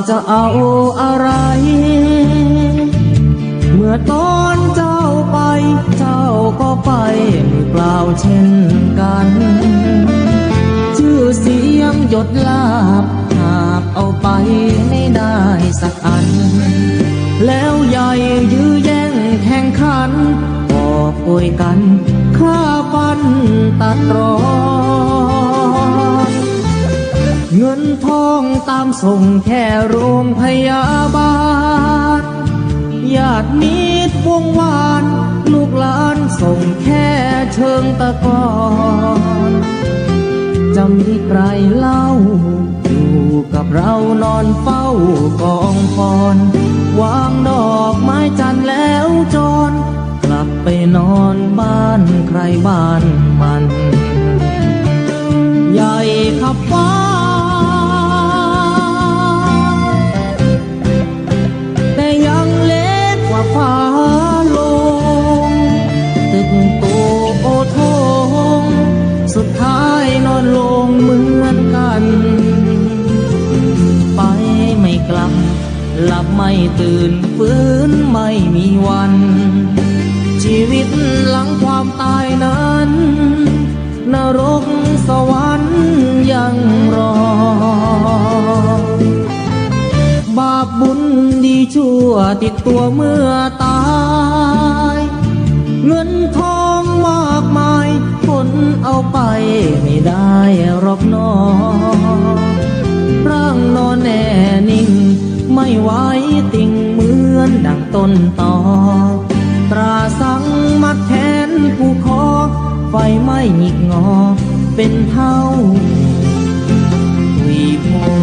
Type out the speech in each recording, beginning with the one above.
จะเอาอะไรเมื่อตอนเจ้าไปเจ้าก็ไปมือเปล่าเช่นกันชื่อเสียงหยดลาบหากเอาไปไม่ได้สักอันแล้วใหญ่ยื้อแย่งแข่งขันบอกอวยกันฆ่าฟันตัดรอนเงินทองตามส่งแค่โรงพยาบาลญาติมิตรวงวานลูกหลานส่งแค่เชิงตะกอนจะมีใครเล่าอยู่กับเรานอนเฝ้ากองฟอนวางดอกไม้จันทร์แล้วจรกลับไปนอนบ้านใครบ้านมันใหญ่ขับฟ้าฟ้าลงตึกโตโอทงสุดท้ายนอนลงเหมือนกันไปไม่กลับหลับไม่ตื่นฟื้นไม่มีวันชีวิตหลังความตายนั้นนรกสวรรค์ยังรอบาปบุญดีชั่วติดตัวเมื่อตายเงินทองมากมายคนเอาไปไม่ได้หรอกน้อร่างนอนแน่นิ่งไม่ไหวติ่งเหมือนดังต้นตอตราสังมัดแขนผู้คอไฟไม่หงิกงอเป็นเท่าวีพง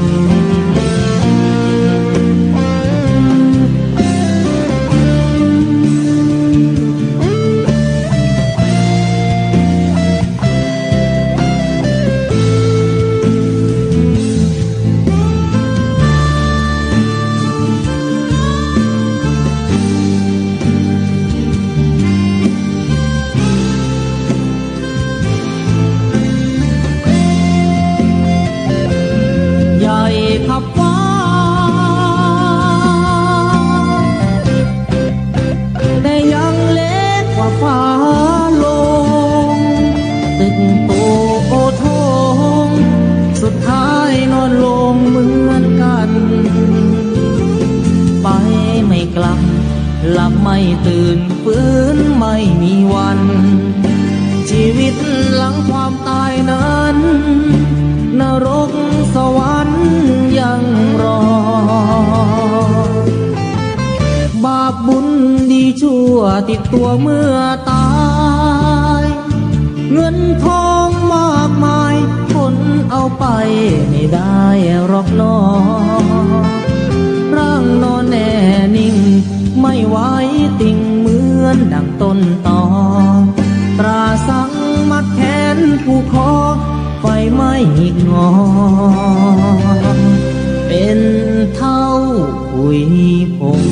ขับฟ้าแต่ยังเล็กกว่าฟ้าลงตึกโตโอทงสุดท้ายนอนลงเหมือนกันไปไม่กลับหลับไม่ตื่นฟื้นไม่มีวันชีวิตหลังความตายนั้นนรกสวรรค์ยังรอบาปบุญดีชั่วติดตัวเมื่อตายเงินทองมากมายคนเอาไปไม่ได้หรอกน้อร่างนอนแน่นิ่งไม่ไหวติ่งเหมือนดังต้นตอตราสังมัดแขนผู้คอไฟไม่หงิกงอเป็นเท่าขุยผง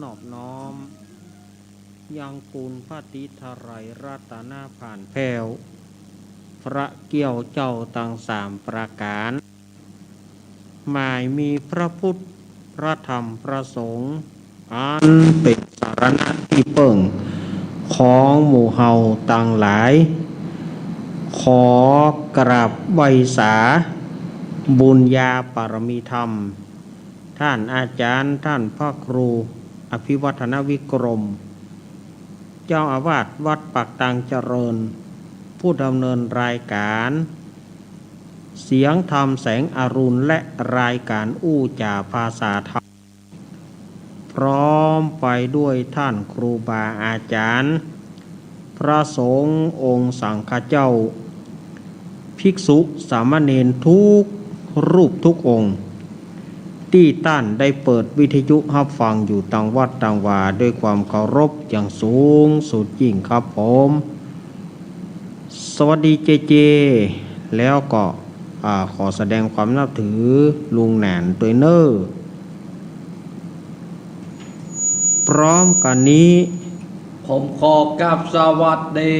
นอบน้อมยังปูนพระติทไรรัตนาผ่านแผ้วพระเกี่ยวเจ้าต่างสามประการหมายมีพระพุทธพระธรรมพระสงฆ์อันเป็นสารณะที่เปิ่งของหมู่เฮาต่างหลายขอกราบไหว้สาบุญญาปารมีธรรมท่านอาจารย์ท่านพระครูอภิวัฒนวิกรมเจ้าอาวาสวัดปากตังเจริญผู้ดำเนินรายการ เสียงธรรมแสงอรุณและรายการอู้จ่าภาษาไทยพร้อมไปด้วยท่านครูบาอาจารย์พระสงฆ์องค์สังฆเจ้าภิกษุสามเณรทุกรูปทุกองค์ที่ท่านได้เปิดวิทยุรับฟังอยู่ต่างวัดต่างวาด้วยความเคารพอย่างสูงสุดยิ่งครับผมสวัสดีเจเจแล้วก็ขอแสดงความนับถือลุงแหนนตัวเนอร์พร้อมกันนี้ผมขอกราบสวัสดี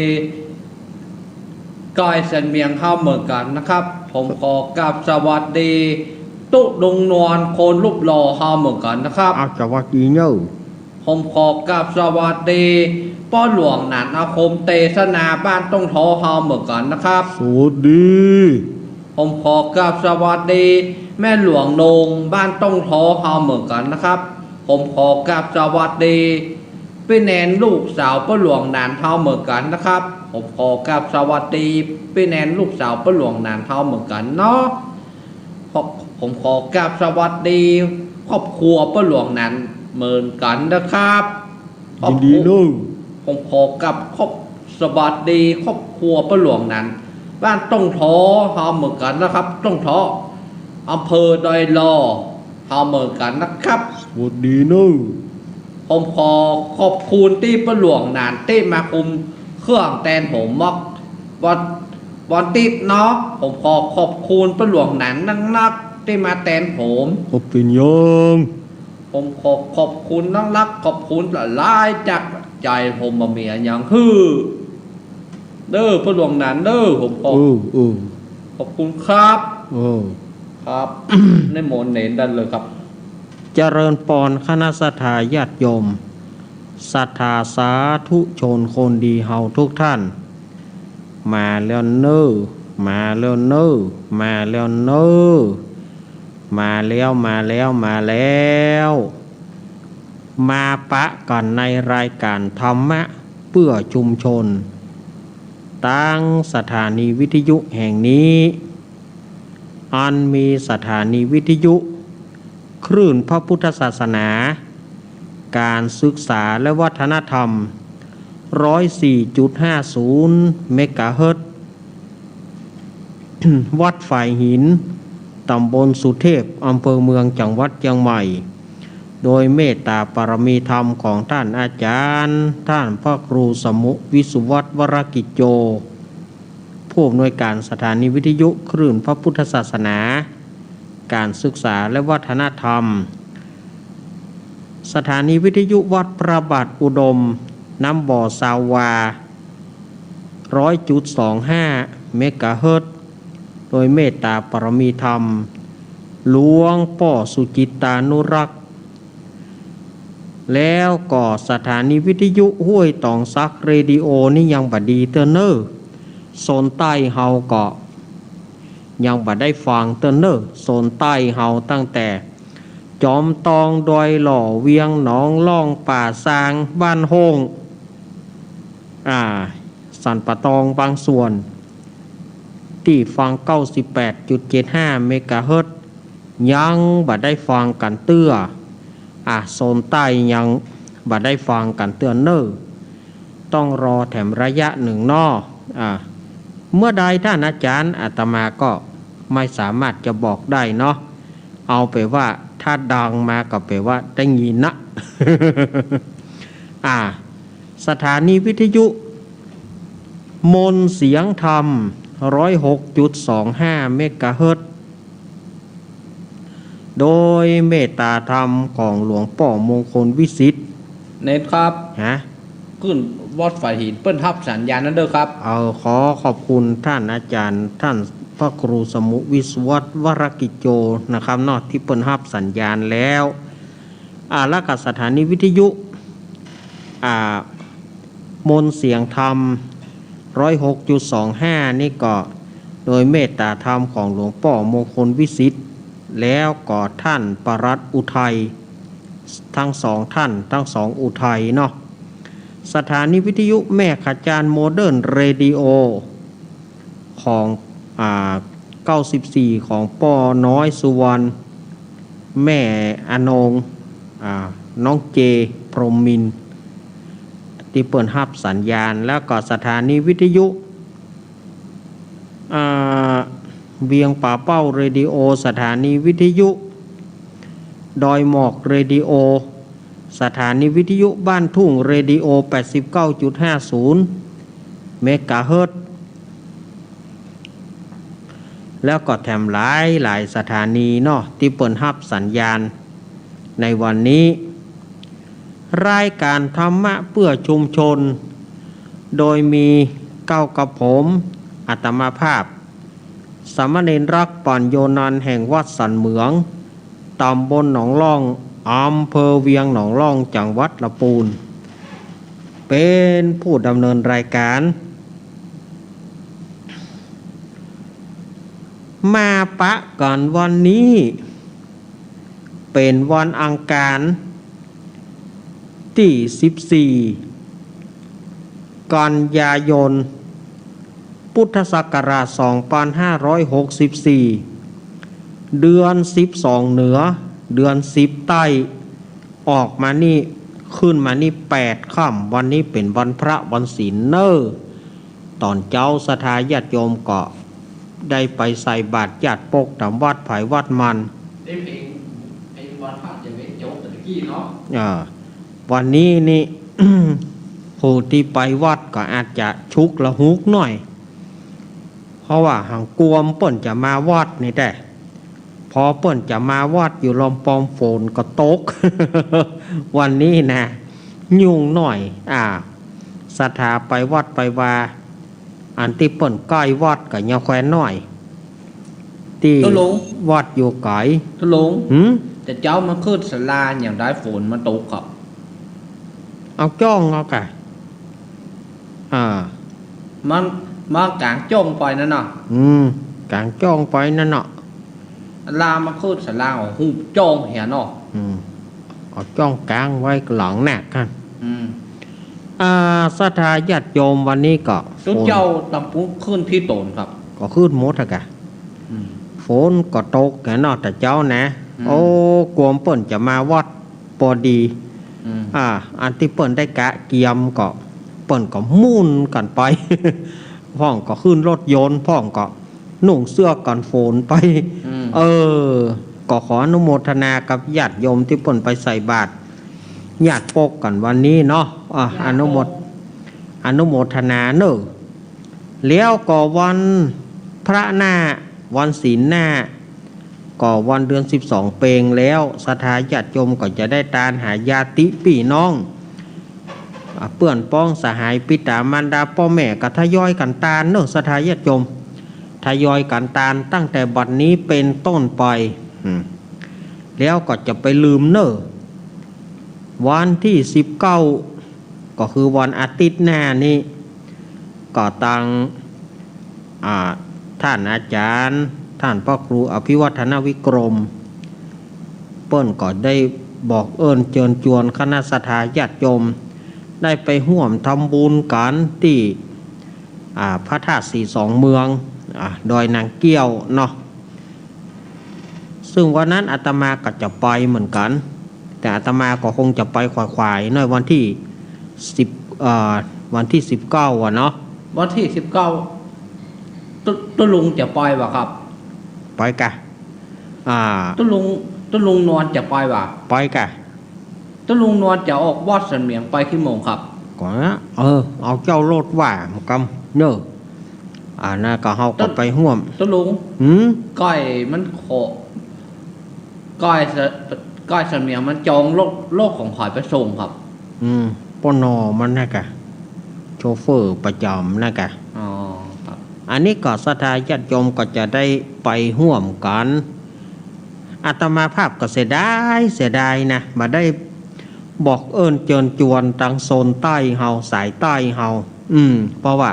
ก้อยเซนเมียงเข้าเหมือนกันนะครับผมขอกราบสวัสดีตุ๊ดงนวลคนรูปหล่อเข้าเหมือนกันนะครับสวัสดีเนอผมขอกราบสวัสดีป้อหลวงหนานอาคมเตสนาบ้านต้องท้อเข้าเหมือนกันนะครับสวัสดีผมขอกราบสวัสดีแม่หลวงนงบ้านต้องท้อเข้าเหมือนกันนะครับผมขอกราบสวัสดีพี่แนนลูกสาวป้าหลวงนานเท่าเหมือนกันนะครับผมขอกราบสวัสดีพี่แนนลูกสาวป้าหลวงนานเท่าเหมือนกันเนาะผมขอกราบสวัสดีครอบครัวป้าหลวงนานเหมือนกันนะครับยินดีลูกผมขอกราบสวัสดีครอบครัวป้าหลวงนานบ้านต้องท้อเท่าเหมือนกันนะครับต้องท้ออำเภอดอยลอเท่าเหมือนกันนะครับสวัสดีลูกผมขอบคุณที่ป้าหลวงนานที่มาคุมเครื่องแตนผมมอกวันติดเนาะผมขอบคุณป้าหลวงนานนักที่มาแตนผมขอบเป็นยังผมขอบคุณนักขอบคุณหลายจากใจผมมาเมียอย่างฮือเด้อป้าหลวงนานเด้อผมขอบคุณครับครับ ในโมนเน้นดันเลยครับเจริญปอนคณะสัตยาญาติโยมศรัทธาสาธุชนคนดีเฮาทุกท่านมาแล้วเนอมาแล้วเนอมาแล้วเนอมาแล้วมาปะกันในรายการธรรมะเพื่อชุมชนตั้งสถานีวิทยุแห่งนี้อันมีสถานีวิทยุคลื่นพระพุทธศาสนาการศึกษาและวัฒนธรรม 104.50 เมกะเฮิรตซ์ วัดฝ่ายหินตำบลสุเทพอำเภอเมืองจังหวัดเชียงใหม่โดยเมตตาปรมีธรรมของท่านอาจารย์ท่านพระครูสมุวิสุวัตวรกิจโจผู้อำนวยการสถานีวิทยุคลื่นพระพุทธศาสนาการศึกษาและวัฒนธรรมสถานีวิทยุวัดพระบาทอุดมน้ำบ่อสาวา 100.25 เมกะเฮิรตซ์โดยเมตตาปรมีธรรมหลวงพ่อสุจิตานุรักษ์แล้วก็สถานีวิทยุห้วยตองซักเรดิโอนี่ยังบดีเตอร์เนอร์โซนใต้เฮาก็ยังบ่ได้ฟังเตอร์เนอร์โซนใต้เฮาตั้งแต่จอมตองดอยหล่อเวียงหนองล่องป่าซางบ้านโฮงสันปะตองบางส่วนที่ฟัง 98.75 เมกะเฮิรตซ์ยังบ่ได้ฟังกันเตื้อโซนใต้ยังบ่ได้ฟังกันเตื้อเนอร์ต้องรอแถมระยะหนึ่งนอเมื่อใดท่านอาจารย์อาตมาก็ไม่สามารถจะบอกได้เนาะเอาไปว่าถ้าดังมาก็ไปว่าได้ยินนะ สถานีวิทยุมนต์เสียงธรรม 106.25 เมกะเฮิรตซ์โดยเมตตาธรรมของหลวงพ่อมงคลวิสิทธิ์เน็ตครับขึ้นวัดฝ่ายหินเปิ้นทับสัญญาณนั้นเด้อครับขอขอบคุณท่านอาจารย์ท่านพระครูสมุวิศวัตวรกิจโจนะครับนอกที่เปิ้นทับสัญญาณแล้วแล้วก็สถานีวิทยุมนต์เสียงธรรม 106.25 นี่ก็โดยเมตตาธรรมของหลวงพ่อมงคลวิสิทธิ์แล้วก็ท่านปรัตน์อุทัยทั้งสองท่านทั้งสองอุทัยเนาะสถานีวิทยุแม่ขจารโมเดิร์นเรดิโอของ 94ของป้อน้อยสุวรรณแม่อนงน้องเจพรหมมินทร์ที่เปิดฮับสัญญาณแล้วก็สถานีวิทยุเวียงป่าเป้าเรดิโอสถานีวิทยุดอยหมอกเรดิโอสถานีวิทยุบ้านทุ่งเรดิโอ 89.50 เมกะเฮิรตซ์แล้วก็แถมหลายสถานีเนาะที่เปิดฮับสัญญาณในวันนี้รายการธรรมะเพื่อชุมชนโดยมีเก้ากับผมอาตมาภาพสามเณรรักปัญโยนันท์แห่งวัดสันเหมืองตำบลหนองล่องอำเภอเวียงหนองล่องจังหวัดลำพูนเป็นผู้ดำเนินรายการมาปะกันวันนี้เป็นวันอังคารที่14กันยายนพุทธศักราช2564เดือน12เหนือเดือน10ใต้ออกมานี่ขึ้นมานี่8ค่ำวันนี้เป็นวันพระวันศีลเนอตอนเจ้าสถาญาติโยมก็ได้ไปใส่บาตรญาติปกตามวัดไผ่วัดมันได้เพลงไอ้วันพระจะไม่จบตะกี้เนาะวันนี้นี่ ผู้ที่ไปวัดก็อาจจะชุกละหุกหน่อยเพราะว่าหางกวมเปิ่นจะมาวัดนี่แต่พอเปิ่นจะมาวัดอยู่ลมปอมฝนก็ตก วันนี้นะยุ่งหน่อยศรัทธาไปวัดไปว่าอันที่เปิ่นใกล้วัดก็ยาแควนหน่อยที่วัดอยู่ไกลทุลุงแต่เจ้ามาขึ้นศาลาอย่างได้ฝนมาตกครับเอาจ้องเอากะมันมากางจ้องไปนั่นน่ะกางจ้องไปนั่นเนาะลามาขึ้นศาลาของหูจ้องเหียเนาะเอาจ้องกางไว้หลังแนกกันศรัทธาญาติโยมวันนี้ก็ตุเจ้าตำปุ้งขึ้นที่โตนครับก็ขึ้นหมดอะกะฝนก็ตกแค่นอกแต่เจ้านะโอ้กวมเปิ่นจะมาวัดพอดีอันที่เปิ่นได้กะเกียมก็เปิ่นก็มุ่นกันไป พ่องก็ขึ้นรถยนต์พ่องก็นุ่งเสื้อกันฝนไปก็ขออนุโมทนากับญาติโยมที่เปิ่นไปใส่บาตรญาติปกกันวันนี้เนาะอนุโมทนาเนอะแล้วก็วันพระหน้าวันศีลหน้าก็วันเดือน12เปงแล้วศรัทธาญาติโยมก็จะได้ตานหาญาติพี่น้องเปื่อนป้องสหายปิตามารดาพ่อแม่ก็ทยอยกันตานเนอะศรัทธาญาติโยมทยอยกันตานตั้งแต่บัดนี้เป็นต้นไปแล้วก็จะไปลืมเนอะวันที่19ก็คือวันอาทิตย์หน้านี้ก็ตั้งท่านอาจารย์ท่านพ่อครูอภิวัฒนวิกรมเปิ้นก็ได้บอกเอิ้นเชิญชวนคณะศรัทธาญาติโยมได้ไปร่วมทำบุญกันที่พระธาตุสีสองเมืองดอยนางเกี้ยวเนาะซึ่งวันนั้นอาตมาก็จะไปเหมือนกันแต่อาตมาก็คงจะไปขวายๆหน่อยวันที่19เนาะวันที่19ตุลุงจะไปวะครับไปกะตุลุงนวลจะไปวะไปกะตุลุงนวลจะออกวัดสันเมียงไปกี่โมงครับก่อนนะเอาเจ้ารถว่ามันกำเนอะน่าก็เฮาก็ไปห่วมตุลุงก้อยมันขอก้อยสันเมียงมันจองโลกของขอยไปส่งครับปนมันนะกะโชเฟอร์ประจำนะกะอันนี้ก็ศรัทธาญาติโยมก็จะได้ไปห่วมกันอาตมาภาพก็เสียดายนะมาได้บอกเอิญเจิญจวนทางโซนใต้เฮาสายใต้เฮาเพราะว่า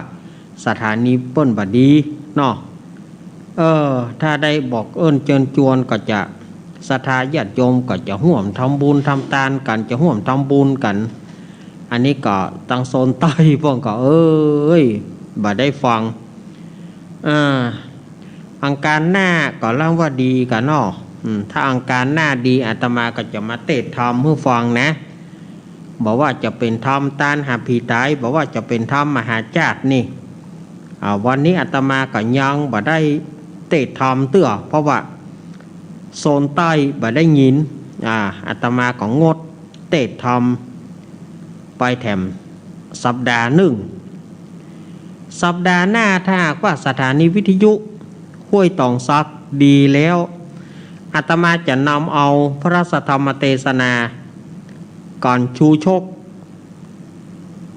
สถานีเปิ้นบดีเนาะถ้าได้บอกเอิญเจิญจวนก็จะศรัทธาญาติโยมก็จะห่วมทำบุญทำทานกันจะห่วมทำบุญกันอันนี้ก็ทางโซนใต้พวกก็บ่ได้ฟัง อังการหน้าก็เล่าว่าดีกันเนาะถ้าอังการหน้าดีอาตมาก็จะมาเทศธรรมให้ฟังนะบอกว่าจะเป็นธรรมต้านหาผีตายบอกว่าจะเป็นธรรมมหาจาตุนี่วันนี้อาตมาก็ยังบ่ได้เทศธรรมเตื้อเพราะว่าโซนใต้บ่ได้ยินอาตมาก็งดเทศธรรมไปแถมสัปดาห์หนึ่งสัปดาห์หน้าถ้าหากว่าสถานีวิทยุห้วยตองซักดีแล้วอาตมาจะนำเอาพระสัทธรรมเทศนาก่อนชูชก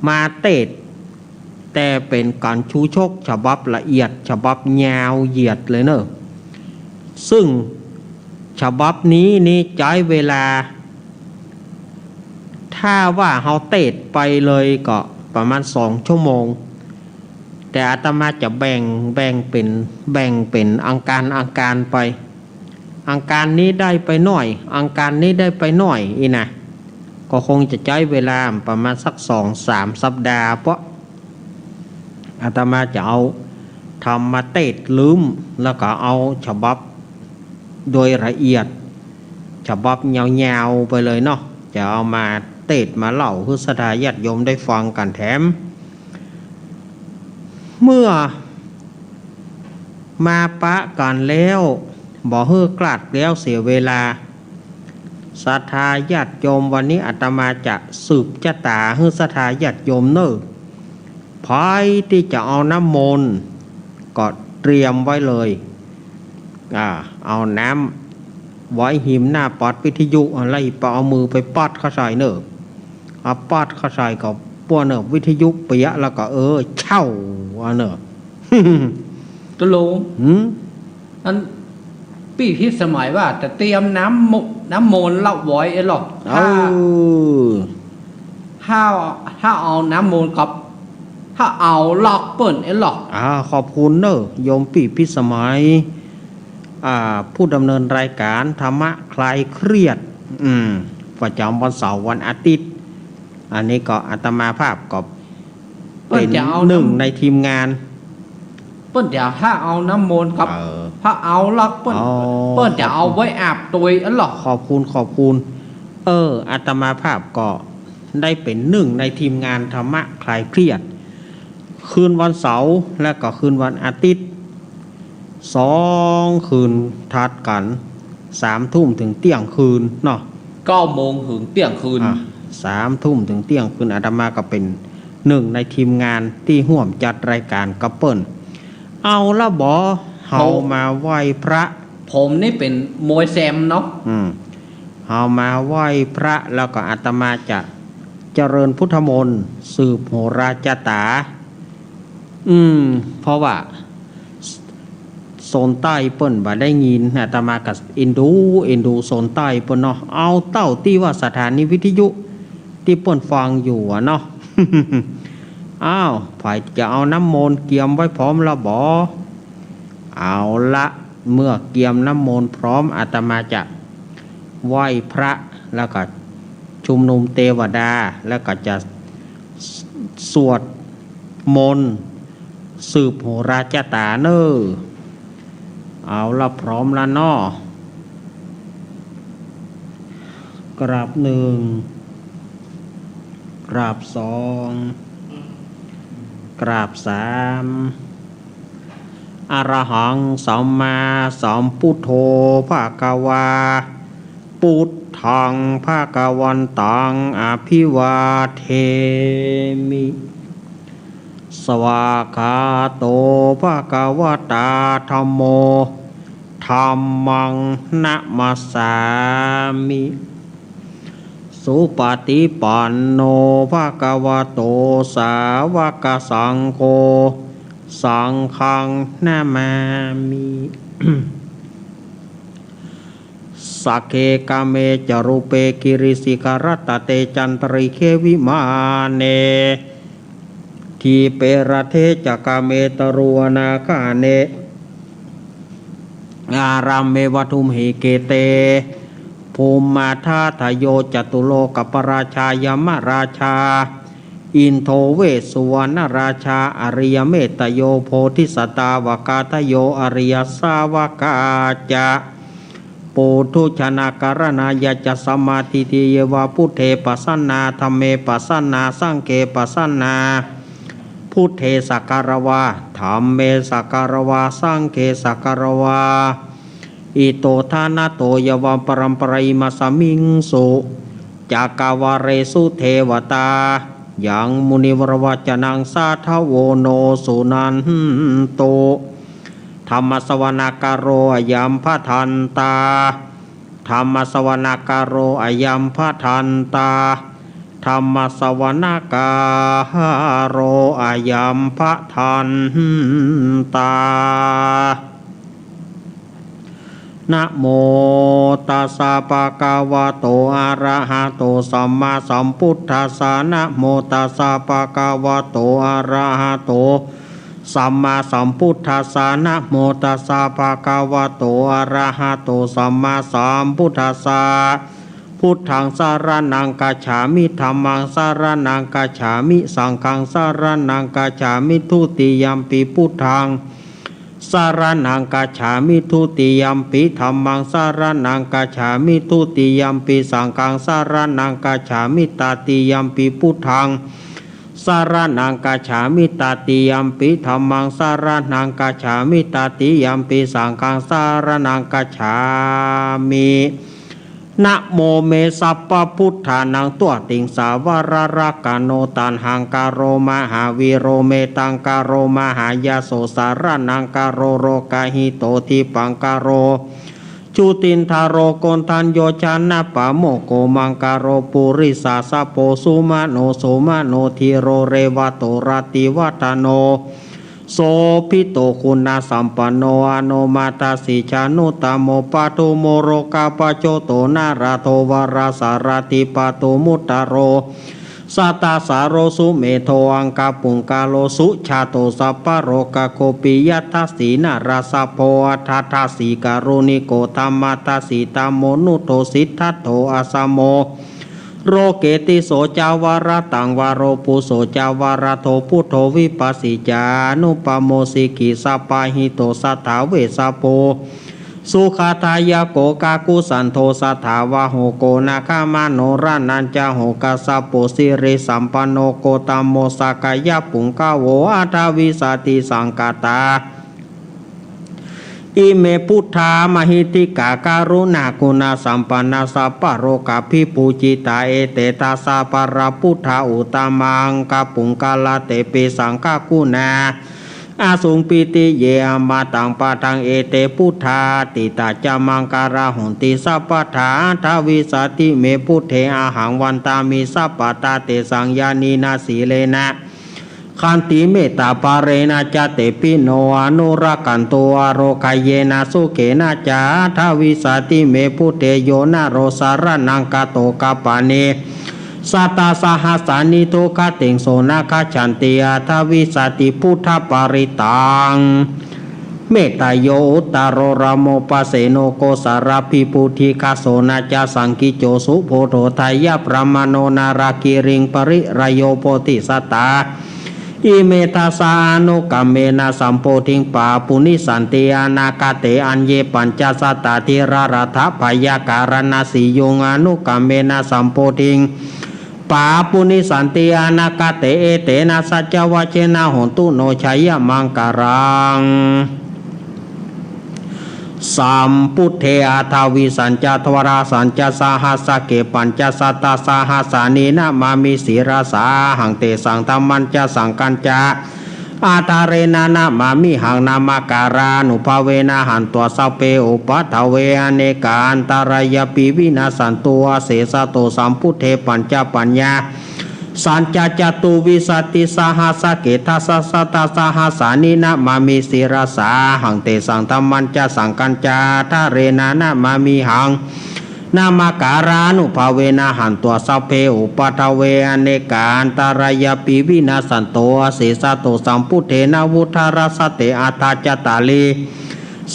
มาเทศแต่เป็นการชูชกฉบับละเอียดฉบับยาวเหยียดเลยเนอะซึ่งฉบับนี้ใช้เวลาถ้าว่าเฮาเทศไปเลยก็ประมาณ2 ชั่วโมงแต่อาตมาจะแบ่งเป็นอังการไปอังการนี้ได้ไปหน่อยอังการนี้ได้ไปหน่อยอีนะก็คงจะใช้เวลาประมาณสัก2-3 สัปดาห์เพราะอาตมาจะเอาทำมาเทศลืมแล้วก็เอาฉบับโดยละเอียดฉบับยาวๆไปเลยเนาะจะเอามาเทศมาเล่าให้ศรัทธาญาติโยมได้ฟังกันแถมเมื่อมาปะกันแล้วบ่เฮือกลัดแล้วเสียเวลาศรัทธาญาติโยมวันนี้อาตมาจะสืบชะตาให้ศรัทธาญาติโยมเนอะพายที่จะเอาน้ำมนต์ก็เตรียมไว้เลยเอาน้ำไว้หิมหน้าปอดวิทยุอะไรไปเอามือไปปอดเข้าใส่เนอะเอาปอดเข้าใส่กับป้วนเนอะวิทยุเปียแล้วก็เช่าเนอะ ตลุงอันปีที่สมัยว่าจะเตรียมน้ำมนต์เล่าไว้หรอกถ้าเอาน้ำมนต์กับถ้าเอาลอกเปิ่นหรอกขอบคุณเนอะโยมปีพิสมัยผู้ดำเนินรายการธรรมะคลายเครียดประจำวันเสาร์วันอาทิตย์อันนี้ก็อาตมาภาพก็เป็นหนึ่งในทีมงานเปิ้นจะถ้าเอาน้ำมนต์กับถ้าเอาลอกเปิ้นจะเอาไว้อาบตัวหรอกขอบคุณอาตมาภาพก็ได้เป็นหนึ่งในทีมงานธรรมะคลายเครียดคืนวันเสาร์และก็คืนวันอาทิตย์2 คืนทัดกัน3 ทุ่มถึงเที่ยงคืนเนาะ9 โมงถึงเที่ยงคืน3 ทุ่มถึงเที่ยงคืนอาตมาก็เป็นหนึ่งในทีมงานที่ร่วมจัดรายการกับเปิ้ลเอาละบ่เฮามาไหว้พระผมนี่เป็นมวยแซมเนาะเฮามาไหว้พระแล้วก็อาตมาจะเจริญพุทธมนต์สืบโหราจตาเพราะว่าโซนใต้เปิ้นบ่ได้ยินอาตมากับอินดูโซนใต้เปิ้นเนาะเอาเต้าที่ว่าสถานีวิทยุที่เปิ้นฟังอยู่เนาะ ฝ่ายจะเอาน้ำมนต์เกียมไว้พร้อมแล้วบ่เอาละเมื่อเกียมน้ำมนต์พร้อมอาตมาจะไหว้พระแล้วก็ชุมนุมเทวดาแล้วก็จะสวดมนต์สืบโหราจตาเนอเอาละพร้อมละเนาะกราบ1กราบ2กราบ3อรหังสัมมาสัมพุทโธภควาพุทธังภควันตังอภิวาเทมิสวากขาโตภควตาธัมโมธัมมังนะมัสสามิสุปฏิปันโนภควโตสาวกสังโฆสังฆังนะมามิ สักเคกาเมจรูเปกิริสิกรัตเตจันตริเควิมาเนทีเปรเทจักาเมตรุวนาคาเนอารามเมวัตุมหิเกเตภูมิมาธาทโยจตุโลกปราชายมราชา อินโทเวสสุวรรณราชาอริยเมตโยโพธิสัตตาวกาทโยอริยสาวกาจะปุถุชนาการณายะจะสมาธิติเยวาพุทเทปัสสนาธัมเมปัสสนาสังเกปัสสนาพุทเทสักการวาธัมเมสักการวาสังเกสักการวาอิโตทานาโตยวาปรัมปรายมาสมิงสุจักาวาเรสุเทวตายังมุนิวรวัจนังสาทโวโนสุนันโตธรรมสวนาการโรอยัมพะทันตาธรรมสวนาการโรอยัมพะทันตาธรรมสวนาการโรอยัมพะทันตานะโมตัสสะภะคะวะโตอะระหะโตสัมมาสัมพุทธัสสะนะโมตัสสะภะคะวะโตอะระหะโตสัมมาสัมพุทธัสสะนะโมตัสสะภะคะวะโตอะระหะโตสัมมาสัมพุทธัสสะพุทธังสารนังกัจฉามิธัมมังสารนังกัจฉามิสังฆังสารนังกัจฉามิทุติยัมปิพุทธังสารนังกัจฉามิทุติยัมปิธัมมังสารนังกัจฉามิทุติยัมปิสังฆังสารนังกัจฉามิตติยัมปิพุทธังสารนังกัจฉามิตติยัมปิธัมมังสารนังกัจฉามิตติยัมปิสังฆังสารนังกัจฉามินะโมเมสัพพพุทธานังตัวติงสาวรรักกโนตันหังกาโรมหาวีโรเมตังกาโรมหายาโสสารนังกาโรโรกาหิโตทิปังกาโรจุตินทาโรโกนทันโยชนะปะโมโกมังกาโรปุริสาสะโปสุมาโนโสมาโนทิโรเรวะโตรติวัตโนโสภิโตคุณาสัมปันโนอโนมาตาสิชานุตโมปะทุโมโรกาปโจโตนาราโทวาราสารติปะตุมุตตโรสัตตาสารโรสุเมโทอังกาปุงกาโลสุชาโตสัพพะโรกาโคปิยัตถสีนาราสะโพอัฏฐทาสีการุณิโกธรรมัตถสีตามโมนุโตสิทธัตโตอาสโมโรเกติโสจาวาระตังวาโรปุโสจาวาระโทพุทโธวิปัสสิจานุปโมสิกิสัปปะหิโตสัทธาเวสสโปสุขาทายโกกากุสันโทสัทธาวะโหโกนาคามโนรานันจาโหกาสโปสิริสัมปันโนโกตัมโมสกายะปุงกาโวอาทาวิสาติสังกตาอิเมพุทธามหิติกาการุณาคุณาสัมปันนาสัพพะโรกาภิปูจิตาเอเตตาสาปราพุทธาอุตมังกาปุงกาลเตปิสังฆกุณาอาสุงปิติเยมาตังปะทังเอเตพุทธาติตาจามังการาหุนติสัพพะทาทาวิสาติเมพุทเทอาหังวันตามิสัพพะตาเตสังยานีนาสีเลนะขันติเมตตาปาเรนะจเตปิโนอนุรักขันโตอโรคายเยนะสุเขนะจาทาวิสาติเมพุทเทโยนะโรสารนังกาโตกาปาเนสัตตาสหัสานิโทคติงโสนาคาฉันติอาทาวิสาติพุทธปาริตังเมตตาโยอุตตารโรโมปัสเสโนโกสารพิปุธิคาโสนาจาสังกิโจสุโพโธทายะปรมาโนนารากิริงปริรโยโพธิสัตตาอิเมตาสานุกัมเมนะสัมโพธิงปาปุนิสันติอานาคาเตอัญเยปัญจสัตตาธิรารัฐพยาการณสีโยงอนุกัมเมนะสัมโพธิงปาปุนิสันติอานาคาเตเอเตนะสัจจวัชเชนะหนตุโนชัยมังการังสัมพุทเทอาทาวิสัญจทวราสัญจสหัสเกปัญจสัตตาสหัสานีนะมามิสีราสาหังเตสังธรรมันจะสังกัญจาอาตาเรนะนะมามิหังนามาการานุภาเวนะหันตัวสัพเพอุปัฏฐเวอเนกาอันตรายปิวินาสันตัวเสสะโตสัมพุทเทปัญจปัญญาสัญจจตุวิสัตติสหัสเกทัสสะตาสหัสานินะมามิสิราสาหังเตสังธรรมันจะสังกัญจาทาเรนะนะมามิหังนามาการานุภาเวนะหันตัวสัพเพอุปัฏฐเวอเนกาอันตรายปิวินาสันโตเสสะโตสัมพุทเทนะวุฒารสเตอัตถจตาลี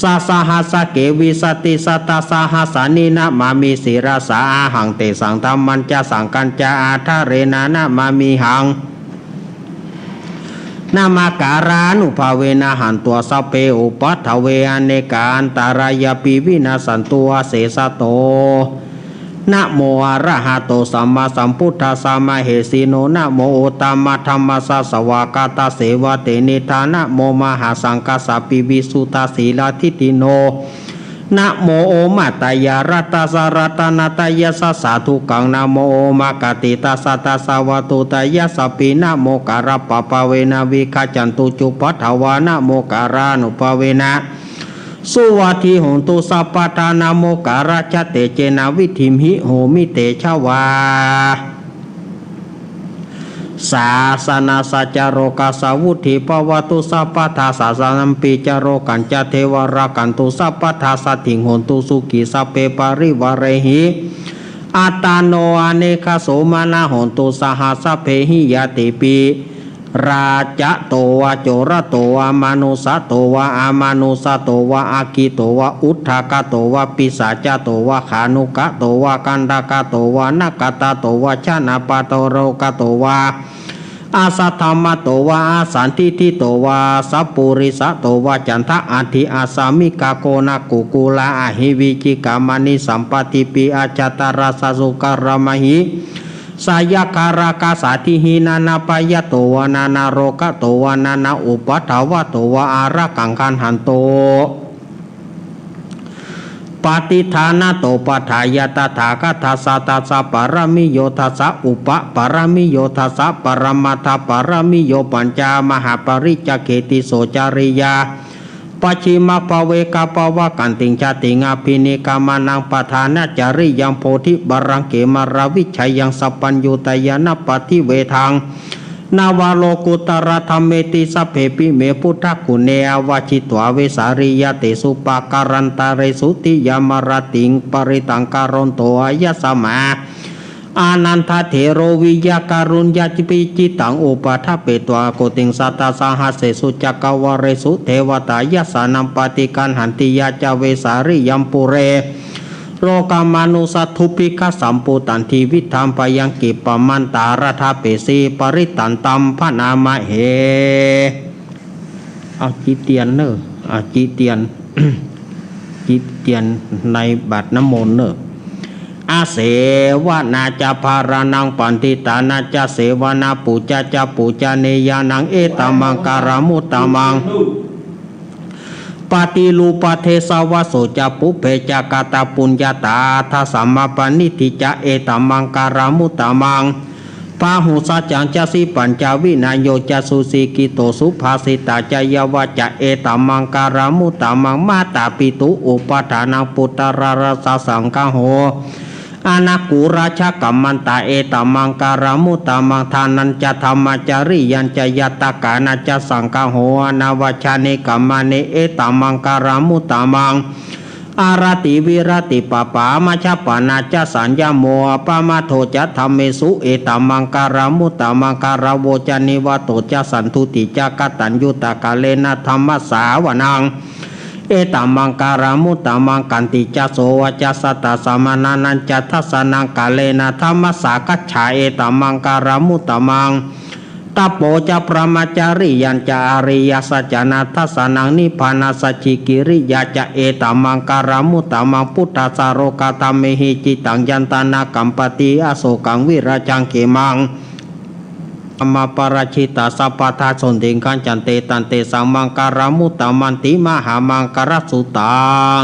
สาสหัสเกวิสติสัตตาสหัสานินะมามิสิราสาหังเตสังธรรมันจะสังกัญจาทาเรนะนะมามิหัง นามาการานุภาเวนะหันตัวสัพเพอุปัฏฐเวอเนกาอันตารายปีวินาสันตัวเสสะโตนะโมอะระหะโตสัมมาสัมพุทธัสสะมะเหสีโนนะโมโอตามะธัมมัสสะสวากาตาเสวะเตนิทานะโมมหาสังกัสสะปิวิสุตาสีลาทิติโนนะโมโอมาตายารัตตาสรัตนาตายาสสาธุกังนะโมโอมากติตาสัตตาสาวตุตายาสปินะโมการะปะปะเวนะวิคาจันตุจุปัฏฐวานะโมการานุปเวนะสุวัติหนตุสัพพทานาโมการะชะเตเจนะวิธิมหิโหมิเตชวาศาสนาสัจโรกาสาวุธิปวัตุสัพพทาสาสนัมปิจโรกันจเทวรากันตุสัพพทาสัตถิงหนตุสุกิสัพเพปาริวาเรหิอัตตาโนอเนคโสมานาหนตุสหัสสเพหิยติปีราจะโตวะโจระโตวะมานุสะโตวะอามานุสะโตวะอากิโตวะอุทธากะโตวะปิสาจโตวะขานุกะโตวะกันดากะโตวะนักกตาโตวะชนะปะโตโรกะโตวะอาสัทธรรมโตวะอาสันติทิโตวะสัพปุริสะโตวะจันทะอาทิอาสามิกาโกนากุกุลาอาหิวิจิกามานิสัมปติปิอาจตาราสสุการามหิสายการากาสาธิหินานาปายโตวะนานาโรกะโตวะนานาอุปัฏฐวะโตวะอาระกังคันหันโตปฏิฐานะโตปัฏฐายตถาคตสสะตัสสะปรมิโยทัสสะอุปปรมิโยทัสสะปรมัตถปรมิโยปัญจามหาปริจเกติโสจาริยาปัจฉิมภเวกปวะกันติงชาติงาภินิกามานังปทานะจาริยังโพธิบารังเกมาราวิชัยยังสัพพัญญูตยานะปฏิเวทังนาวาโลกุตระธรรมเมติสัพเพปิเมพุทธกุเนอวชิตวาเวสาริยติสุปาการันตาเรสุติยามรติงปริตังการนโตอายสมาอานันทเถโรวิยาการุญญาจิปิจิตังอุปทัปเปตวาโกติงสัตตาสหัสเสสุจักวเรสุเทวตายสานัมปฏิกันหันติยาจเวสาริยัมปุเรโรกามานุสัตถุปิกสัมปุตันทีวิธามปยังกิปมันตาราธาเปสีปริตันตัมพนามะเหเอาจิเตียนเนอะจิเตียน จิเตียนในบัดน้ำมนต์เนอะอาเสวนาจาภารานังปันติตานาจาเสวนาปูจาจาปูจาเนยานังเอตามังการามุตตามังปฏิลูปเทสาวโสจะปุเพจากาตาปุญญาตาทัสสัมมาปนิติจะเอตามังการามุตตามังปาหุสัจจังจะสิปัญจวินายโยจะสุสีกิโตสุภาสิตาจยาวจะเอตามังการามุตตามังมาตาปิตุอุปทานังปุตตรารสสังฆโหอนากุราชกัมมันตาเอตามังการามุตตามังทานันจะธรรมจาริยันจะยัตตกานาจะสังฆโหอนาวชาเนกัมมาเนเอตามังการามุตตามังอารติวิรติปปามาชปานาจะสัญญโมปามาโทจะธรรมเมสุเอตามังการามุตตามังการาโวจานิวโตจะสันทุติจะกตัญญูตกาเลนะธรรมสาวนังเอตามังการามุตตามังกันติจะโสวจะสตตสมานานันจะทัสนังกาเลนะธรรมสากัจฉาเอตามังการามุตตามังตโปจะพระมจาริยันจะอริยสัจนาทัสนังนิพพานาสัจจิกิริยาจะเอตามังการามุตตามังพุทธสาโรกาตเมหิจิตังยันตานากัมปติอโศกังวิราจังเขมังอมาปราชิตาสัพพทาสนติงขันจันเตตันเตสังมังการามุตตามันติมหามังการสุตัง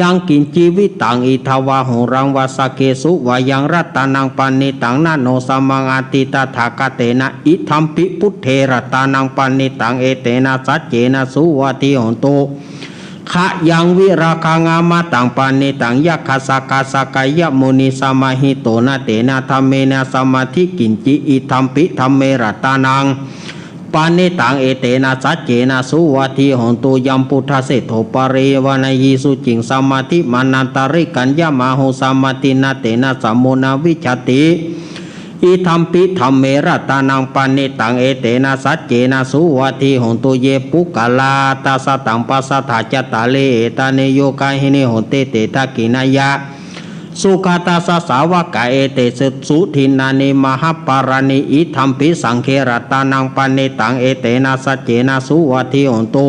ยังกินชีวิตังอิทาวาหุรังวาสเกสุวายังรัตนังปานิตังนาโนสมังอาติตถาคเตนะอิทัมปิพุทเทรัตนังปานิตังเอเตนะสัจเจนะสุวัติหนโตขะยังวิราคางามาตังปานิตังยักขสกาสกายมุนิสมาหิโตนะเตนะธรรมเมนะสมาธิกินจิอิทัมปิธรรมเมรัตนังปานิตังเอเตนะสัจเจนะสุวัติหนตุยัมพุทธเสโธปเรวนายิสุจิงสมาธิมานันตริกัญญามาหุสมาตินาเตนะสัมโมนาวิชติอิทัมปิธรรมเมรัตนังปานิตังเอเตนะสัจเจนะสุวัติหนตุเยปุกาลาตาสตังปัสสะถาจตาเลเอตาเนโยกาหิเนหนเตเตทะกินายะ สุขตาสสาวกะเอเตสสุทินานิมหปารานิอิธัมปิสังเครตานังปเนตังเอเตนะสัจเจนะสุวัติโหนตุ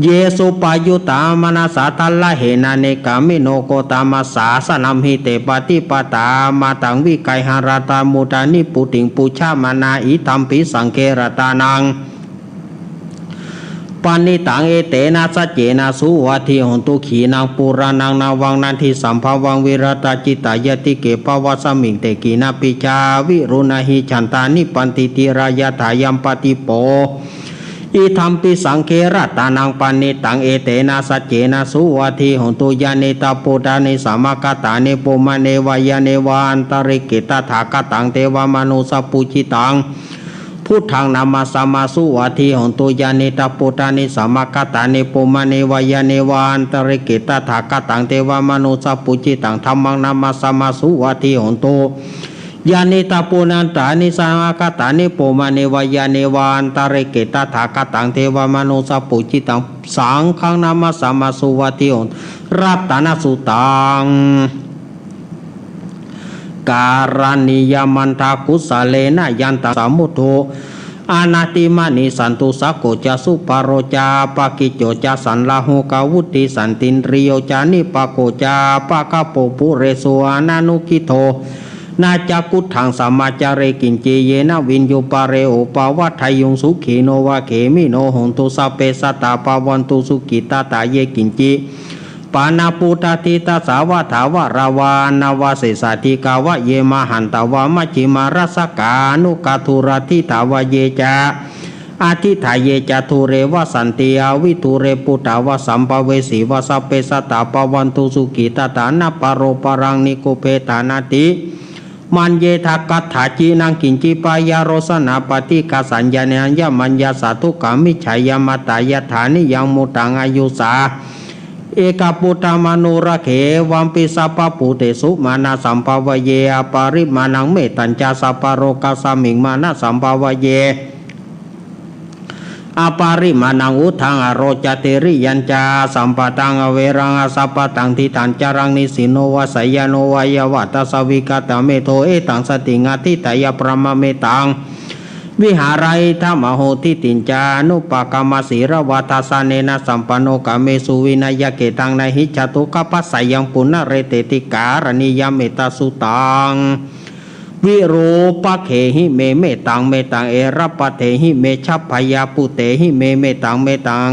เยสุปายุตามนาสาทัลละเหนาเนกามิโนโกตามาสาสนัมหิเตปฏิปตามาตังวิไกหาราตามุตานิปุติงปุชามานาอิธัมปิสังเครตานังปานิตังเอเตนะสัจเจนะสุวัติโหนตุขีนังปุรานังนาวังนันทิสัมภวังวิรตาจิตายติเกปวัสมิงเตกีนาปิชาวิรุณหิฉันตานิปันติติรายถายัมปติโปอิธัมปิสังเครตานังปานิตังเอเตนะสัจเจนะสุวัติโหนตุยาเนตาโปดานิสามกตาเนโปมาเนวายาเนวาอันตริกิตถากตังเทวมนุสปุจิตังพุทธังนามาสามาสุวัติโหนตุยาเนตาโปดานิสามกตาเนโปมาเนวายาเนวาอันตริกิตถากตังเทวมนุสปุจิตังธัมมังนามาสามาสุวัติโหนตุยานิตาปุนันตานิสามกตานิโปมาเนวายาเนวานตาเรเกตถากตังเทวมนุสปุจิตังสังฆังนามาสามาสุวัติโหนรัตนสุตังการณิยมันทากุสเลนะยันตสามุโทอานาติมานิสันตุสักโกจาสุปารโรจาปากิโจจาสันลาหูกาวุติสันตินริโยจานิปโกจาปะกะโปปุเรโสอานานุกิโทนาจักุถังสามาจาเรกินเจเยนะวินโยปาเรโอปาวัฏไทยุงสุขีโนวาเขมิโนหงตุสัพเพสัตตาปาวันตุสุกิตาตาเยกินจิปานาปุตติตาสาวะถาวราวานาวาเสสาธิกาวะเยมหันตาวามัจจิมารัสกานุกาทุรทิถาวะเยจาอาทิถาเยจาทุเรวะสันติอาวิทุเรปุตตาวะสัมภเวสีวะสัพเพสัตตาปาวันตุสุกิตาตานาปโรปรังนิโกเพตานาติมันเยทักกัตถาจีนังกินจิปายาโรสนาปฏิกาสัญญาเนยมัญญาสาธุกามิฉายามาตายฐานิยังมุตังอายุสาเอกปุตตมโนระเขวัมปิสัพพปุเตสุมานาสัมภาวเยอปาริมานังเมตัญจาสัพพโรกาสมิงมานาสัมภาวเยอปาริมานังอุทังอโรจเตริยัญจาสัมปตังอเวรังอสัพพตังทิฏัญจารังนิสิโนวะสยโนวายวัตสวิกตเมโทเอตังสติงาทิตยประมะเมตังวิหารายธรรมโหติตินจานุปกรรมสีรวัฏสาเนนะสัมปันโนกาเมสุวินัยเกตังนหิจตุกปัสสยังปุณเรเตติการณิยเมตสุตังวิโรปะเขหิเมเมตังเมตังเอระปะเทหิเมชัพพยาปุเตหิเมเมตังเมตัง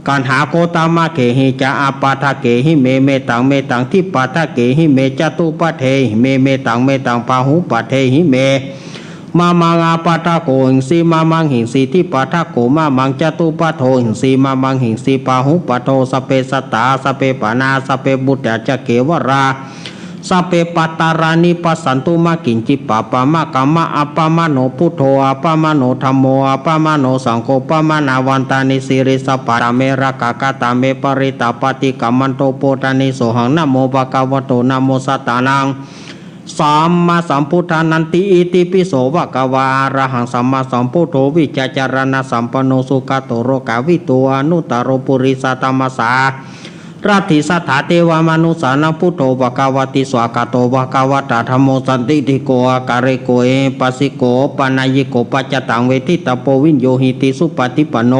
กันหาโกตามะเขหิจาอาปาทะเขหิเมเมตังเมตังทิปาทะเขหิเมจตุปะเทหิเมเมตังเมตังปาหุปะเทหิเมมามังอาปาทะโกหิงสีมามังหิงสีทิปาทะโกมามังจตุปะโทหิงสีมามังหิงสีปาหุปะโทสเปสตาสเปปานาสเปบุตตะจะเกวราสัพเพปัตตารานิปัสสันตุมากินจิปะปะมะกะมะอัปปะมะโนพุทโธอัปปะมะโนธัมโมอัปปะมะโนสังโฆปะมะนาวันตานิสิริสัพพะตาเมระกะกะตาเมปริตาปฏิกัมมันโตโปตานิโสหังนะโมภะคะวะโตนะโมสัตตานังสัมมาสัมพุทธานันติอิติปิโสภะคะวะอะระหังสัมมาสัมพุทโธวิจจารณะสัมปันโนสุขโตโรกาวิโตอนุตตโรปุริสตัมมัสสารัตถิสัทธาเทวมนุสานังพุทโธภะคะวะติสวากาโตภะคะวะตาธัมโมสันติติโกอาการิโกเอปัสสิโกปานายิโกปัจจตังเวทิตาโปวินโยหิติสุปฏิปันโน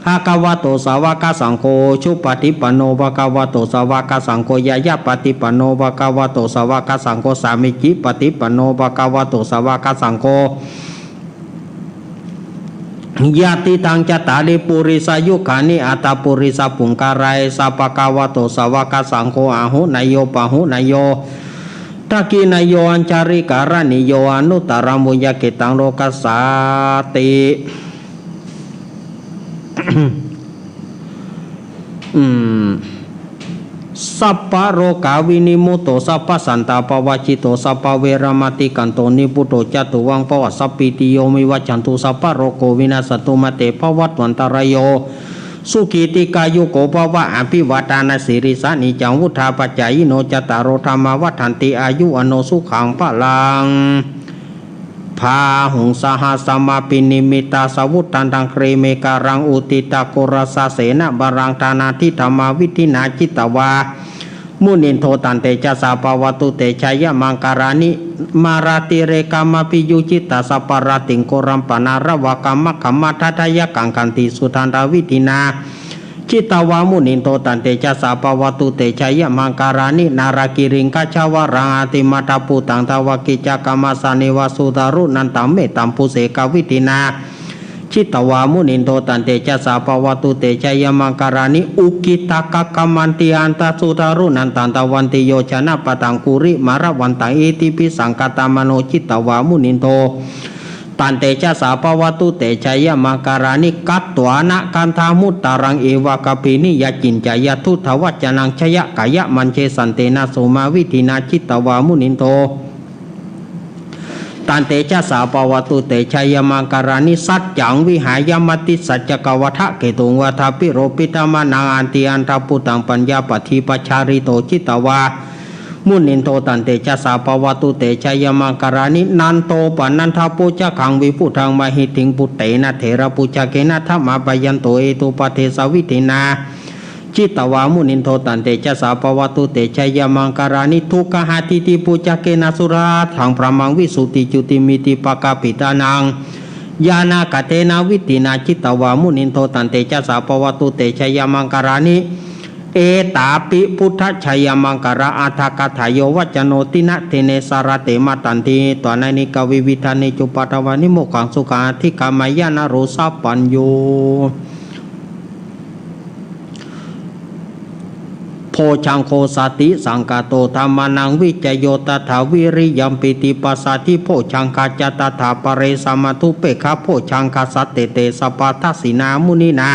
ภะคะวะโตสาวกสังโฆชุปฏิปันโนภะคะวะโตสาวกสังโฆยายาปฏิปันโนภะคะวะโตสาวกสังโฆสามิจิปฏิปันโนภะคะวะโตสาวกสังโฆยาติตังจตาริปุริสายุขานิอัตตปุริสปุงการายสัพพะวะโตสาวกสังโฆอาหุนายโยปะหุนายโยทักกินายโยอัญจาริการณิโยอนุตตรมุญญเกตังโลกัสสาติสัพพะโรกาวินิมุตโตสัพพะสันตาปวัชิโตสัพพะเวรมติกันโตนิพุตโตจตุวังปวัสสปิติโยมิวัจฉันตุสัพพะโรโกวินาสตุมะเตภวัตวันตรายโยสุขีติกายุโกภวะอภิวัตานาสิริสานิจังวุธาปัจจายโนจตารโรธรรมวัฏันติอายุอโนสุขังพลังพาหุงสหัสมาปินิมิตาสวุตันตังเครเมการังอุติตาโกรสาเสนะบารังธานาทิธรรมาวิธินาจิตวา มุนินโทตันเตจะสาปวัตุเตชยมังการานิมาราติเรกามาปิยุจิตตาสปาราติงโกรัมปนาระวะกามะขมัททายกังคันติสุทันดาวิตินาจิตาวามุนินโตตันเตจะสาปวัตุเตชยมังการานินารากิริงกัจจวรังอาติมาตาปุตังทาวกิจกรรมสานิวสุตารุนันตัมเมตัมปุเสกวิตินาจิตวามุนินโตตันเตจะสาปวัตุเตชยมังการานิอุกิตากะกัมมันติอันตสุตารุนันตันตวันติโยชนะปตังกุริมารวันตังเอติปิสังกตามโนจิตวามุนินโตตันเตจะสาปวัตุเตชยมังการานิกัตตวานะกันธามุตตารังเอวะกปินิยจินจายทุทธวัจนังชยกายะมันเชสันเตนะโสมาวิธินาจิตวามุนินโตตันเตจะสาปวัตุเตชยมังการานิสัจจังวิหายมติสัจจกวัฏเกตุงวัฏปิโรปิตามานังอันติอันทปุตังปัญญาปฏิปชาริโตจิตวามุนินโตตันเตจะสาปวัตุเตชยมังการานินันโตปนันทปุจขังวิพุทังมหิติงปุตเตนะเถระปุจเกนะธรรมปยันโตเอตุปเทสวิตินาจิตวามุนินโทตันเตจะสาปวัตุเตชยมังการานิทุกขหาติติปุจเกนะสุราทังพระมังวิสุติจุติมิติปกาปิตานังยานากเตนะวิตินาจิตวามุนินโทตันเตจะสาปวัตุเตชยมังการานิเอตาปิพุทธชัยมังการะอาทากถายโยวัจโนตินะเทเนสารเตมาตันติตัวนันิกวิวิธานิจุปัตวานิโมขังสุขาธิกามายานโรสาปัญโยโพชังโคสติสังกาโตธรรมานังวิจโยตถาวิริยัมปิติปัสสติโพชังคาจตถาปเรสมัทุเปขะโพชังคาสัตเตเตสปัทสินามุนินา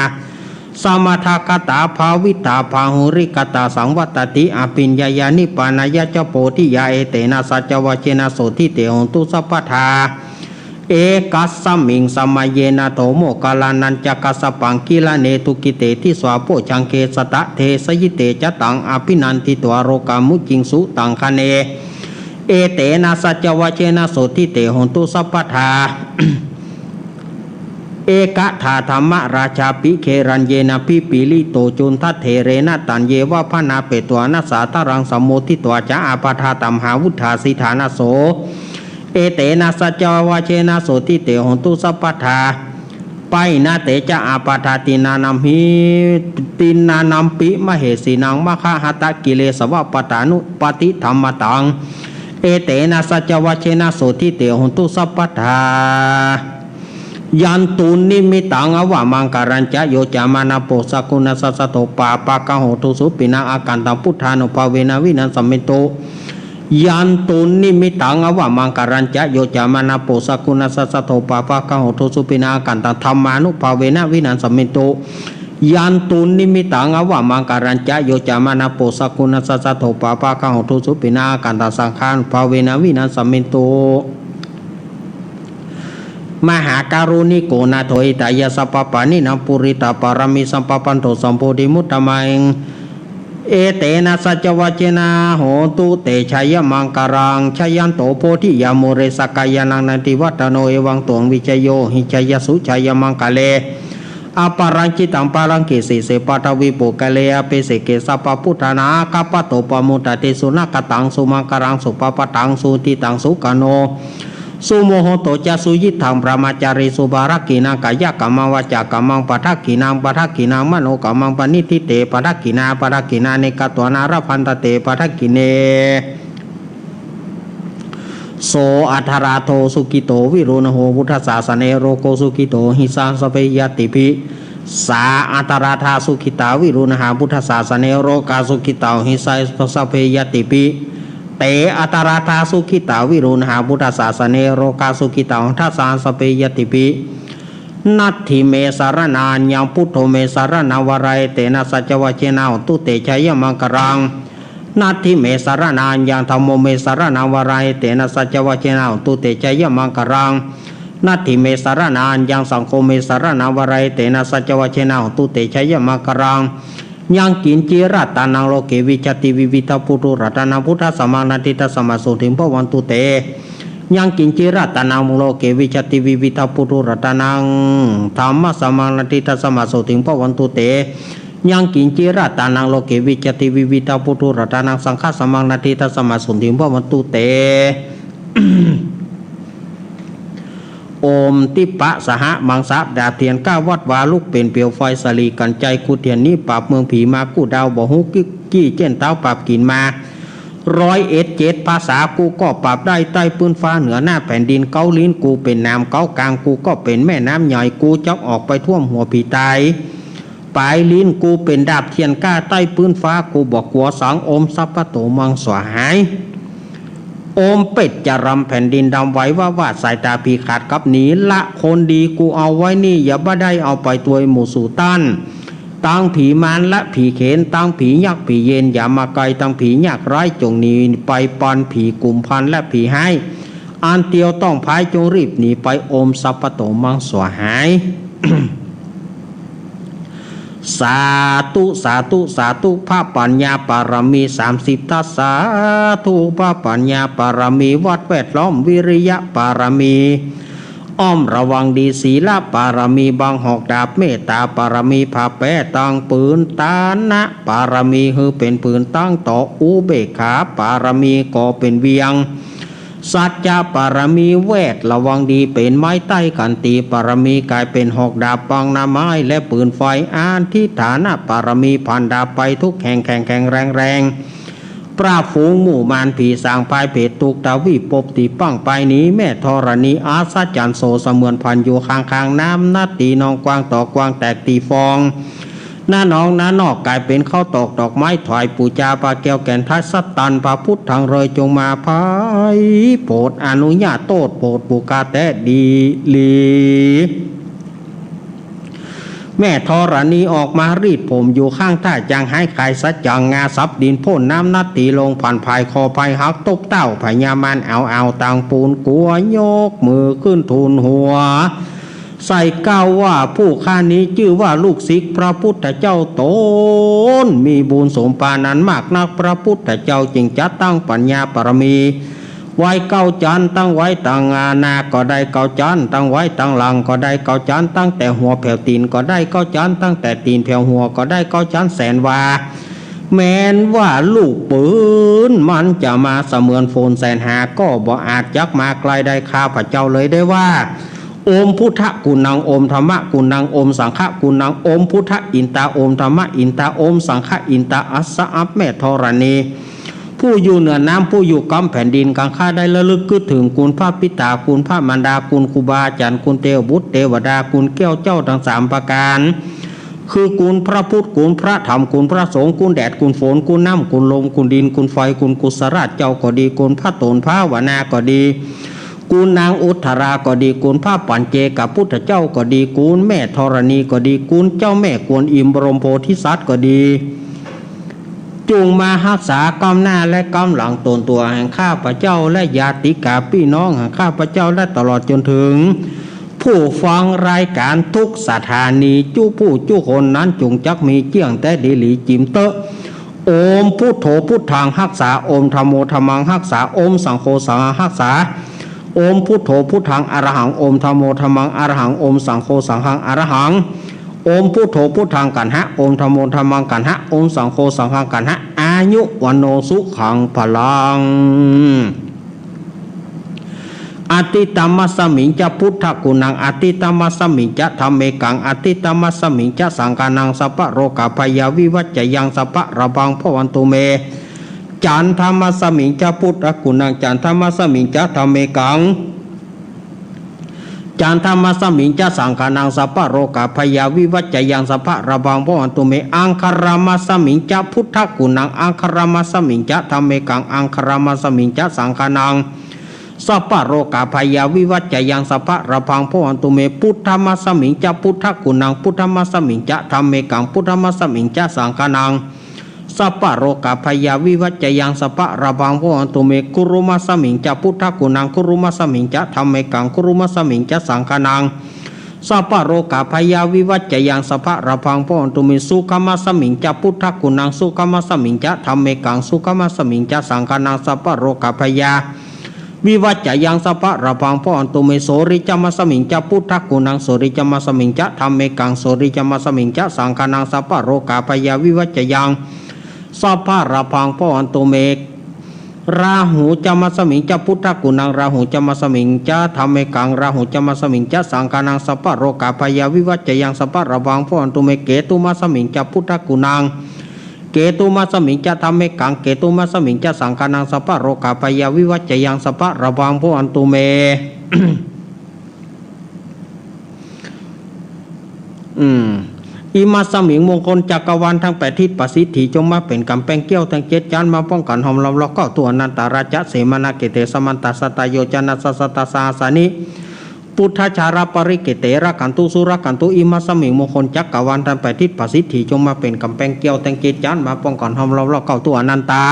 สมาทากตาภาวิตาภาหุริกตาสังวัตติอภิญญานิปานายะเจโพธิยาเอเตนะสัจวเจนะโสทิเตหงตุสัพพทาเอกัสสมิงสมัยเยนะโตโมกาลานันจักสปังกิลาเนตุกิเตทิสวาโพชังเคสตะเทสยิเตจตังอภินันติตัวโรกามุจิงสุตังคเนเอเตนะสัจวเจนะโสทิเตหงตุสัพพทาเอกถาธรรมราชาปิเครัญเยนะพิปิลิโตจุนทัตเถเรนะตันเยวะพนาเปตัวนัสสาตรังสมโมทิตัวจะอาปาทาตัมหาวุธาสิฐานะโสเอเตนะสัจวะเชนะโสติเตหนตุสัพพทาไปนะเตจะอาปาทาตินานัมหิตินานัมปิมเหสีนังมะคะหตะกิเลสวะปตานุปฏิธรรมตังเอเตนะสัจวะเชนะโสติเตหนตุสัพพทายันตุนิมิตังอวามังการัญจะโยจามานาโปสกุณสัสสโตปาปะกะโหตุสุปินาอากันตังพุทธานุภาเวนะวินัสสมิโตยันตุนิมิตังอวามังการัญจะโยจามานาโปสกุณสัสสโตปาปะกะโหตุสุปินาอากันตังธรรมานุภาเวนะวินัสสมิโตยันตุนิมิตังอวามังการัญจะโยจามานาโปสกุณสัสสโตปาปะกะโหตุสุปินาอากันตังสังฆานุภาเวนะวินัสสมิโตมหาการุณิโกนาโถอิตายาสัพพปานินัมปุริตาปารามิสัมปปันโตสัมโพธิมุตตมังเอเตนะสัจวัจเจนะโหตุเตชัยมังการังชยันโตโพธิยาโมเรสกายานังนันติวัตโนเอวังตวงวิจโยหิจยสุชัยมังกะเลอปารังจิตังปารังกิสิเสปตวิปุกะเลอเปเสเกสัพพพุทธานาคัปปะโตปมุตตติสุนักตังสุมังการังสุปปะตังสุติตังสุกโนสุโมโหโตจะสุยิทังพระมาจาริสุบารักกินากายกัมมังวาจากัมมังปัทกินังปัทกินังมโนกัมมังปณิทิเตปัทกินาปัทกินาเนกตวนาราพันตเตปัทกิเนโสอัทราโทสุกิโตวิรุณโหพุทธศาสเนโรโกสุกิโตหิสาสเปยติภิสาอัตราธาสุขิตาวิรุณหาพุทธศาสเนโรกาสุขิตาหิสาสเปยติภิเตอัตราธาสุขิตาวิรุณหาพุทธศาสเนโรกาสุขิตาทัสสาสเปยติภินัตถิเมสารนายังพุทโธเมสารนาวรายเตนะสัจวะเจนะตุเตชัยมังกรังนัตถิเมสารนายังธรรมโมเมสารนาวรายเตนะสัจวะเจนะตุเตชัยมังกรังนัตถิเมสารนายังสังโฆเมสารนาวรายเตนะสัจวะเจนะตุเตชัยมังกรังยังกินจิรัตานังโลเกวิจติวิวิตาปุตุรัตนาพุทธสมานาติตัสมาสุทิมพวันตุเตยังกินจิรัตานังโลเกวิจติวิวิตาปุตุรัตนังธรรมสมานาติตัสมาสุทิมพวันตุเต ยังกินจิราตานังโลเกวิจติวิวิตาปุถุรัตานังสังฆสมังนาทีทัสมาสุนทิมพวันตุเต โอมติปะสหมังสะดาเทียนก้าวัดวาลุกเป็นเปียวไฟสลีกันใจกูเทียนนี้ปราบเมืองผีมากูดาวบ่ฮุกกี้เจนเต้าปราบกินมา101ภาษากูก็ปราบได้ใต้ปืนฟ้าเหนือหน้าแผ่นดินเกาลิ้นกูเป็นน้ำเกากลางกูก็เป็นแม่น้ำใหญ่กูจักออกไปท่วมหัวผีตายปลายลิ้นกูเป็นดาบเทียนก้าใต้ปืนฟ้ากูบอกกัวสังโอมสัพพโตมังสวหายโอมเป็ดจะรำแผ่นดินดำไว้ว่าสายตาผีขาดกับหนีละคนดีกูเอาไว้นี่อย่าบ่ได้เอาไปตัวหมู่สู่ต้านตั้งผีมารและผีเขนตั้งผียักษ์ผีเย็นอย่ามาไกลตั้งผียากร้ายจงหนีไปปอนผีกลุ่มพันและผีให้อันเตียวต้องพายจงรีบหนีไปโอมสัพพโตมังสวหาย สาธุสาธุสาธุพระปัญญาปารมี30ทัสสาธุพระปัญญาปารมีวัดแวดล้อมวิริยะปารมีอ้อมระวังดีศีลปารมีบางหอกดาบเมตตาปารมีผาแปะตังปืนตานะปารมีคือเป็นปืนตั้งต่ออุเบกขาปารมีก่อเป็นเวียงสัจจะปารมีเวทระวังดีเป็นไม้ใต้กันตีปารมีกลายเป็นหอกดาบปังนาไม้และปืนไฟอ่านที่ฐานะปารมีผ่านดาบไปทุกแห่งแข่งแรงปราบฝูงหมู่มารผีสางพายเพจตุกตาวิปบตีปั้งไปนี้แม่ธรณีอาสาจันโซเสมือนพันอยู่ข้างน้ำนาตีนองกวางต่อกวางแตกตีฟองหน้าน้องหน้านอกกลายเป็นข้าวตอกดอกไม้ถวายปูจาปลาแก้วแก่นทัศสัตตันพระพุทธทางเลยจงมาพายโปรดอนุญาตโตดโปรดปูกาแต่ดีลีแม่ธรณีออกมารีดผมอยู่ข้างท่าจางให้ขายสัจจังงาซับดินพ่นน้ำนัดตีลงผ่านภายคอภายหักตบเต้าพญามานเอาต่างปูนกัวยกมือขึ้นทูลหัวใส่ก้าวว่าผู้ข้านี้ชื่อว่าลูกศิษย์พระพุทธเจ้าตนมีบุญสมปานันมากนักพระพุทธเจ้าจึงจะตั้งปัญญาปรมีไว้เก้าจันตั้งไว้ตั้งอาณาก็ได้เก้าจันตั้งไว้ตั้งหลังก็ได้เก้าจันตั้งแต่หัวแผ่วตีนก็ได้เก้าจันตั้งแต่ตีนแผ่วหัวก็ได้เก้าจันแสนวาแม้นว่าลูกปืนมันจะมาเสมือนโฟนแสนหาก็บ่อาจยักมาไกลได้ข้าพเจ้าเลยได้ว่าโอมพุทธกุณังโอมธรรมะกุณังโอมสังฆกุณังโอมพุทธอินตาโอมธรรมะอินตาโอมสังฆอินตาอัสสะอัปแม่ธรณีผู้อยู่เหนือน้ำผู้อยู่กำแผ่นดินกังข้าได้ระลึกคิดถึงคุณพระปิตาคุณพระมารดาคุณครูบาอาจารย์คุณเทวบุตรเทวดาคุณแก้วเจ้าทั้ง3ประการคือคุณพระพุทธคุณพระธรรมคุณพระสงฆ์คุณแดดคุณฝนคุณน้ำคุณลมคุณดินคุณไฟคุณกุศลเจ้าก็ดีคุณพระโตนพระวนาก็ดีกูนางอุทราก็ดีกูลพระปัญเจกับพุทธเจ้าก็ดีกูลแม่ธรณีก็ดีกูลเจ้าแม่กวนอิมบรมโพธิสัตว์ก็ดีจงมารักษากำหน้าและกำหลังตนตัวแห่งข้าพเจ้าและญาติกาพี่น้องแห่งข้าพเจ้าและตลอดจนถึงผู้ฟังรายการทุกสถานีจู้ผู้จู้คนนั้นจงจักมีเกี่ยงแต่ดีหลีจิมเตอโอมพุทโธพุทธังรักษาโอมธรรมโมธรรมังรักษาโอมสังโฆสังฆรักษาโอมพุทโธพุทธังอรหังโอมธรรมโมธรรมังอรหังโอมสังโฆสังฆังอรหังโอมพุทโธพุทธังกันหะโอมธรรมโมธรรมังกันหะโอมสังโฆสังฆังกันหะอายุวันโนสุขังพลังอติตัมมัสสมิงจะพุทธกุณังอติตัมมัสสมิงจะธัมเมกังอติตัมมัสสมิงจะสังฆานังสัพพะโรกะพยาวิวัจจยังสัพพะระบังพวันตุเมจันทามัสสมิงจะพุทธกุณังจันทามัสสมิงจะธัมเมกังจันทามัสสมิงจะสังฆานังสัพพะโรกะพยาวิวัจจยังสัพพะระบังพวันตุเมอังคารามัสสมิงจะพุทธกุณังอังคารามัสสมิงจะธัมเมกังอังคารามัสสมิงจะสังฆานังสัพพะโรกะพยาวิวัจจยังสัพพะระพังพวันตุเมพุทธมัสสมิงจะพุทธกุณังพุทธมัสสมิงจะธัมเมกังพุทธมัสสมิงจะสังฆานังสัพพะโรกะพยาวิวัจจยังสัพพะระพังพวันตุเมกุรุมัสสมิงจะพุทธกุณังกุรุมัสสมิงจะธัมเมกังกุรุมัสสมิงจะสังฆานังสัพพะโรกะพยาวิวัจจยังสัพพะระพังพวันตุเมสุขมัสสมิงจะพุทธกุณังสุขมัสสมิงจะธัมเมกังสุขมัสสมิงจะสังฆานังสัพพะโรกะพยา วิวัจจะยังสัพพะระพังพรตุเมโสริจมัสมิงจะพุทธกุณังโสริจมัสมิงจะธรรมเมกังโสริจมัสมิงจะสังฆานังสัพพะโรกาปยาวิวัจจะยังสัพพะระพังพรตุเมราหูจมัสมิงจะพุทธกุณังราหูจมัสมิงจะธรรมเมกังราหูจมัสมิงจะสังฆานังสัพพะโรกาปยาวิวัจจะยังสัพพะระพังพรตุเมเกตุมัสมิงจะพุทธกุณังเกตุมัสมิงจะธรรมเมกังเกตุมัสมิงจะสังฆานังสัพพะโรกาปยาวิวัจจะยังสัพพะระวังพวันตุเม อิมาสมิงมงคลจักรวาลทั้ง8ทิศประสิทธิจงมาเป็นกำแพงเกี้ยวทั้ง7จานมาป้องกันหอมล้อมล้อก็ตัวอนันตราชเสมานาเกเตสมันตสตโยจนะสสตสาสานิพุทธชาราปริเกเตระกันตุสุรกันตุอิมาสมิงมงคลจักรวาลทั้ง8ทิศประสิทธิจงมาเป็นกำแพงเกี้ยวทั้ง7จานมาป้องกันหอมล้อมล้อก็ตัวอนันตา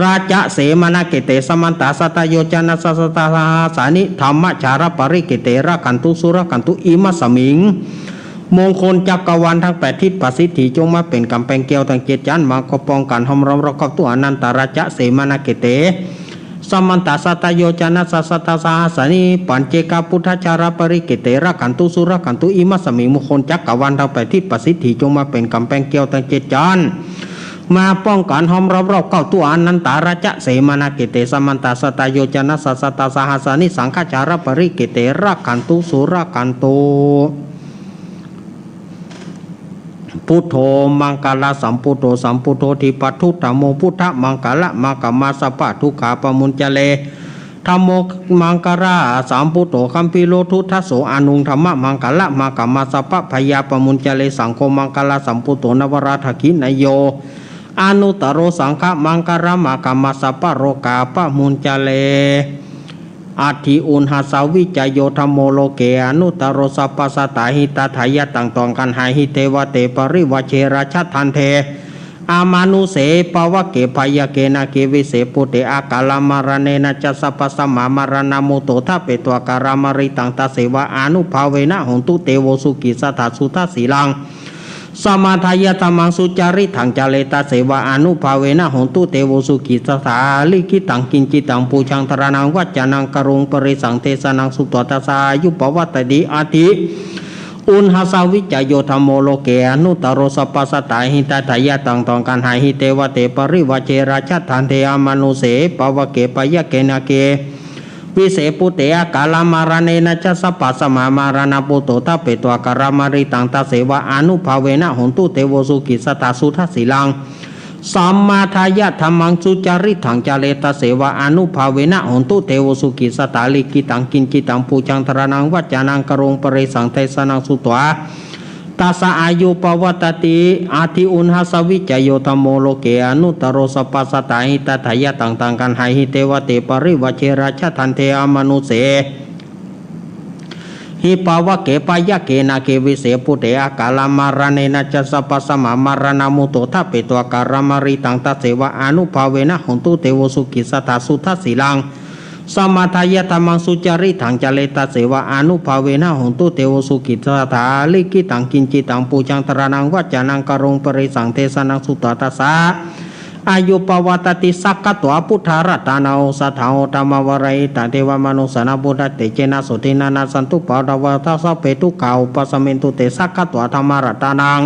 ราชเสมานาเกเตสมันตสตโยจนะสสตสาสานิธรรมชาราปริเกเตระกันตุสุรกันตุอิมาสมิงมงคลจักรวาลทั้ง8ทิศประสิทธิจงมาเป็นกำแพงเกี้ยวทั้ง7จานมาก็ป้องกันหอมล้อมล้อก็ตัวอนันตราชเสมานาเกเตสมันตสัตโยจนะสัสตสาสานิปัญเจกพุทธชาราปริเกเตระกันตุสุรกันตุอิมัสมิงมงคลจักรวาลทั้ง8ทิศประสิทธิจงมาเป็นกำแพงเกี้ยวทั้ง7จานมาป้องกันหอมรอบๆเข้าตัวอนันตาราชเสมานาเกเตสมันตสัตโยจนะสัสตสาสานิสังฆชาราปริเกเตระกันตุสุรกันตุพุทโธมังกาลสัมพุทโธสัมพุทโธทิปัฏฐุธัมโมพุทธมังกาละมังกมาสัพพะทุกขาปมุญจเลธัมโมมังกราสัมพุทโธคัมภีโลทุทัสโสอนุงธรรมะมังกาละมังกมาสัพพะพยาปมุญจเลสังโฆมังกาลสัมพุทโธนวราทกินโยอนุตตโรสังฆมังกรามังกมาสัพพะโรกาปมุญจเลอัตถิอุณหสาวิจโยธรรมโมโลเกอนุตตโรสัพพสตาหิตาทายะตังตองกันหาหิเทวเตปริวเชราชทันเทอามานุเสปวะเกพยเกนะเกวิเสปุเตอากาลามารเนนะจัสสะปัสสมามารณมุโตทะเปตวการามริตังตาเสวะอนุภาเวนะหนตุเตโวสุกิสถาสุทัสสีลังสมาทายะธรรมังสุจาริถังจาเลตาเสวะอนุภาเวนะหนตุเตโวสุกิสถาลิกิตังกินจิตังปูชังตระนังวัจจานังกรุงปริสังเทสนังสุตตสายุปวัตติอาทิอุณหสาวิจโยธรรมโมโลเกอนุตตโรสัพพสตาหิตาทายะตังตองกันหาหิเทวเตปริวเชราชทันเทอมนุเสปวะเกปยเกนะเกวิเศปุเตอกาลามารเนนะจัสสะปัสสมามารณปุโตทะเปตวการามริตังตาเสวะอนุภาเวนะหนตุเตโวสุกิสตาสุทัสสีลังสัมมาทายะธรรมังสุจาริถังจาเลตาเสวะอนุภาเวนะหนตุเตโวสุกิสตาลิกิตังกินจิตังปูจังตระนังวัจจานังกรงปริสังเทสนังสุตวาตัสสะอายุปวัตติอาทิอุณหสวิจโยธรรมโมโลเกอนุตตโรสัพพสตาหิตาทายะตังตังกันหาหิเทวเตปริวเชราชทันเทอมนุเสหิปาวะเกปายะเกนะเกวิเสปุเตอากาลามารเนนะจัสสะปัสสมามารณมุโตทะเปตวการามริตังตาเสวะอนุภาเวนะหนตุเตโวสุกิสถาสุทัสสีลังสมาทายะธรรมังสุจาริถังจาเลตาเสวะอนุภาเวนะหนตุเตโวสุกิสถาลิกิตังกินจิตังปูจังตระนังวัจจานังกรงปริสังเทสนังสุตตสาอายุปวัตติสักกะตัวพุทธารัตนาโอสัทธาโอธรรมวรัยตาเทวมนุสนาบุตเตเจนะสุทินานาสันตุปาดาวทัสสะเปตุขาวปัสเมนตุเตสักกะตัวธรรมรัตนัง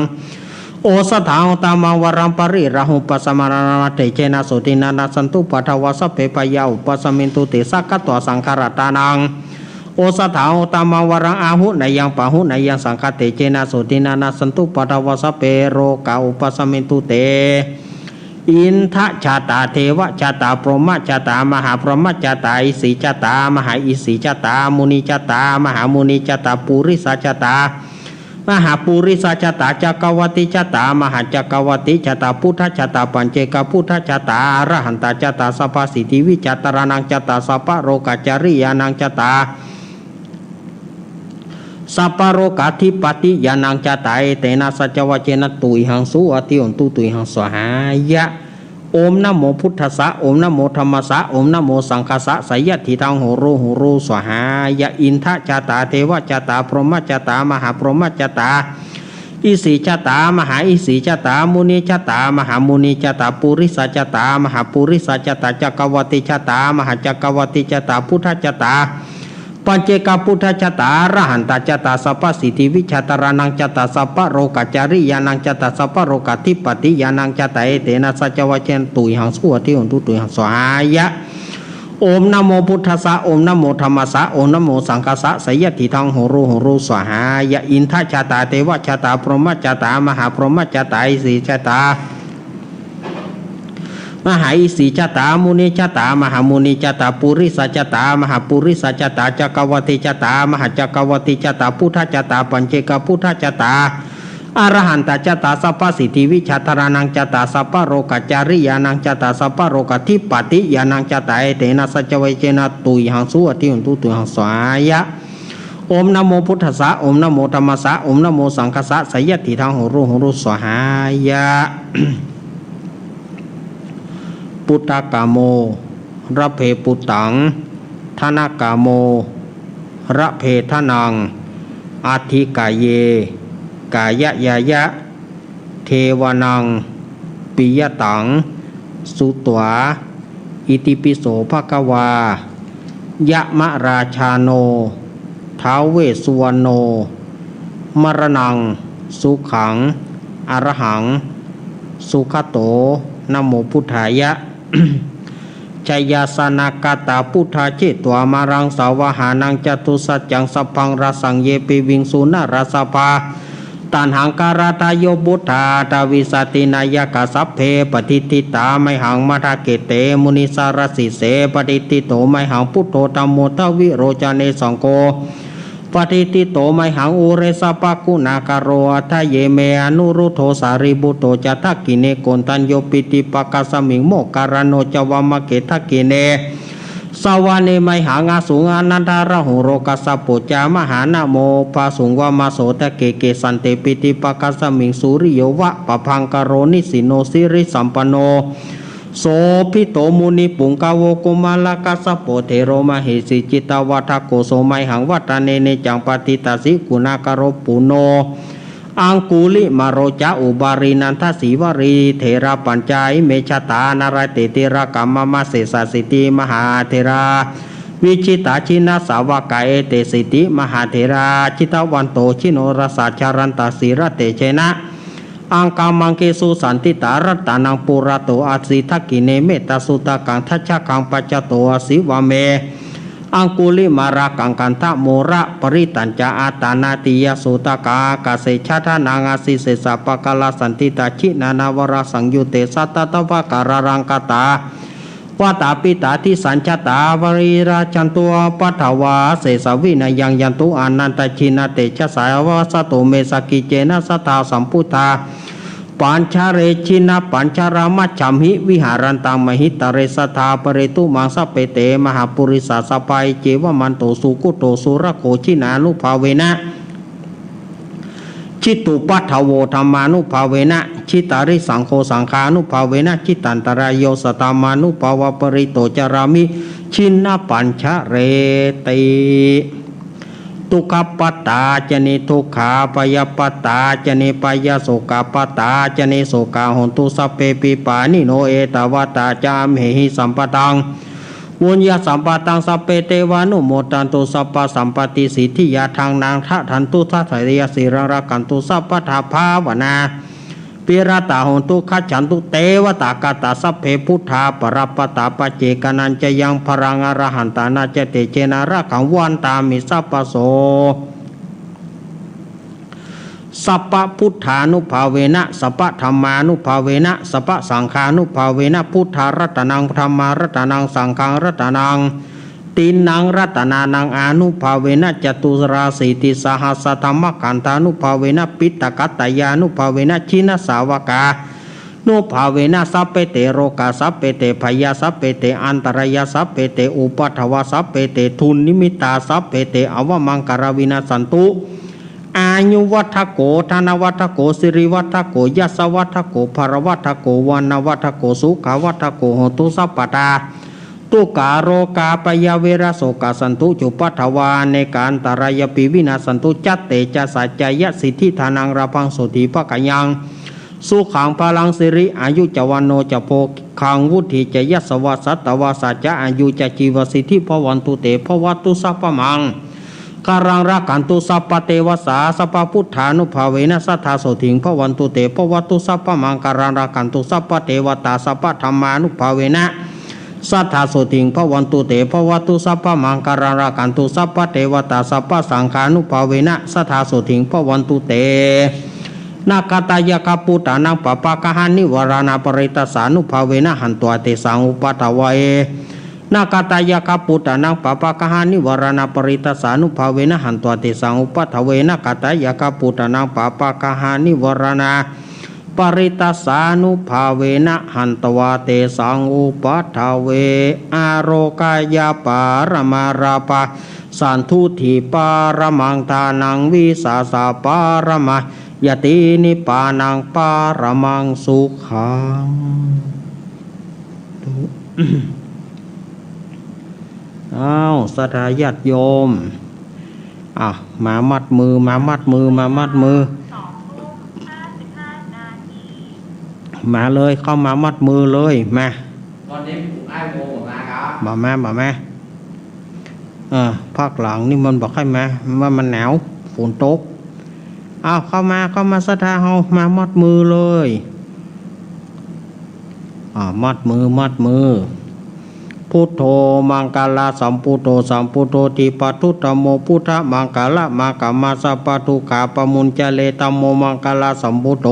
โอสัทธาโอธรรมวรัมปริราหุปัสมานาเตเจนะสุทินานาสันตุปาดาวสัพเพปยาอุปัสเมนตุเตสักกะตัวสังขารตานังโอสัทธาโอธรรมวรังอาหุนยังปะหุนยังสังฆเตเจนะสุทินานาสันตุปาดาวสัพเพโรกาอุปัสเมนตุเตอินทชาตาเทวชาตาพรหมชาตามหาพรหมชาตาอิสีชาตามหาอิสีชาตามุนีชาตามหามุนีชาตาปุริสชาตามหาปุริสชาตาจักรวัติชาตามหาจักรวัติชาตาพุทธชาตาปัญเจกพุทธชาตาอรหันตชาตาสัพพสิทธิวิจตรานังชาตาสัพพโรกัจจริยานังชาตาสัพพโรกาธิปติยานังจตายเตนะสัจวเจนะตุยหังสุอติอนตุตุยหังสหายะโอมนะโมพุทธัสสะโอมนะโมธรรมัสสะโอมนะโมสังฆัสสะไสยทิทังโหโรโหโรสหายะอินทจตาเทวจตาพรหมจตามหาพรหมจตา อิสีชตามหาอิสีชตามุนีชตามหามุนีชตาปุริสชตามหาปุริสชตาจักรวติชตามหาจักรวติชตาพุทธชตาปัญเจกพุทธชตาระหันตชตาสัพพสิทธิวิชตรานังชตาสัพพโรกัจจริยานังชตาสัพพโรกัติปติยานังชตาเอเตนะสัจวัชเชนตุยหังสุติหุนตุตุยหังสวายะโอมนะโมพุทธัสสะโอมนะโมธัมมัสสะโอมนะโมสังฆัสสะสยติทังโหรูสวหายะอินทชตาเทวชตาพรหมชตามหาพรหมชตาอิสีชตามหาอิสีชตามุนีชตามหามุนีชตาปุริสชตามหาปุริสชตาจักรวติชตามหาจักรวติชตาพุทธชตาปัญเจกพุทธชตาอรหันตชตาสัพพสิทธิวิชตรานังชตาสัพพโรกัจจริยานังชตาสัพพโรกัติปติยานังชตาเอเตนะสัจวัยเจนะตุยหังสุติหุนตุตุยหังสวายะโอมนะโมพุทธัสสะโอมนะโมธัมมัสสะโอมนะโมสังฆัสสะสยติทังโหรูสวหายะ ปุตตะกาโมระเพปุตตังธนกาโมระเพทนังอาทิกายเยกายะยายะเทวนังปิยตังสุตวาอิติปิโสภควายะมะราชาโนท้าวเวสสุวรรณโนมรณังสุขังอรหังสุขโตนะโมพุทธายะ ชัยยาสนากตาพุทธาเจตัวมารังสาวหานังจตุสัจจังสัพพังรสังเยปิวิงสุนาราสภาตันหังการาตายโยบุตธาตาวิสตินายกสัพเพปฏิทิตาไมหังมาทาเกเตมุนิสารสิเสปฏิทิโตไมหังพุทโธธัมโมทวิโรจเนสังโฆปฏิทิโตไมหังอุเรสปะกุณาคารโรอัทเยเมอนุรุโธสารีบุโตจัตถกิเนโกนตัญโยปิติปกัสสมิงโมการโนจวามะเกทกิเนสวานิไมหังอาสุงอนันทาระหุโรกัสสะปุจจามหานะโมภาสุงวามาโสตะเกเกสันเตปิติปกัสสมิงสุริโยวะปะพังกโรนิสิโนสิริสัมปโนโสพิโตมุนิปุงกาโวกุมาลกัสสะโปเทโรมหิสิจิตาวัฏโกโสไมหังวัตเนเนจังปฏิตัสสิกุณากโรปุโนอังกุลิมาโรจาอุบารินันทสีวรีเทระปัญจายเมชตานารายเตติระกัมมะมะเสสสิติมหาเทราวิชิตาชินาสาวกายเตสิติมหาเทราชิตวันโตชิโนรสาจารันตสีระเตเชนะอังกามังเกสุสันติตารัตานังปุระโตอาสิทักกิเนเมตสุตกังทัชชะกังปัจจโตอสิวะเมอังกุลิมารากังกันทะโมระปริตัญจาอาตานาติยสุตกากาเสชะทานางาสิเสสะปะกะลาสันติตาชินานาวราสังยุเตสัตตะวะการรังกตาวาตาปิตาทิสัญชตาวริราชันตัวปัทวาเสสวินายังยันตุอนันตชินาเตชะสายวสโตเมสกิเจนะสัทธาสัมพุทธาปัญชาเรชินะปัญชารามัจฉัมหิวิหารันตังมหิตเรสธาปเรตุมังสเปเตมหาปุริสาสปายเจวมันโตสุกุโตสุระโกชินานุภาเวนะชิตุปัทโวธรรมานุภาเวนะชิตาริสังโฆสังฆานุภาเวนะชิตันตรายโยสตามานุภาวปริโตจารามิชินนาปัญชาเรติทุกขปัตตาจเนทุกขาปยปัตตาจเนปยโสกปัตตาจเนโสกาหนตุสัพเพปิปานิโนเอตวัตตาจามเหหิสัมปตังวุญญาสัมปตังสัพเพเทวานุโมตันตุสัพพสัมปติสิทธิยาทางนางทะทันตุทัสริยสิรรักันตุสัพพทาภาวนาปิรตาหนตุขัจฉันตุเตวตากตาสัพเพพุทธาปรปตาปเจกนันจะยังพรังอรหันตานาเจเตเจนาระขังวันตามิสัพพโสสัพพพุทธานุภาเวนะสัพพธรรมานุภาเวนะสัพพสังฆานุภาเวนะพุทธารัตนังธรรมารัตนังสังฆังรัตนังตินังรัตนานังอนุภาเวนะจตุราสีติสหัสธรรมขันธานุภาเวนะปิตกัตตยานุภาเวนะชินสาวกานุภาเวนะสัพเพเตโรกาสัพเพเตพยาสัพเพเตอันตรายาสัพเพเตอุปัฏฐวาสัพเพเตทุนนิมิตาสัพเพเตอวมังการวินาสันตุอายุวัฏโกธนวัฏโกสิริวัฏโกยัสวัฏโกภรวัฏโกวันวัฏโกสุขวัฏโกโหตุสัพปตา ตุกาโรกาปยาเวระโสกาสันตุจุปัฏวาในการตรายปีวินาสันตุจัตเตจะสัจจยสิทธิธานังราพังโสติภกยังสุขังพลังสิริอายุจวันโนจะโพคังวุธิจะยัสวะสัตตวาสัจจะอายุจะจีวสิทธิภวันตุเตภวัตุสัพพมังการังรักขันตุสัพพเทวสาสัพพพุทธานุภาเวนะสัทธาโสถิงภวันตุเตภวัตุสัพพมังการังรักขันตุสัพพเทวตาสัพพธรรมานุภาเวนะสัทธาโสถิงภวันตุเตภวัตุสัพพมังการังรักขันตุสัพพเทวตาสัพพสังฆานุภาเวนะสัทธาโสถิงภวันตุเตนาคตายกปุตตานังปปะกะหันนิวรานาปริตสานุภาเวนะหันตัวเตสังอุปตวะเอนาคตายกปุตตานังปปะกะหันนิวรานาปริตสานุภาเวนะหันตัวเตสังอุปตวะเอนาคตายกปุตตานังปปะกะหันนิวรานาปริตสานุภาเวนะหันตวะเตสังอุปตวะเวอาโรกายาปารมาราปะสันทุถิปารมังทานังวิสาสาปารมายตินิปานังปารมังสุขังอ้าวสัทธาญาติโยมมามัดมือมามัดมือมามัดมือมาเลยเข้ามามัดมือเลยมาวันนี้ผมไอ้โมมาครับมาแม่ภาคหลังนี่มันบอกให้มาว่ามันหนาวฝนตกเข้ามาสัทธาเฮามามัดมือเลยมัดมือพุทโธมังกาลาสัมพุทโธติปัทุตโมพุทธมังกาละมากามาสัพพทุขาปมุญจเลตโมมังกาลาสัมพุทโธ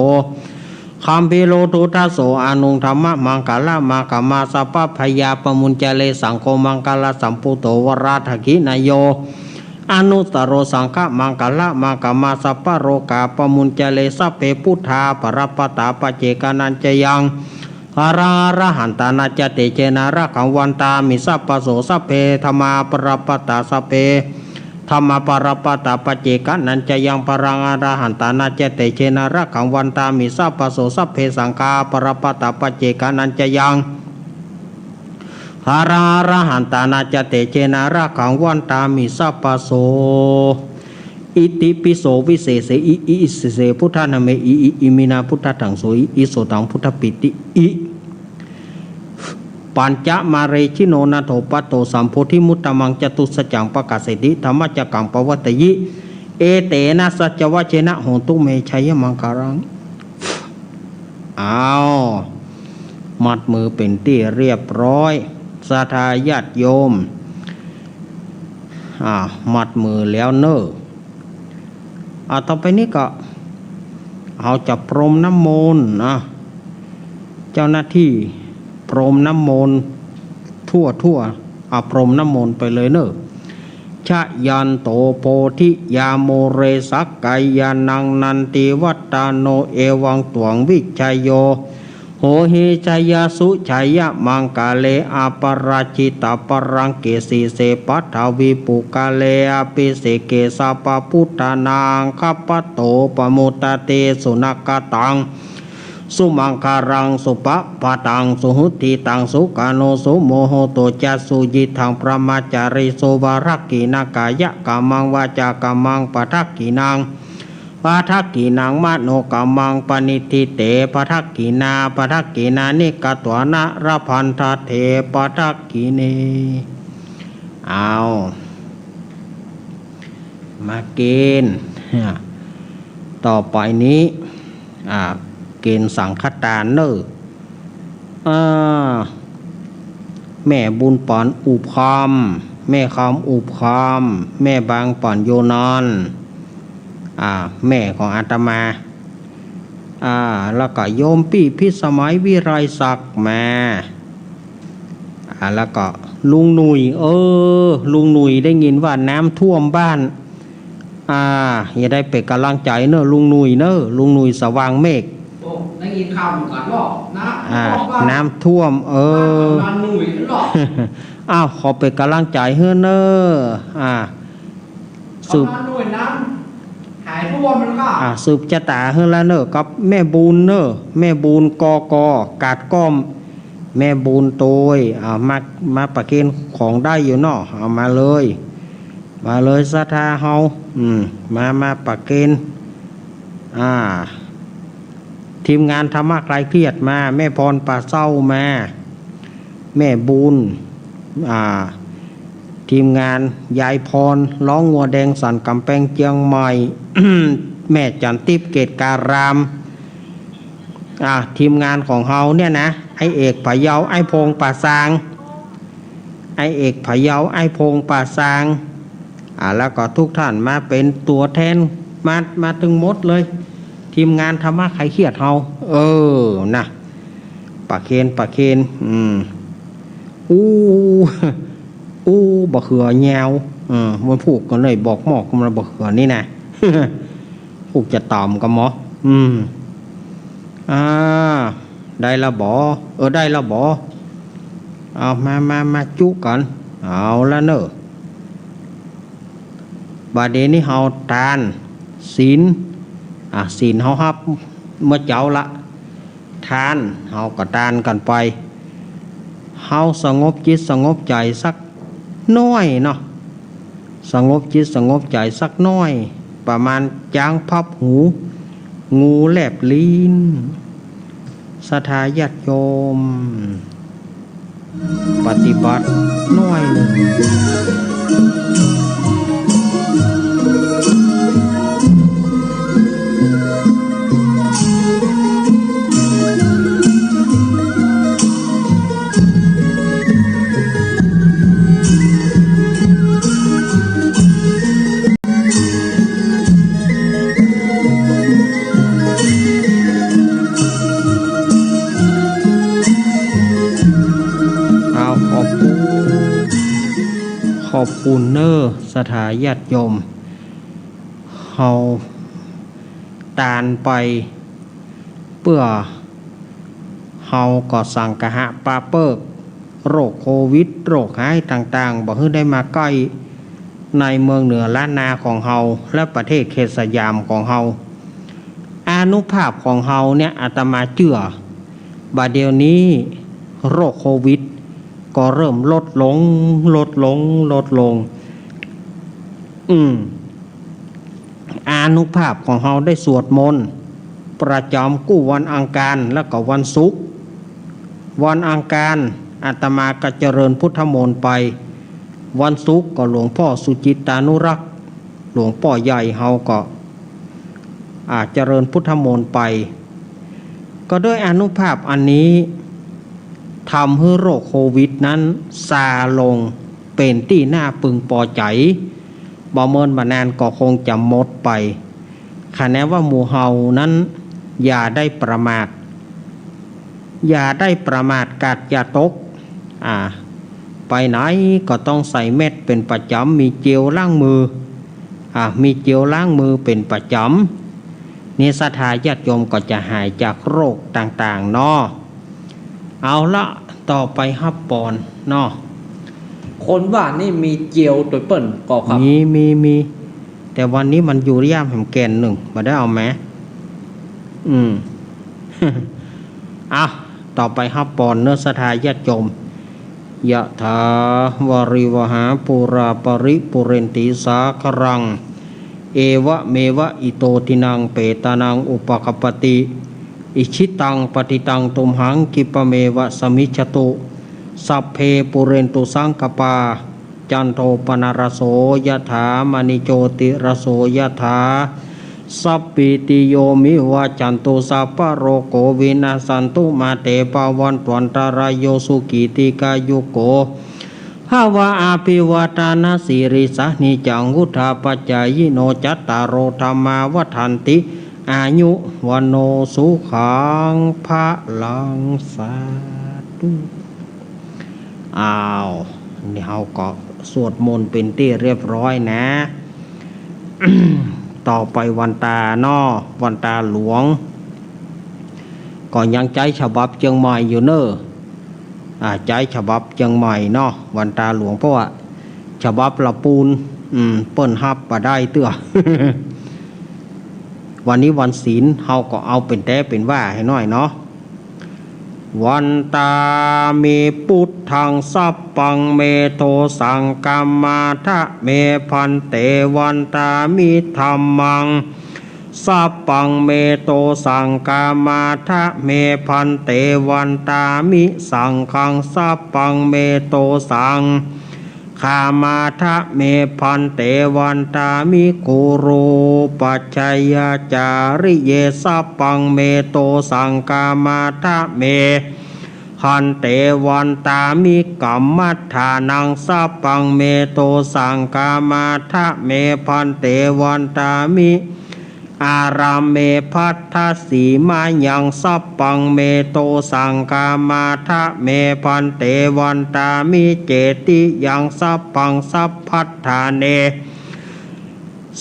คัมภีโลทุทัสโสอนุธรรมมังกาละมากามาสัพพพยาปมุญจเลสังโฆมังกาลาสัมพุทโธวราทกินายโยอนุตตโรสังฆมังกาละมังกามาสัพพโรกาปมุญจเลสัพเพพุทธาปรปตาปเจกานันจยังอระหันตานาจเตเจนาระขังวันตามิสัพพโสสัพเพธรรมาปรปตาสัพเพธรรมาปรปตาปเจกานันจยังปรังอระหันตานาจเตเจนาระขังวันตามิสัพพโสสัพเพสังฆาปรปตาปเจกานันจยังหาระหันตานาจเตเจนาระขังวันตามิสัพพโสอิติปิโสวิเศษอิเสพุทธานาเมอิมินาพุทธถังโสอิโสตังพุทธปิติอิปัญจมาเรชิโนนาโถปัตโตสัมโพธิมุตตมังจตุสัจจังปะกาเสติธรรมจักกังปวัตยิเอเตนะสัจวัชเชนะโหตุเมชัยมังคารังมัดมือเป็นที่เรียบร้อยสัทธาญาติโยมมัดมือแล้วเนอะต่อไปนี้ก็เอาจะพรมน้ำมนต์เจ้าหน้าที่พรมน้ำมนต์ทั่วพรมน้ำมนต์ไปเลยเนอะชะยันโตโพธิยาโมเรสักกายานังนันติวัตตาโนเอวังตวงวิชัยโยโหหิชัยสุชัยมังกาเลอาปราชิตาปรังเกสีเสปัทวิปุกาเลอปิเสเกสาปพุทธานังคัปปโตปมุตตเตสุนักตังสุมังคารังสุปะปะตังสุหุติตังสุกาโนสุโมโหโตจัสสุยิทังพระมาจาริโสวารักกินากายะกามังวาจากามังปะทักกินังปะทักกินังมโนกามังปณิทิเตปะทักกินานิกตวนะระพันธเถปะทักกิเนมาเกณฑ์ต่อไปนี้เกณฑ์สังฆทานเนอะแม่บุญปอนอุปคำแม่คำอุปคำแม่บางปอนโยนอนแม่ของอาตมาแล้วก็โยมปี้พิสมัยวิไรศักดิ์มาแล้วก็ลุงหนุ่ยลุงหนุ่ยได้ยินว่าน้ำท่วมบ้านอย่าได้เป็นกำลังใจเนอะลุงหนุ่ยลุงหนุ่ยสว่างเมฆได้ยินข่าวเหมือนกันหรอน้ำท่วมบ้านหนุ่ยหรอขอเป็นกำลังใจเฮ้อเนอะสืบหนุ่ยน้ำหายท่วมมันก็สืบจะตาเฮ้อแล้วเนอะกับแม่บูนเนอะแม่บูนกกาดก้อม แม่บุญโตยมาประเคนของได้อยู่เนาะเอามาเลยศรัทธาเฮามาประเคนทีมงานธรรมะคลายเครียดมาแม่พรป่าเศร้ามาแม่บุญทีมงานยายพรร้องงัวแดงสันกำแพงเจียงใหม่ แม่จันทิพย์เกตการามทีมงานของเฮาเนี่ยนะไอเอกพะเยาไอพงป่าซางไอเอกพะเยาไอพงป่าซางแล้วก็ทุกท่านมาเป็นตัวแทนมาถึงหมดเลยทีมงานธรรมะใครเครียดเฮานะปะเคนบะเขือแยวมันผูกกันเลยบอกหมอกมันบะเขือนี่นะ ผูกจะตอมกับหมอได้ละบ่ได้ละบ่เอามาจุกันเอาละเนอะบาดเดนี้เฮาทานศีลศีลเฮาฮับเมื่อเจ้าละทานเฮาก็ทานกันไปเฮาสงบจิตสงบใจสักน้อยเนาะสงบจิตสงบใจสักน้อยประมาณจางพับหูงูแลบลิ้นศรัทธาญาติโยมปฏิบัติน้อยหนึ่งขอบคุณเนอสถาญาติโยมเฮาตานไปเพื่อเฮาก็สั่งกะหะปาเปิกโรคโควิดโรคหายต่างๆบ่ให้ได้มาใกล้ในเมืองเหนือล้านนาของเฮาและประเทศเขตสยามของเฮาอานุภาพของเฮาเนี่ยอาตมาเชื่อบัดเดี๋ยวนี้โรคโควิดก็เริ่มลดลงอานุภาพของเฮาได้สวดมนต์ประจำกู้วันอังคารแล้วก็วันศุกร์วันอังคารอาตมาก็เจริญพุทธมนต์ไปวันศุกร์ก็หลวงพ่อสุจิตานุรักษ์หลวงพ่อใหญ่เฮาก็เจริญพุทธมนต์ไปก็ด้วยอานุภาพอันนี้ทำให้โรคโควิดนั้นซาลงเป็นที่น่าพึงพอใจบ่เมินมานานก็คงจะหมดไปคะแนนว่าหมู่เฮานั้นอย่าได้ประมาทกาดอย่าตกไปไหนก็ต้องใส่เม็ดเป็นประจำมีเจลล้างมือเป็นประจำนี่ศรัทธาญาติโยมก็จะหายจากโรคต่างๆเนาะเอาละต่อไปฮับปอนเนาะคนว่านี่มีเจียวตัวเปิ้นก็ครับมีแต่วันนี้มันอยู่ย่ามแหมแกนหนึ่งมาได้เอาไหมเอาต่อไปฮับปอนเนื้อศรัทธาญาติโยมยะถาวาริวหาปุราปริปุเรนติสาครังเอวะเมวะอิโตทินังเปตานังอุปกปติอิชิตังปฏิตังตุมหังกิปเมวะสมิจฉตุสัพเพปุเรนตุสังกปาจันโทปนารโสยถามณิโจติรโสยถาสัพพิติโยมิวะจันตุสัพพะโรโกวินาสันตุมาเตปาวันตวันตารายโยสุกิติกายุโกภาวะอาภิวัตานาสิริสานิจังวุธาปัจจายโนจัตตารโอธรรมาวัฏันติอายุวันโนสุขังพระลังสาธุนี่เฮาก็สวดมนต์เป็นที่เรียบร้อยนะ ต่อไปวันตาวันตาหลวงก็ยังใจฉบับเชียงใหม่อยู่เนอะใจฉบับเชียงใหม่วันตาหลวงเพราะว่าฉบับละปูนเปิ้นฮับมาได้เตื้อ วันนี้วันศีลเฮาก็เอาเป็นแต่เป็นว่าให้น้อยเนาะ วันตามิพุทธังสัพปังเมโทสังกัมมาทะเมพันเตวันตามิธัมมังสัพปังเมโตสังกามาทะเมพันเตวันตามิสังฆังสัพปังเมโตสังคามาทะเมพันเตวันตามิกุรูปัจจยจาริเยสัพปังเมโตสังกามาทะเมพันเตวันตามิกัมมัฏฐานังสัพปังเมโตสังกามาทะเมพันเตวันตามิอารามเมพัทธสีมายังสัพปังเมโตสังกามาทะเมพันเตวันตามิเจติยังสัพปังสัพพัทธาเน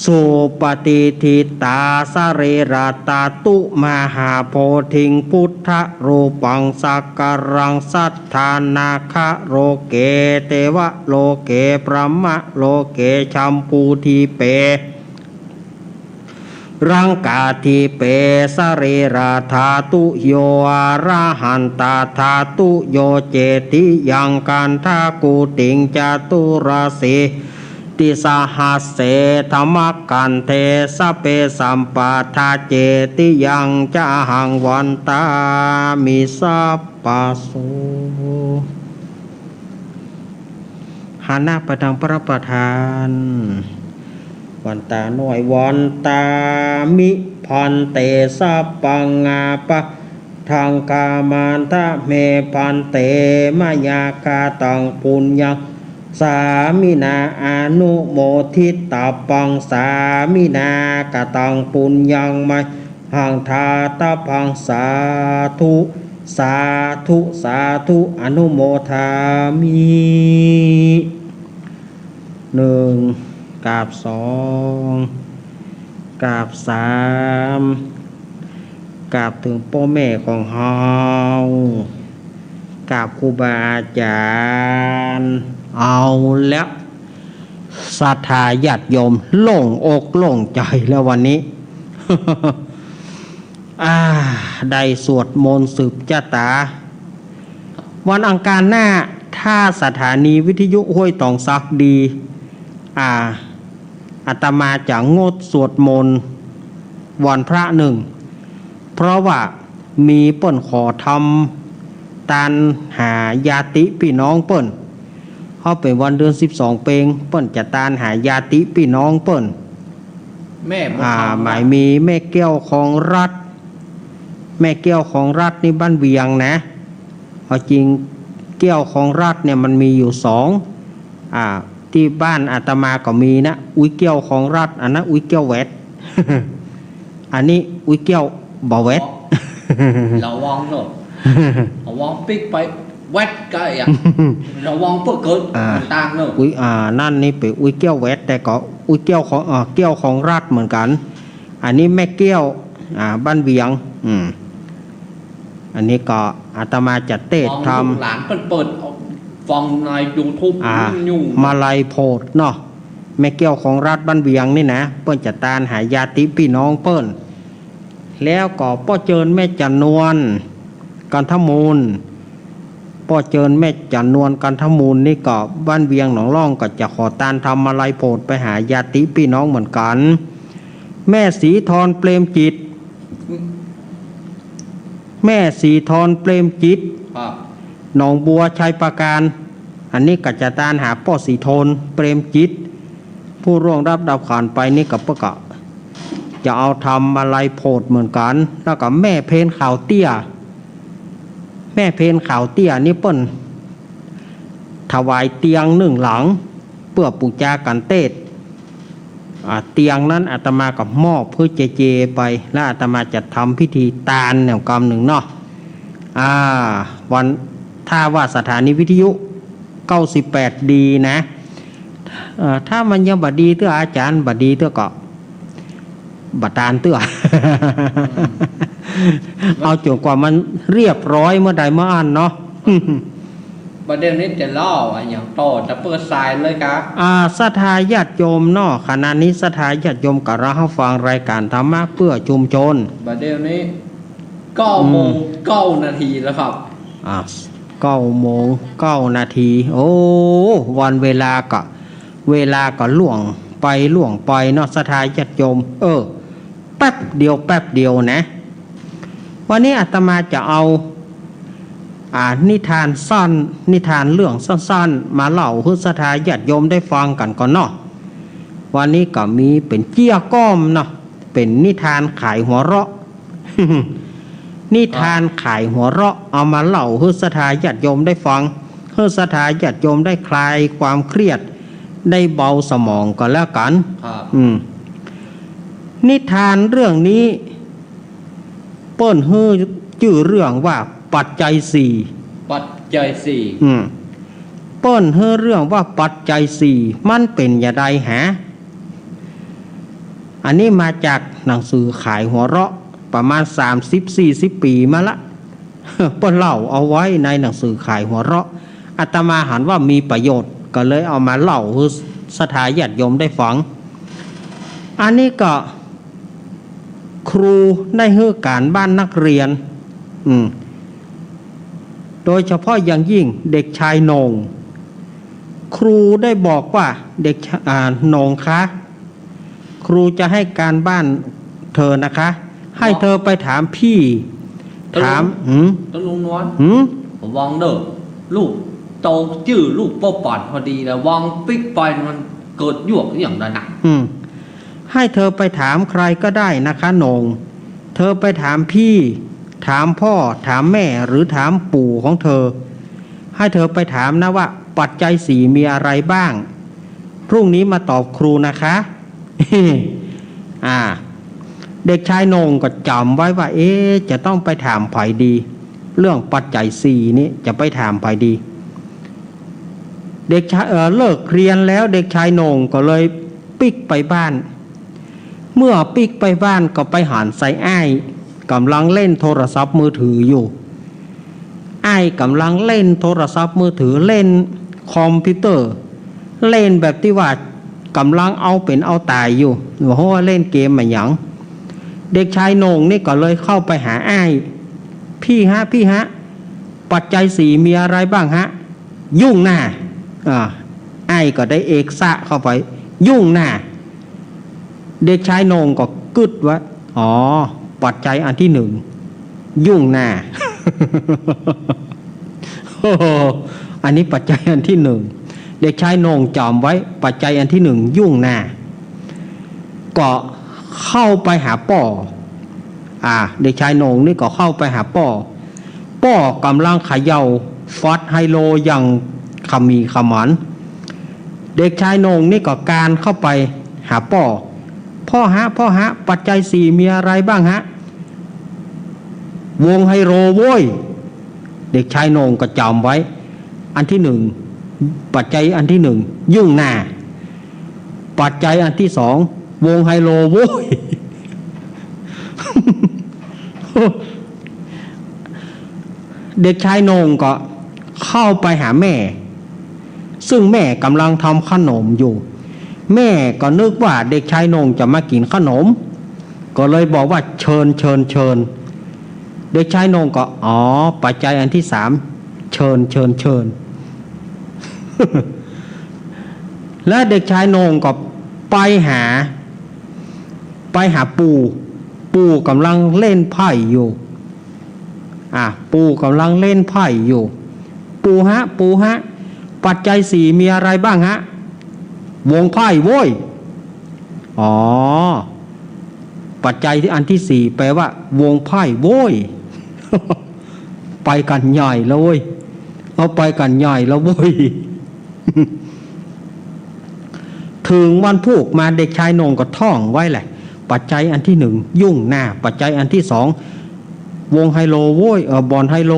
สุปฏิทิตาสเรราตาตุมหาโพธิงพุทธรูปังสักการังสัทธานาคะโรเกเตวะโลเกปรมะโลเกชัมพูทีเปรังกาทิเปสเรราธาตุโยอาระหันตาธาตุโยเจติยังกันทากุติงจตุราสีติสหัสเสธรรมกันเทสเปสัมปทาเจติยังจาหังวันตามิสัพปะโสหันหน้าไปทางพระประธานวันตาหน่อยวันตามิพันเตสัพปังงาปะทางกามันทะเมพันเตมายากาตังปุญญังสามินาอนุโมทิตาปังสามินากตังปุญญังมัยหังทาตาพังสาธุสาธุสาธุอนุโมทามิหนึ่งกราบสองกราบสามกราบถึงพ่อแม่ของเฮากราบครูบาอาจารย์เอาแล้วศรัทธาญาติโยมโล่งอกโล่งใจแล้ววันนี้ ได้สวดมนต์สืบชะตาวันอังคารหน้าถ้าสถานีวิทยุห้วยตองซักดีอาตมาจะงดสวดมนต์วันพระหนึ่งเพราะว่ามีเปิ้นขอทำตานหาญาติพี่น้องเปิ้นเขาเป็นวันเดือน12เปงเปิ้นจะตานหาญาติพี่น้องเปิ้นแม่หมายมีแม่แก้วของรัฐแม่แก้วของรัฐนี่บ้านเวียงนะเอาจริงแก้วของรัฐเนี่ยมันมีอยู่สองที่บ้านอาตมาก็มีนะอุ้ยเกี้ยวของรัฐอันนั้นอุ้ยเกี้ยวแวด อันนี้อุ้ยเกี้ยวบ่แวด ระวังเนอะระวังปิ๊กไปแวดก็อย่างระวังเพื่อเกิดต่างเนอะอุ้ยนั่นนี่เป็นอุ้ยเกี้ยวแวดแต่ก็อุ้ยเกี้ยวของเกี้ยวของรัฐเหมือนกันอันนี้แม่เกี้ยวบ้านเวียงอันนี้ก็อาตมาจัดเทศทำหลานเปิดฟังในยูทูบยุ่งมาลัยโพดเนาะแม่เกี้ยวของรัฐบ้านเวียงนี่นะเปิ้นจะตานหาญาติพี่น้องเปิ้นแล้วก็ป้อเจิญแม่จันนวลกันทมูลป้อเจิญแม่จันนวลกันทมูลนี่ก็บ้านเวียงหนองล่องก็จะขอตานทำมาลัยโพดไปหาญาติพี่น้องเหมือนกันแม่ศรีธรเปรมจิตแม่ศรีธรเปรมจิตหนองบัวชัยประการอันนี้ก็จะตานหาป้อศรีธรเปรมจิตผู้ร่วงรับดาวขานไปนี่กับประกาศจะเอาทำอะไรโพดเหมือนกันแล้วก็แม่เพนข่าวเตี้ยแม่เพนข่าวเตี้ยนี่เปิ้นถวายเตียงหนึ่งหลังเพื่อปูจากันเทศเตียงนั้นอาตมากับมอบเพื่อเจไปแล้วอาตมาจะทำพิธีตาลแนวกรรมหนึ่งเนาะวันถ้าว่าสถานีวิทยุ98ดีนะถ้ามันยังบดีเตื้ออาจารย์บดีเตื้อก็บัตานเตื้อ เอาจนกว่ามันเรียบร้อยเมื่อใดเมื่ออันเนาะ ประเด็นนี้จะล่ออย่างต่อจะเปิดสายเลยครับศรัทธาญาติโยมเนาะขณะนี้ศรัทธาญาติโยมกับเราฟังรายการธรรมะเพื่อชุมชนประเด็นนี้9 โมง 9 นาทีแล้วครับ อ่ะ9:09 โอ้วันเวลาก็ล่วงไปเนาะสถานญาติโยมแป๊บเดียวนะวันนี้อาตมาจะเอานิทานสั้นนิทานเรื่องสั้นๆมาเล่าให้สถานญาติโยมได้ฟังกันก่อนเนาะวันนี้ก็มีเป็นเจี้ยก้อมเนาะเป็นนิทานขายหัวเราะ นิทานขายหัวเราะเอามาเล่าให้สถานญาติโยมได้ฟังให้สถานญาติโยมได้คลายความเครียดได้เบาสมองก็แล้วกันนิทานเรื่องนี้เปิ้นฮื้อชื่อเรื่องว่าปัจจัยสี่เปิ้นฮื้อเรื่องว่าปัจจัยสี่มันเป็นอย่างไรฮะอันนี้มาจากหนังสือขายหัวเราะประมาณ 30-40 ปีมาละ เปิ้นเล่าเอาไว้ในหนังสือขายหัวเราะอาตมาหันว่ามีประโยชน์ก็เลยเอามาเล่าให้สถานญาติโยมได้ฟังอันนี้ก็ครูได้ให้การบ้านนักเรียนโดยเฉพาะอย่างยิ่งเด็กชายโหน่งครูได้บอกว่าเด็กโหน่งคะครูจะให้การบ้านเธอนะคะให้เธอไปถามพี่ถามต้นลุงนวลผมวางเด้อลูกโตชื่อลูกป้อปอดพอดีแล้ววางปิ๊กไปมันเกิดหยวกอย่างนั้นนะให้เธอไปถามใครก็ได้นะคะโหน่งเธอไปถามพี่ถามพ่อถามแม่หรือถามปู่ของเธอให้เธอไปถามนะว่าปัจจัยสี่มีอะไรบ้างพรุ่งนี้มาตอบครูนะคะ เด็กชายโหน่งก็จำไว้ว่าจะต้องไปถามไผดีเรื่องปัจจัยสี่นี้จะไปถามไผดีเด็กชายเลิกเรียนแล้วเด็กชายโหน่งก็เลยปิกไปบ้านเมื่อปิกไปบ้านก็ไปหันใส่อ้ายกำลังเล่นโทรศัพท์มือถืออยู่อ้ายกำลังเล่นโทรศัพท์มือถือเล่นคอมพิวเตอร์เล่นแบบที่ว่ากำลังเอาเป็นเอาตายอยู่เพราะว่าเล่นเกมมาหยังเด็กชายโหน่งนี่ก็เลยเข้าไปหาอ้ายพี่ฮะปัจจัยสี่มีอะไรบ้างฮะยุ่งหน้าอ้ายก็ได้เอกสะเข้าไปยุ่งหน้าเด็กชายโหน่งก็กึดว่าปัจจัยอันที่หนึ่งยุ่งหน้า อันนี้ปัจจัยอันที่หนึ่งเด็กชายโหน่งจำไว้ปัจจัยอันที่หนึ่งยุ่งหน้าก็เข้าไปหาป่อเด็กชายโหน่งนี่ก็เข้าไปหาป่อกำลังเขย่าฟัดไฮโลอย่างขมีขมันเด็กชายโหน่งนี่ก็การเข้าไปหาพ่อฮะปัจจัยสี่มีอะไรบ้างฮะวงไฮโลโว้ยเด็กชายโหน่งก็จำไว้อันที่หนึ่งปัจจัยอันที่หนึ่งยุ่งหน้าปัจจัยอันที่สองวงไฮโลโว้ย เด็กชายโหน่งก็เข้าไปหาแม่ซึ่งแม่กำลังทำขนมอยู่แม่ก็นึกว่าเด็กชายโหน่งจะมากินขนมก็เลยบอกว่าเชิญเด็กชายโหน่งก็ปัจจัยอันที่สามเชิญ และเด็กชายโหน่งก็ไปหาปู่กำลังเล่นไพ่อยู่ปู่กำลังเล่นไพ่อยู่ปู่ฮะปัจจัยสี่มีอะไรบ้างฮะวงไพ่โว้ยปัจจัยที่อันที่สี่แปลว่าวงไพ่โว้ย ไปกันใหญ่แล้วเว้ยเอาไปกันใหญ่แล้วเว้ย ถึงวันพูกมาเด็กชายโหน่งก็ท่องไว้แหละปัจจัยอันที่หนึ่งยุ่งหน้าปัจจัยอันที่สองวงไฮโลโว้ยบอลไฮโล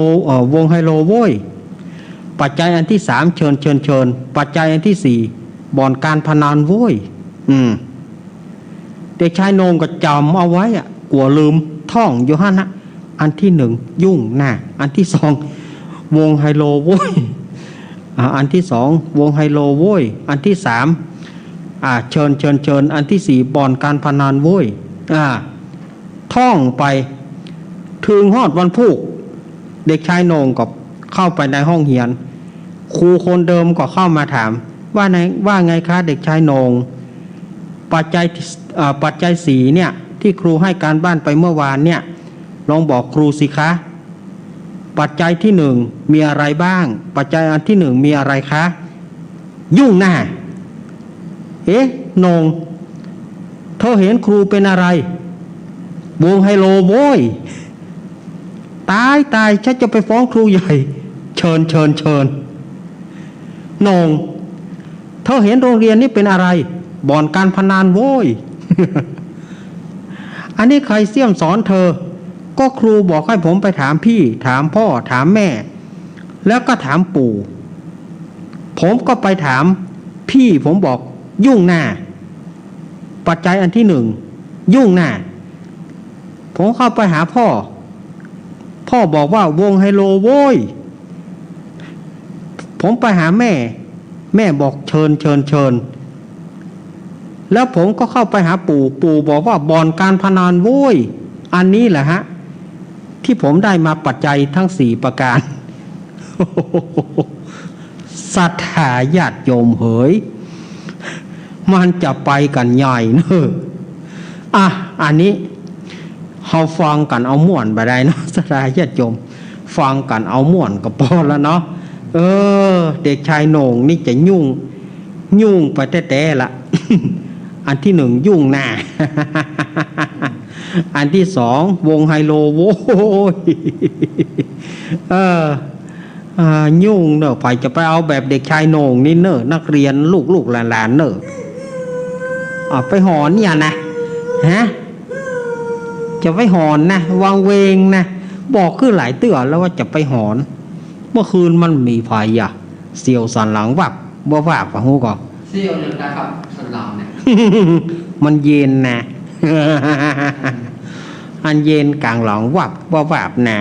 วงไฮโลโว้ยปัจจัยอันที่สามเชิญปัจจัยอันที่สี่บ่อนการพนันโว้ยเด็กชายโหน่งก็จำเอาไว้กลัวลืมท่องอยู่หั่นนะอันที่หนึ่งยุ่งหน้าอันที่สองวงไฮโลโว้ยอันที่สองวงไฮโลโว้ยอันที่สามเชิญอันที่สี่บ่อนการพนันโว้ยท่องไปถึงฮอดวันพุกเด็กชายโหน่งก็ เข้าไปในห้องเรียนครูคนเดิมก็เข้ามาถามว่าไงคะเด็กชายโหนงปัจจัยสีเนี่ยที่ครูให้การบ้านไปเมื่อวานเนี่ยลองบอกครูสิคะปัจจัยที่หนึ่งมีอะไรบ้างปัจจัยอันที่หนึ่งมีอะไรคะยุ่งหน้าโหนงเธอเห็นครูเป็นอะไรวงไฮโลโว้ยตายฉันจะไปฟ้องครูใหญ่เชิญโหนงเธอเห็นโรงเรียนนี้เป็นอะไรบ่อนการพนันโว้ย อันนี้ใครเสี่ยมสอนเธอก็ครูบอกให้ผมไปถามพี่ถามพ่อถามแม่แล้วก็ถามปู่ผมก็ไปถามพี่ผมบอกยุ่งหน้าปัจจัยอันที่หนึ่งยุ่งหน้าผมเข้าไปหาพ่อบอกว่าวงไฮโลโว้ยผมไปหาแม่บอกเชิญแล้วผมก็เข้าไปหาปู่บอกว่าบ่อนการพนันโว้ยอันนี้แหละฮะที่ผมได้มาปัจจัยทั้ง4ประการ ศรัทธาญาติโยมเฮ้ยมันจะไปกันใหญ่เนอะอันนี้เขาฟังกันเอาม่วนไปได้เนาะศรัทธาญาติโยมฟังกันเอาม่วนก็พอแล้วเนาะเด็กชายโหน่งนี่จะยุ่งไปแต่ละ อันที่หนึ่งยุ่งหน้า อันที่สองวงไฮโลโว้ยยุ่งเนอะไปจะไปเอาแบบเด็กชายโหน่งนี่เนอะนักเรียนลูกหลานเนอะไปหอนเนี่ยนะฮะจะไปหอนนะวางเวงนะบอกคือหลายเตือนแล้วว่าจะไปหอนเมื่อคืนมันมีไฟเสียวสันหลังวับปะฮู้ก่อนเสี่ยวหนึ่งนะครับสันหลังเนี่ย มันเย็นนะ อันเย็นกลางหลังวับนะ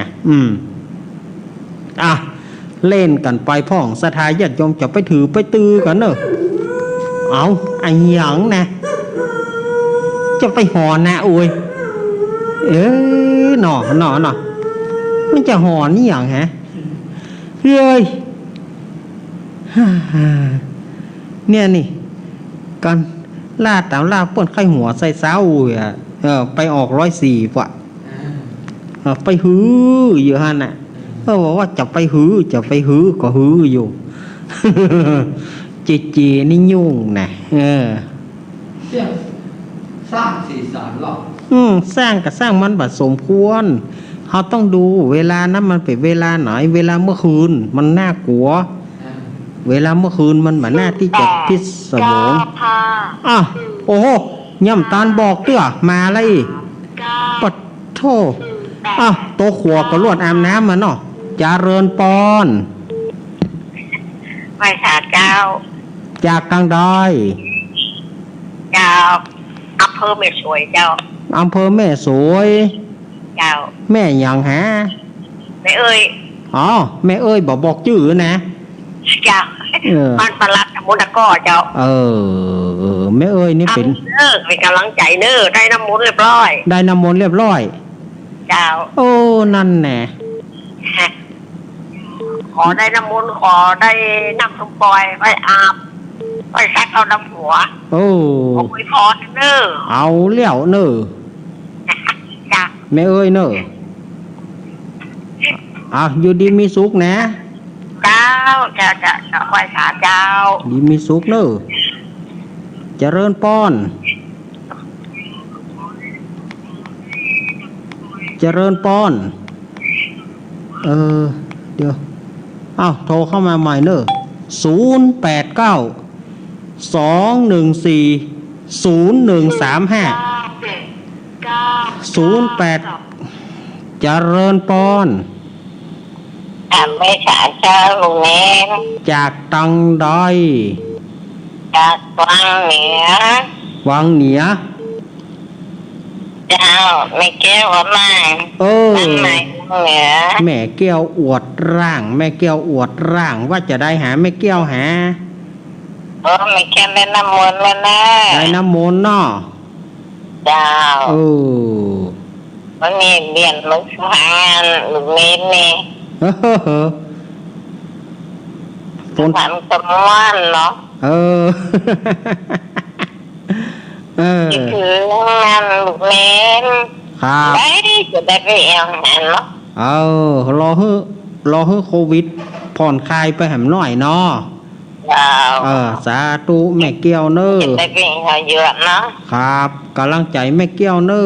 เล่นกันไปพ่องศรัทธาญาติโยมจะไปถือไปตือกันเนอะเอาไอ้หยังนะจะไปหอนนะโอ้ยหนอมันจะหอนนี่อย่างฮะเฮ้ยเนี่ยนี่กันล่าตามล่าป่นไข้หัวใส่เสาไปออก104ป่ะไปฮืออยู่ฮะน่ะบอกว่าจะไปฮือก็ฮืออยู่ จีนี่ยุ่งนะเสี่ยงสร้างสีสันหรอสร้างกับสร้างมันบัดสมควรเขาต้องดูเวลานั้นมันเป็นเวลาไหนเวลาเมื่อคืนมันน่ากลัวเวลาเมื่อคืนมันเหมือนหน้าที่จะพิศวงโอ้โหย่ำตาลบอกเตื้อมาอะไรปัดโทโตขวก็ลวดอาบน้ำมาเนาะจาเริญปอนไม่ขาดเจ้าจากทางใดเจ้าอำเภอแม่สวยเจ้าอำเภอแม่สวยเจ้าแม่ยังฮะแม่เอ้ยแม่เอ้ยบอกชื่อนะเจ้ามันประหลัดมุนก้อเจ้าแม่เอ้ยนี่เป็นเป็นกำลังใจเน้อได้น้ำมนต์เรียบร้อยได้น้ำมนต์เรียบร้อยเจ้านั่นแน่ขอได้น้ำมนต์ขอได้น้ำสมปอยไปอาบไปซักเอาน้ำหัวขอคุยพอเน้อเอาเลี้ยวเน้อจ้าแม่เอ้ยเน้ออยู่ดีมีสุขนะเจ้าคอยสาเจ้าดีมีสุขเนอะเจริญป้อนเดี๋ยวโทรเข้ามาใหม่เนอะ089-214-0135 08เจริญป้อนไม่ขาดเจ้าลุงแม่จากตังใดจากวังเหนือเจ้าแม่แก้วว่ามาแม่แก้วอวดร่างว่าจะได้หาแม่แก้วหาแม่แก้วได้น้ำมนต์แล้วนะได้น้ำมนต์เนาะเจ้าวันนี้เรียนลูกชายลูกเมนนี่ ฝน ฝันกำวันเนาะ เออ เออ คิดถึงงานลูกเล่น ครับ ได้จะได้ไปเอางานเนาะ เออรอให้โควิดผ่อนคลายไปแหมหน่อยเนาะ เจ้า สาธุแม่เกี้ยวเนอ จะได้ไปเอาเยอะเนาะ ครับกำลังใจแม่เกี้ยวเนอ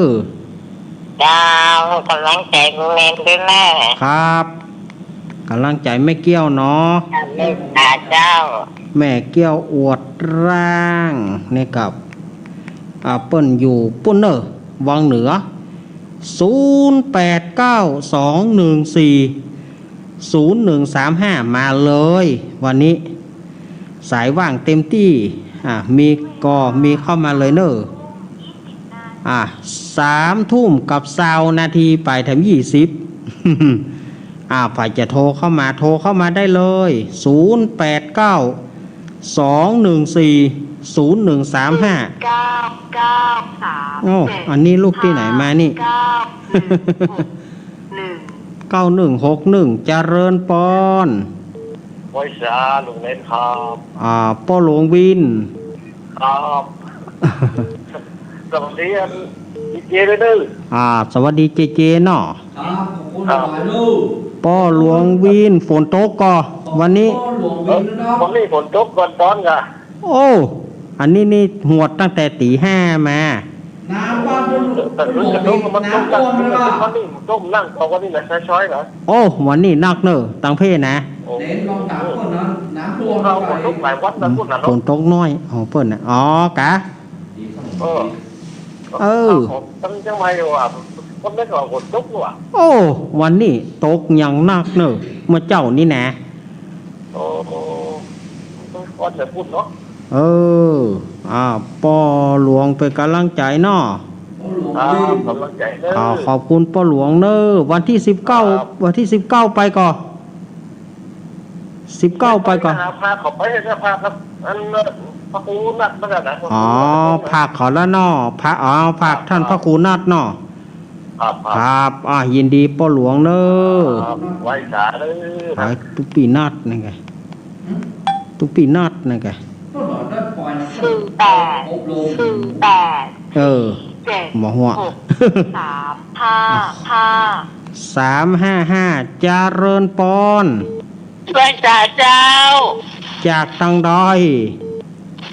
เจ้ากำลังใจคุณเมนด้วยแม่ ครับกำลังใจแม่เกี้ยวเนาะ เมตตาเจ้า แม่เกี้ยวอวดร่างนี่กับเปิ้นอยู่ปุ่นเนอวังเหนือ0892140135มาเลย วันนี้สายว่างเต็มที่มีเข้ามาเลยเนอะ3:20 ไปแถม20 ฝ่ายจะโทรเข้ามาได้เลย0892140135 993 โอ้อันนี้ลูกที่ไหนมานี่ 9161เจริญปอน ไว้สาลุงเล่นครับ ป้อหลวงวิน ครับสวัสดีดีเจเลยนึ สวัสดีเจเนาะ ครับขอบคุณหลายลูก ป้อหลวงวินฝนตกก็วันนี้ พ่อหลวงวินนะครับ วันนี้ฝนตกก่อนตอนกะ โอ้อันนี้นี่หวดตั้งแต่ตี 5มา น้ำบ้านพ่อหลวง แต่รู้จะตกมันตก น้ำ นั่ ท่วม ง เลย วันนี้ต้มนั่งตอนวันนี้นะช้อยๆเหรอ โอ้วันนี้นักเนอะตังเพนะ โอ้ เน้นลองถามคนนั้นน้ำท่วม เราฝนตกหลายวัดนะพูดนะ ฝ เนาะ นตกน้อยของเปิ้นนะกะ ตั้งจังไว้ว่าคนไม่ขอฝนตกหรอ โอ้วันนี้ตกอย่างนักเนอะเมื่อเจ้านี่นะ โอ้ก็จะพูดเนาะ ป้อหลวงเป็นกำลังใจเนาะ พ่อหลวง ครั วิ บ น กำลังใจเด้อ ขอบคุณป้อหลวงเนอะวันที่19ไปก่อน19ไปก่อน พาเขาไปนะพาครับอันพระครูนัดมาแล้วนะ ผักขอแล้วเนาะผักท่านพระครูนัดเนาะ ครับ ครับยินดีป้อหลวงเนอะ ไว้สาเลย ตุปีนัดนั่นไงตุปีนัดนั่นไง ก็หลอดได้ปล่อยนะ 08 อบรม 08 7 หมอหัว 355เจริญปอน พระเจ้า จากตังดอย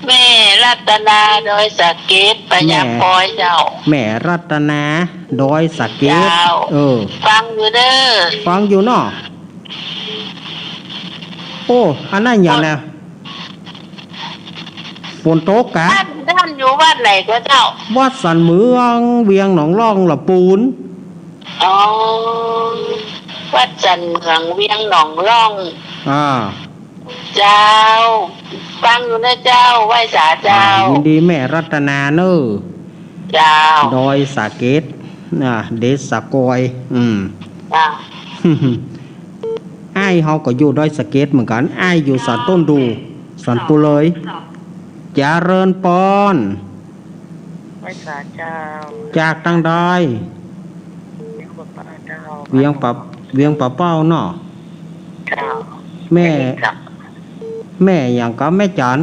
แม่รัตนาโดยสะเก็ตปัญญาปอยเจ้า แม่รัตนาดอยสะเก็ด เจ้า ฟังอยู่เด้อ ฟังอยู่เนาะโอ้อันนั้นอย่างแล้วฝนตกกะ ท่านอยู่วัดไหนก็เจ้า วัดสันเมืองเวียงหนองร่องละปูน อ๋อ วัดจันเมืองเวียงหนองร่อง เจ้า ฟังอยู่นะเจ้าไหว้สาเจ้า ยินดีแม่รัตนาเนอ เจ้า ดอยสะเก็ดเดชสะกอยเจ้า อ้ายเฮาก็อยู่ดอยสะเก็ดเหมือนกันอ้ายอยู่สันต้นดูสันปูเลยเจริญปอน ไหว้สาเจ้า จากตังดอย เจ้า เวียงปะเป้าเนาะ เจ้า แม่อย่างก็แม่จัน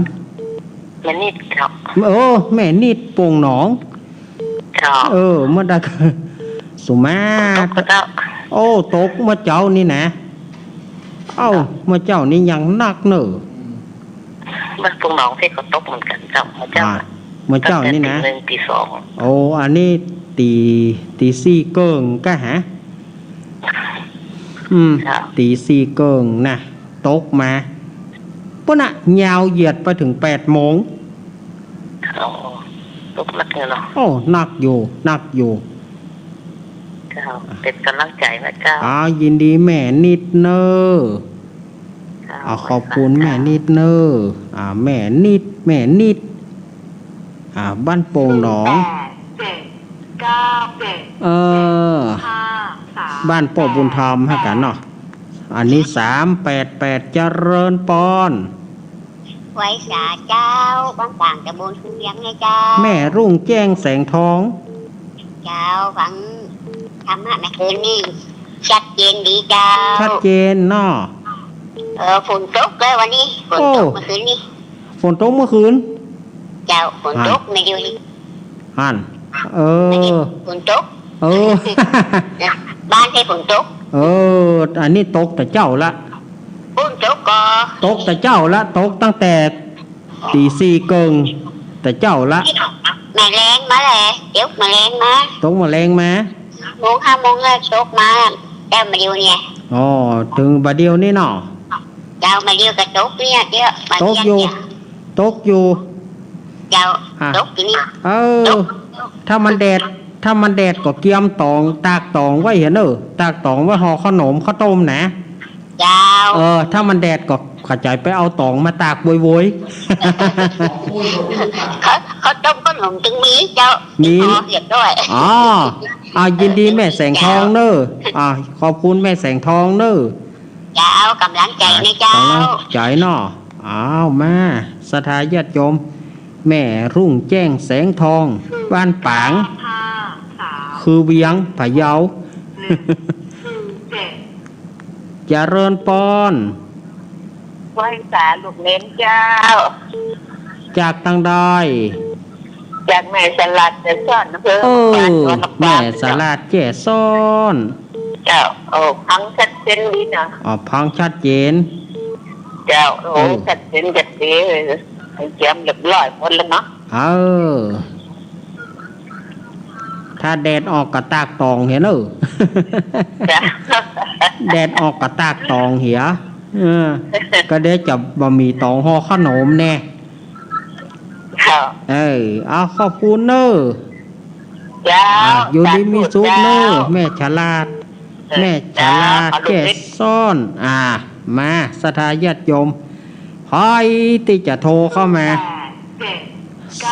แม่นิดครับ แม่นิดโป่งหนอง เจ้า เมื่อใดสุมา เจ้า ตกเมื่อเจ้านี่นะเมื่อเจ้านี่ยังนักเนอะ มันปรุงหนองที่เขาตกเหมือนกันเจ้าเจ้า เมื่อเจ้านี่นะ ตั้งแต่ตี 1 ตี 2 อันนี้ตีสี่เกิงก็หาตีสี่เกิงนะตกมาปะน่ะยาวเหยียดไปถึง8 โมง ตกนักเนาะ นักอยู่เจ้าเป็นกำลังใจนะเจ้า ยินดีแม่นิดเนอขอบคุณแม่นิดเนอแม่นิดบ้านโป่งหนอง บ้านป่อบุญธรรมให้กันเนาะอันนี้388เจริญปอน ไว้สาเจ้าบ้านต่างตะบนคุณเลี้ยงไงเจ้า แม่รุ่งแจ้งแสงทอง เจ้าฟังธรรมะเมื่อคืนนี่ชัดเจนดีเจ้า ชัดเจนเนาะ ฝนตกเลยวันนี้ฝนตกเมื่อคืนนี้ ฝนตกเมื่อคืน เจ้าฝนตกไม่อยู่นี่ หันเออ ฝนตก เออ บ้านให้ฝนตก เออ อันนี้ตกแต่เจ้าละ ฝนตกก็ ตกแต่เจ้าละ ตกตั้งแต่ตีสี่เกิงแต่เจ้าละ แม่แรงมาแหละเดี๋ยวแม่แรงมา ตกมาแรงมา โมง5 โมงเลยตกมาเจ้ามาอยู่เนี่ย อ๋อ ถึงบาเดียวนี่เนาะ เจ้ามาอยู่กับตกเนี่ยเดี๋ยวมา ตก เยี่ยม อยู่ เนี่ย ตกอยู่ เจ้าตกอยู่นี่ เออ ถ้ามันแดดก็เกียมตอง ตากตองไว้เห็นเออตากตองไว้ห่อขนมข้าวต้มนะ เจ้า ถ้ามันแดดก็ขจายไปเอาตองมาตากบวย เขาต้มขนมจึงมีเจ้า มี พอเรียบด้วย ๆอ๋อยินดีแม่แสงทองเนอะขอบคุณแม่แสงทองเนอะ เจ้ากำลังใจนะเจ้า กำลังใจเนาะอ้าวมาสถาญาติโยมแม่รุ่งแจ้งแสงทอง บ้านปาง คือเวียงพะเยา เจริญปอน ไหว้สาลูกเน้นเจ้า จากทางใด จากแม่สลัดจะซ่อนเพิ่ม แม่สาลาดแก่ซ่อน เจ้าโอ้พังชัดเจนดีนะ พังชัดเจน เจ้าโอ้ชัดเจนจัดเจนเจียมเรียบร้อยหมดแล้วเนาะ ถ้าแดดออกกระตากตองเห็นเออ จ้า แดดออกกระตากตองเหียก็ได้จับบะหมี่ตองห่อขนมแน่ เจ้า เอาขอบคุณเนอะ เจ้า อยู่ดีมีสุขเนอะแม่ฉลาด แม่ฉลาดแก่ซ่อน มาสถาญาติโยมใครที่จะโทรเข้ามา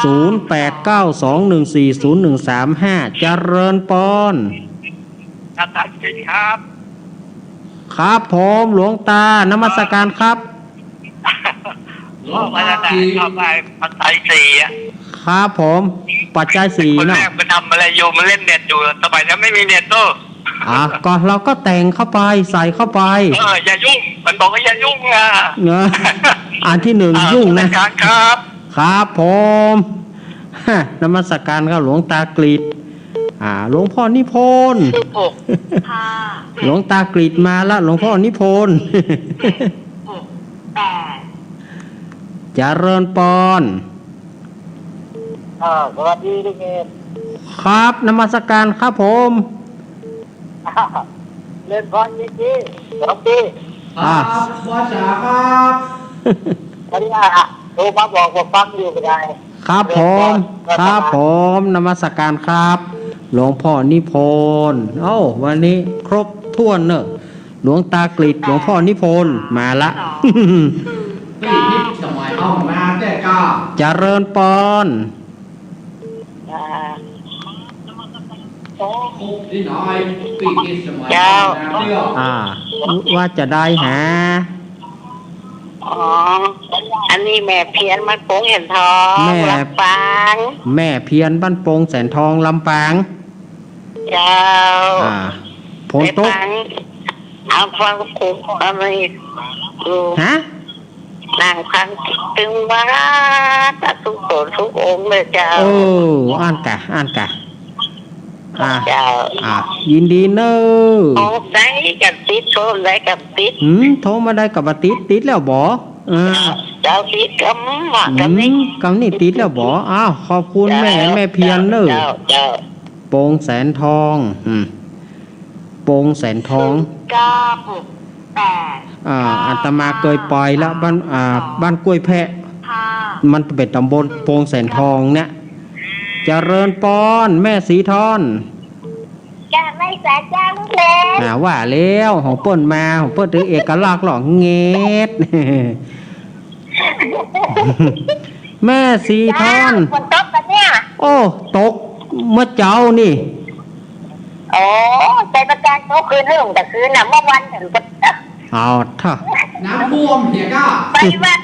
0892140135 เจริญปอน อาจารย์ครับ ครับผมหลวงตานมัสการครับ เข้าไปแล้วนะเข้าไปปัจจัยสี่อ่ะ ครับผมปัจจัยสี่ คนแร เนาะ กไปทำอะไรอยู่มันเล่นเน็ตอยู่สมัยนั้นไม่มีเน็ตโต้ ก็เราก็แต่งเข้าไปใส่เข้าไป อย่ายุ่งมันบอกว่าอย่ายุ่งอ่ะ เนอะอันที่หนึ่งยุ่งนะ ครับ ครับผมนมัสการครับหลวงตากรีดหลวงพ่อนิพนธ์หลวงตากรีดมาละหลวงพ่อนิพนธ์เจริญปอน สวัสดีทุกคน ครับนมัสการครับผม เล่นบอลจริงๆสวัสดี ครับว่าจ๋าครับ วันนี้โทรมาบอกว่าฟังอยู่ก็ได้ ครับผมครับผมนมัสการครับหลวงพ่อนิพนธ์วันนี้ครบถ้วนเนอะหลวงตากฤษหลวงพ่อนิพนธ์มาละ ปีนี้สมัยเอามาแต่ก็ เจริญปอน ที่น้อยปีนี้สมัย เจ้า ว่าจะได้หา อ๋ออันนี้แม่เพียนมันโป่งเห็นทองลำปาง แม่เพียนบ้านโป่งแสนทองลำปาง เจ้า ผลตก เอาฟังคุกอะไรดู ฮะ นางพังตึงว่าตัดทุกคนทุกองค์เลยเจ้า อ่านกะเจ้า ยินดีเนอะ โอ้ได้กับติดโทษได้กับติด โทรมาได้กับติดแล้วบอ เจ้าติดกำกำนี้ กำนี่ติดแล้วบอขอบคุณแม่เพียนเนอะ เจ้า โป่งแสนทองโป่งแสนทอง อาตมาเคยปล่อยแล้วบ้านกล้วยแพะมันเป็นตำบลโป่งแสนทองเนี่ยเจริญปอนแม่สีทอน จะไม่สาจ้าลูกเล็ก ว่าแล้วของเปิ้นมาของเปิ้นถือเอกลักษณ์หรอกเงด แม่สีทอน ฝนตกปะเนี่ย ตกเมื่อเจ้านี่ โอ้ใจประการโตคืนเรื่องแต่คืนน่ะเมื่อวันถึงก็ เอาท่า น้ำท่วมเหียก็ ไปวัด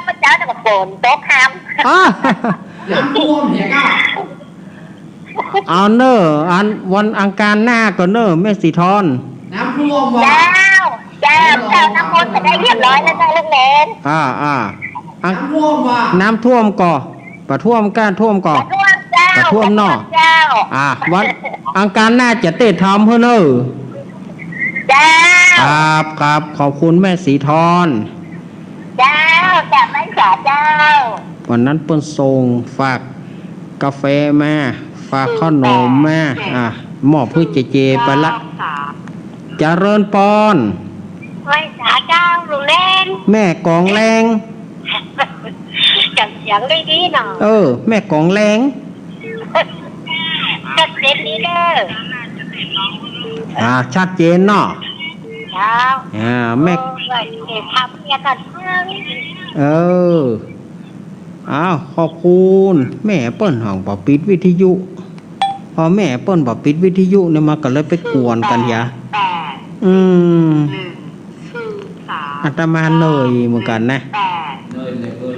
เมื่อเช้าแต่ก็ฝนตกห้าม น้ำท่วมเหียก็ เอาเนอะวันอังคารหน้าก็เนอะแม่สีทอน น้ำท่วมวะ เจ้า เจ้าน้ำมนต์ไปได้เรียบร้อยแล้วเจ้าลูกเล่น อ่าอ่าอัง น้ำท่วมว่ะ น้ำท่วมก่อปะท่วมก้านท่วมก่อ ประท้วงเจ้า ประท้วงนอก เจ้า วันอังการหน้าจะเตะทำเพื่อเนอะ เจ้า ครับขอบคุณแม่สีทอน เจ้าแต่ไม่สาเจ้า วันนั้นเปิ้นส่งฝากกาแฟมาฝากขนมมาหมอบเพื่อเจไปละเจริญปอน ไม่สาเจ้าลูกเล่น แม่กองแรง จับเสียงได้ดีหน่อย แม่กองแรง จัดเด็ดนี้เด้อ ชัดเจนเนาะ เจ้า แม่ เด็กทำเนี่ยกันเรื่อง ขอบคุณแม่เปิ้นห้องบ่ปิดวิทยุพอแม่เปิ้นบ่ปิดวิทยุเนี่ยมันก็เลยไปกวนกันยะ 8 อาตมาเหนื่อยเหมือนกันนะ เนินเลยเกิ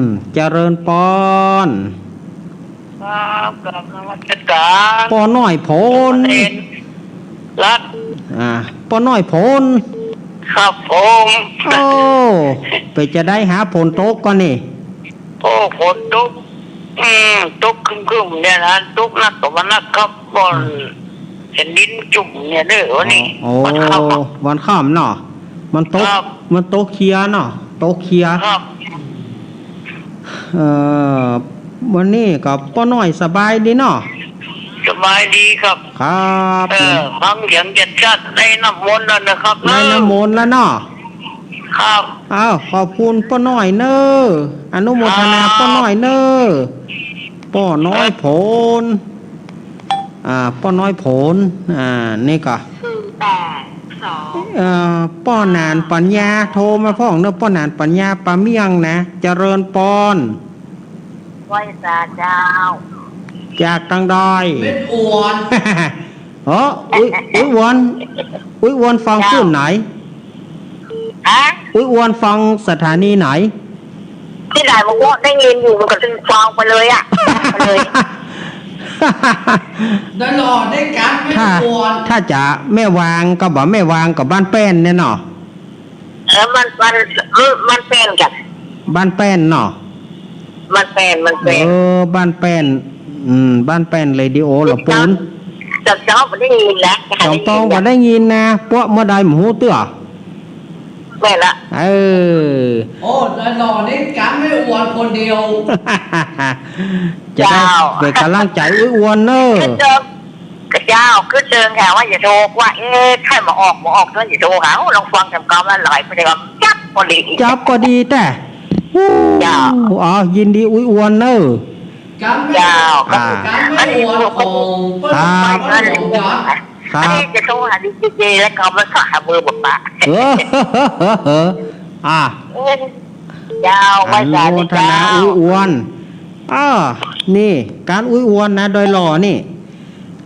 น เจริญปอน ครับกับนวัตกรรม ปอน้อยผล รัฐ ปอน้อยผล ครับผม ไปจะได้หาผลโต๊ะก่อนนี่ โอ้ฝนตกตกครึ้มๆเนี่ยนะตกนักกับวันนักครับบนเห็นดินจุ่มเนี่ยเด้อวันนี้ วันข้ามเนาะมันโต๊ะเคลียร์เนาะโต๊ะเคลียร์ ครับ วันนี้กับป้อน้อยสบายดีเนาะ สบายดีครับ ครับ ฟังเสียงจัดจัดในน้ำมนต์แล้วนะครับ ในน้ำมนต์แล้วเนาะ ครับ ขอบคุณป้อน้อยเนออนุโมทนาป้อน้อยเนอป้อน้อยผลป้อน้อยผลนี่ก็ป้อนานปัญญาโทรมาพ่องเนอะป้อนานปัญญาปาเมียงนะเจริญปอน ไหว้สาเจ้า จากตังดอย เป็นอวน อุ้ยวนฟังขึ้นไหน ฮะ อุ้ยวนฟังสถานีไหน ที่ไหนบอกว่าได้ยินอยู่มันก็จึงฟังไปเลยอ่ะไปเลย ได้หล่อได้การเป็น ถ้า อวน ถ้าจะแม่วางก็บอกแม่วางกับบ้านแป้นเนี่ยเนาะ มันเป็นกัน บ้านแป้นเนาะ มันเป็น บ้านแป้นบ้านแป้นเรดิโอหรอปูน จับจ้องไม่ได้ยินแล้ว ต้องว่าได้ยินนะพวกเมื่อใดหมูเตื้อ แม่ละ โอ้ได้หล่อได้การไม่อวนคนเดียว จะได้เป็นกำลังใจอุ้ยอ้วนเนอะ ขึ้นเดิมกระเจ้าขึ้นเดิมแค่ว่าอย่าโทรว่าใครมาออกด้วยอย่าโทรหาลองฟังจำกำละลายไปเลยครับจับพอดี จับก็ดีแต่ยินดีอุ้ยอ้วนเนอะ การไม่ เจ้า การไม่อวนของเปิ้ลไปหลวงยักษ์ ครับ อันนี้จะโทรหาดีเจแล้วก็มาหาเบอร์บอกปะ เจ้า อ ไว้ใจ นุโมท เจ้า นาอุ้ยอ้วนนี่การอุ้ยอ้วนนะโดยหล่อนี่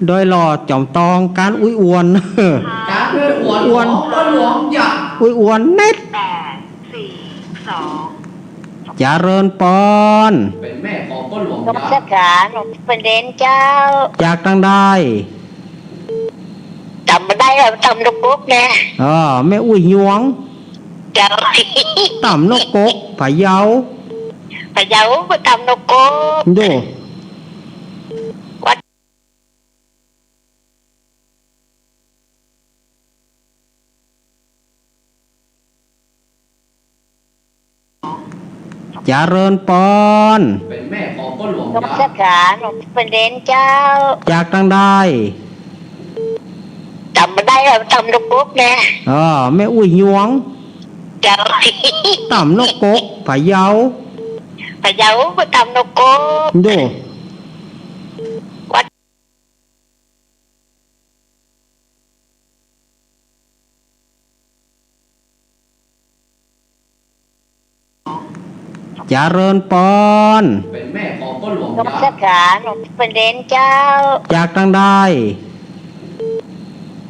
โดยหล่อจอมตองการอุ้ยอ้วน การไม่อวนของเปิ้ลหลวงยักษ์ อุ้ยอ้วนเน็ต 8 4 2 เจริญปอน เป็นแม่ของเปิ้ลหลวง นก ยัก สัก ษ์ ขาหนูเป็นเดนเจ้า จากตังได้ จำไม่ได้แล้วจำนกปุ๊บแน่ แม่อุ้ยหยวง เจ้า ต่ำนกกกผาเยา พะเยาก็จำนกปุ๊บ ดูเจริญปอน เป็นแม่ของเปิ้ลหลวง นก ยัก สัก ษ์ ขาหนูเป็นเดนเจ้า จากตังได้ จำไม่ได้แล้วจำนกปุ๊บแน่ แม่อุ้ยหยวง เจ้า ต่ำนกกกผาเยา พะเยาก็จำนกปุ๊บ ดูเจริญปอน เป็นแม่ของเปิ้ลหลวง นก ยั สั ก ก ษ์ ขาหนูเป็นเดนเจ้า จากตังได้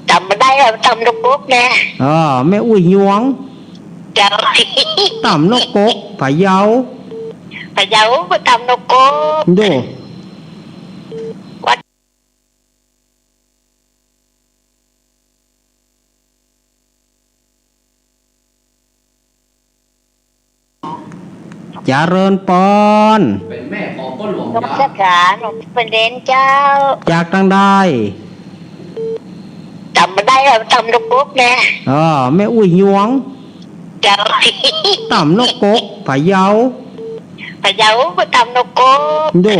จำไม่ได้แล้วจำนกปุ๊บแน่ แม่อุ้ยหยวง เจ้า ต่ำนกกกผาเยา พะเยาก็จำนกปุ๊บ ดู เจริญปอน เป็นแม่ของพ่อหลวง นมัสการหลวงพี่ประเด็นเจ้า จากทางใด จำไม่ได้หรอกจำลูกปุ๊กแน่ แม่อุ้ยยวง เจ้า ต่ำนกกกผาเยา พะเยาก็จำลูกปุ๊ก ดู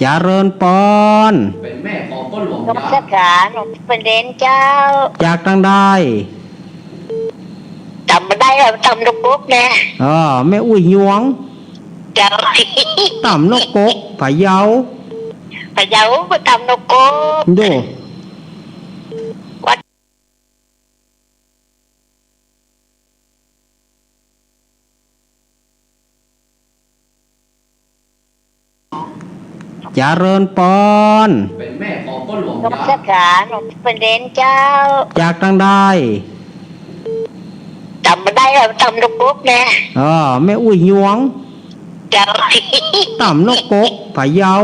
เจริญปอน เป็นแม่ของพ่อหลวง นมัสการหลวงพี่ประเด็นเจ้า จากทางใด จำไม่ได้หรอกจำลูกปุ๊กแน่ แม่อุ้ยยวง เจ้า ต่ำนกกกผาเยา พะเยาก็จำลูกปุ๊ก ดู เจริญปอน เป็นแม่ของพ่อหลวง นมัสการหลวงพี่ประเด็นเจ้า จากทางใด จำไม่ได้หรอกจำลูกปุ๊กแน่ แม่อุ้ยยวง เจ้า ต่ำนกกกผาเยา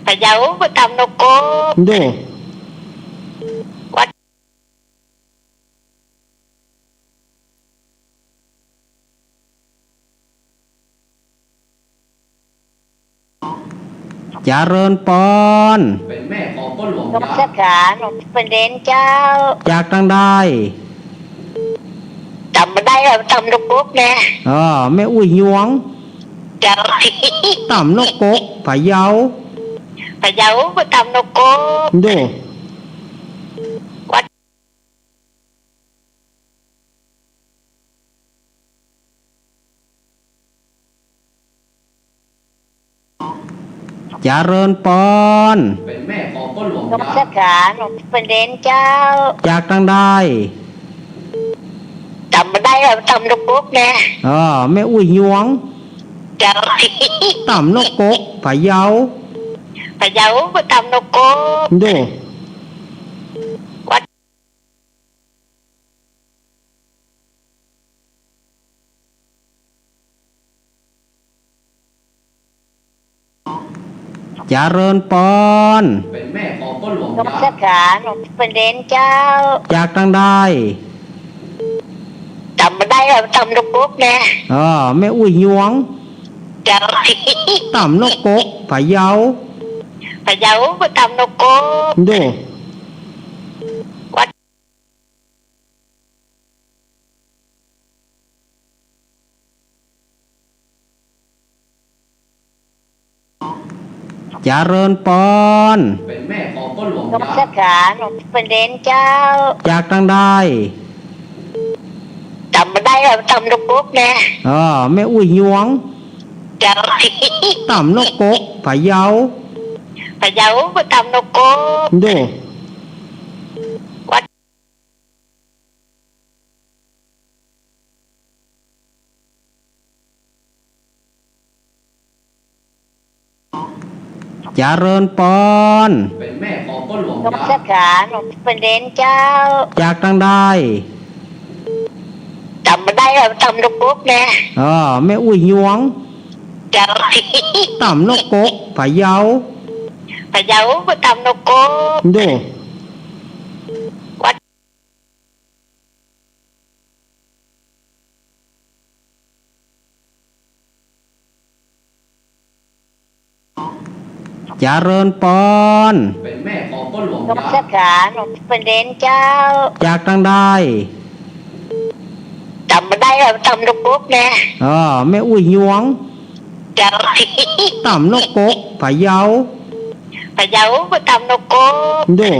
พะเยาก็จำลูกปุ๊ก ดู เจริญปอน เป็นแม่ของพ่อหลวง นมัสการหลวงพี่ประเด็นเจ้า จากทางใด จำไม่ได้หรอกจำลูกปุ๊กแน่ แม่อุ้ยยวง เจ้า ต่ำนกกกผาเยา พะเยาก็จำลูกปุ๊ก ดู เจริญปอน เป็นแม่ของพ่อหลวง นมัสการหลวงพี่ประเด็นเจ้า จากทางใด จำไม่ได้หรอกจำลูกปุ๊กแน่ แม่อุ้ยยวง เจ้า ต่ำนกกกผาเยา พะเยาก็จำลูกปุ๊ก ดู เจริญปอน เป็นแม่ของพ่อหลวง นมัสการหลวงพี่ประเด็นเจ้า จากทางใด จำไม่ได้หรอกจำลูกปุ๊กแน่ แม่อุ้ยยวง เจ้า ต่ำนกกกผาเยา พะเยาก็จำลูกปุ๊ก ดู เจริญปอน เป็นแม่ของพ่อหลวง นมัสการหลวงพี่ประเด็นเจ้า จากทางใด จำไม่ได้หรอกจำลูกปุ๊กแน่ แม่อุ้ยยวง เจ้า ต่ำนกกกผาเยา พะเยาก็จำลูกปุ๊ก ดู เจริญปอน เป็นแม่ของพ่อหลวง นมัสการหลวงพี่ประเด็นเจ้า จากทางใด จำไม่ได้หรอกจำลูกปุ๊กแน่ แม่อุ้ยยวง เจ้า ต่ำนกกกผาเยา พะเยาก็จำลูกปุ๊ก ดู เจริญปอน เป็นแม่ของพ่อหลวง นมัสการหลวงพี่ประเด็นเจ้า จากทางใด จำไม่ได้หรอกจำลูกปุ๊กแน่ แม่อุ้ยยวง เจ้า ต่ำนกกกผาเยา พะเยาก็จำลูกปุ๊ก ดู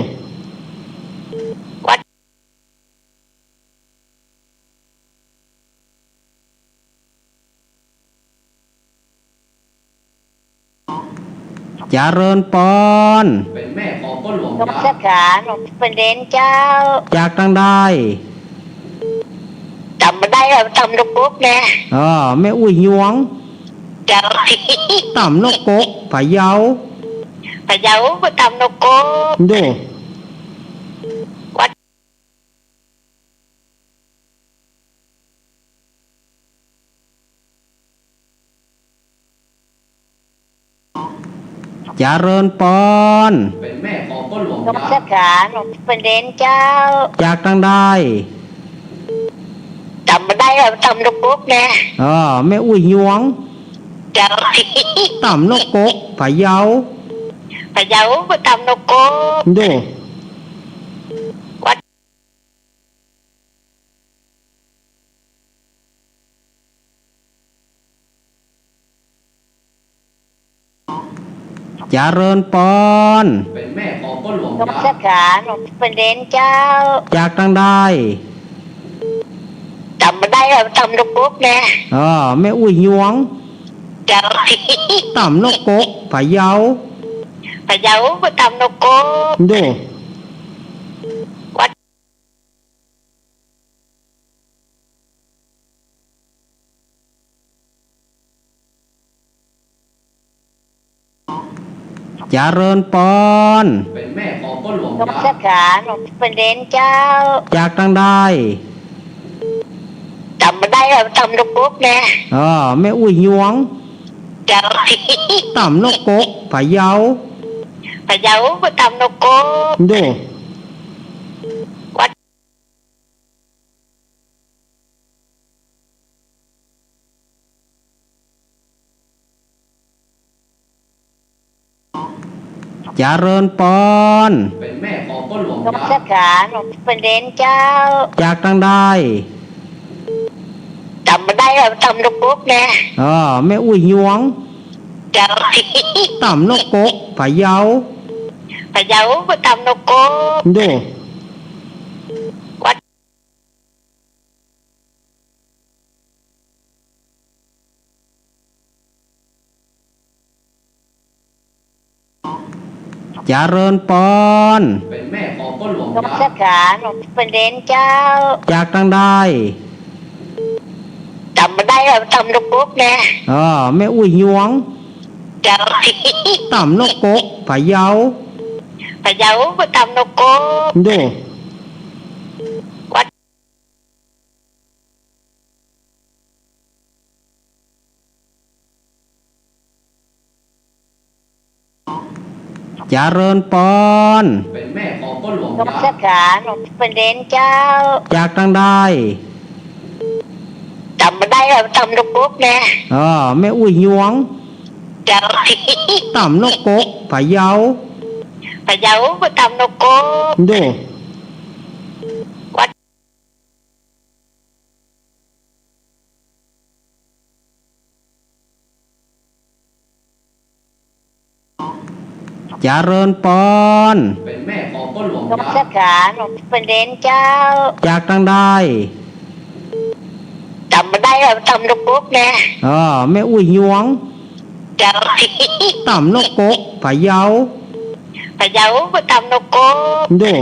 เจริญปอน เป็นแม่ของพ่อหลวง นมัสการหลวงพี่ประเด็นเจ้า จากทางใด จำไม่ได้หรอกจำลูกปุ๊กแน่ แม่อุ้ยยวง เจ้า ต่ำนกกกผาเยา พะเยาก็จำลูกปุ๊ก ดู เจ เจริญปอน เป็นแม่ของพ่อหลวง นก ยา สขาหนูเป็นเดนเจ้า จากทางใด จำไม่ได้แล้วจำนกกุ๊กเนี่ย แม่อุ้ยยวง เจ้า ต่ำนกกกผาเยา พะเยาไปจำนกกุ๊ก ดู เจริญปอน เป็นแม่ของพ่อหลวง นก ยา สขาหนูเป็นเดนเจ้า จากทางใด จำไม่ได้แล้วจำนกกุ๊กเนี่ย แม่อุ้ยยวง เจ้า ต่ำนกกกผาเยา พะเยาไปจำนกกุ๊ก ดู เจริญปอน เป็นแม่ของพ่อหลวง นก ยา สขาหนูเป็นเดนเจ้า จากทางใด จำไม่ได้แล้วจำนกกุ๊กเนี่ย แม่อุ้ยยวง เจ้า ต่ำนกกกผาเยา พะเยาไปจำนกกุ๊ก ดู เจริญปอน เป็นแม่ของพ่อหลวง นก ยา สขาหนูเป็นเดนเจ้า จากทางใด จำไม่ได้แล้วจำนกกุ๊กเนี่ย แม่อุ้ยยวง เจ้า ต่ำนกกกผาเยา พะเยาไปจำนกกุ๊ก ดู เจริญปอน เป็นแม่ของพ่อหลวง นก ยา สขาหนูเป็นเดนเจ้า จากทางใด จำไม่ได้แล้วจำนกกุ๊กเนี่ย แม่อุ้ยยวง เจ้า ต่ำนกกกผาเยา พะเยาไปจำนกกุ๊ก ดู เจริญปอน เป็นแม่ของพ่อหลวง นก ยา สขาหนูเป็นเดนเจ้า จากทางใด จำไม่ได้แล้วจำนกกุ๊กเนี่ย แม่อุ้ยยวง เจ้า ต่ำนกกกผาเยา พะเยาไปจำนกกุ๊ก ดู เจริญปอน เป็นแม่ของพ่อหลวง นก ยา สขาหนูเป็นเดนเจ้า จากทางใด จำไม่ได้แล้วจำนกกุ๊กเนี่ย แม่อุ้ยยวง เจ้า ต่ำนกกกผาเยา พะเยาไปจำนกกุ๊ก ดู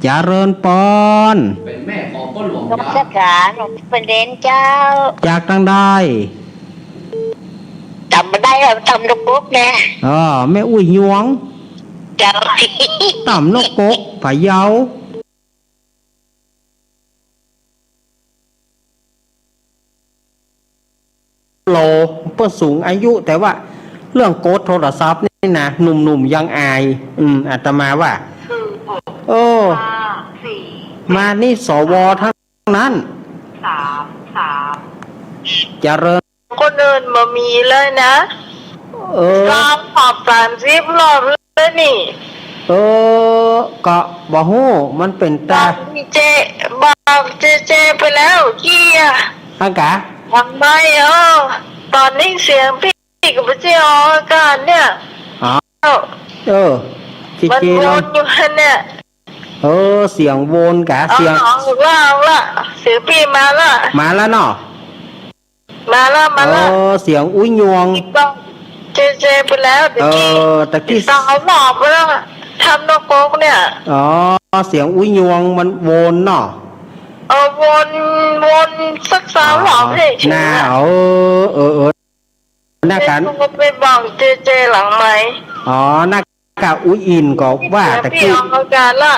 เจริญปอน เป็นแม่ของพ่อหลวง นก ยา สขาหนูเป็นเดนเจ้า จากทางใด จำไม่ได้แล้วจำนกกุ๊กเนี่ย แม่อุ้ยยวง เจ้า ต่ำนกกกผาเยา โลเพื่อสูงอายุแต่ว่า เรื่องโกดโทรศัพท์นี่นะหนุ่มๆยังอาย อาตมาว่า โอ้มานี่สวทั้งนั้น เจริญ คนอื่นมามีเลยนะ เ ร้องขอบ30 รอบเลยนี่ ก็บ่ฮู้มันเป็น บอ ตาก เจบอกเจไปแล้วกี้อะ อากา ทำไมตอนนี้เสียงพี่กับพี่เจ้าออกอากาศเนี่ย อ๋อ เอ้า จี มัน จี ว ลอง นอยู่เนี่ย เสียงโวนกะ เอา เสียง เอาละเสียงพี่มาละ มาแล้วเนาะ มาละ เสียงอุ้ยยวง บอกเจไปแล้วเดี๋ยวกี้ ตะกี้ ต้องเอาหมอบไปแล้วทำนกโกกเนี่ย เสียงอุ้ยยวงมันโวนเนาะ วนสัก3 รอบให้ถึง น่าหน้ากัน ไปบอกเจหลังไหม หน้า กะอุยอินก็ว่าตะ พี่ กี้ ออกอาการละ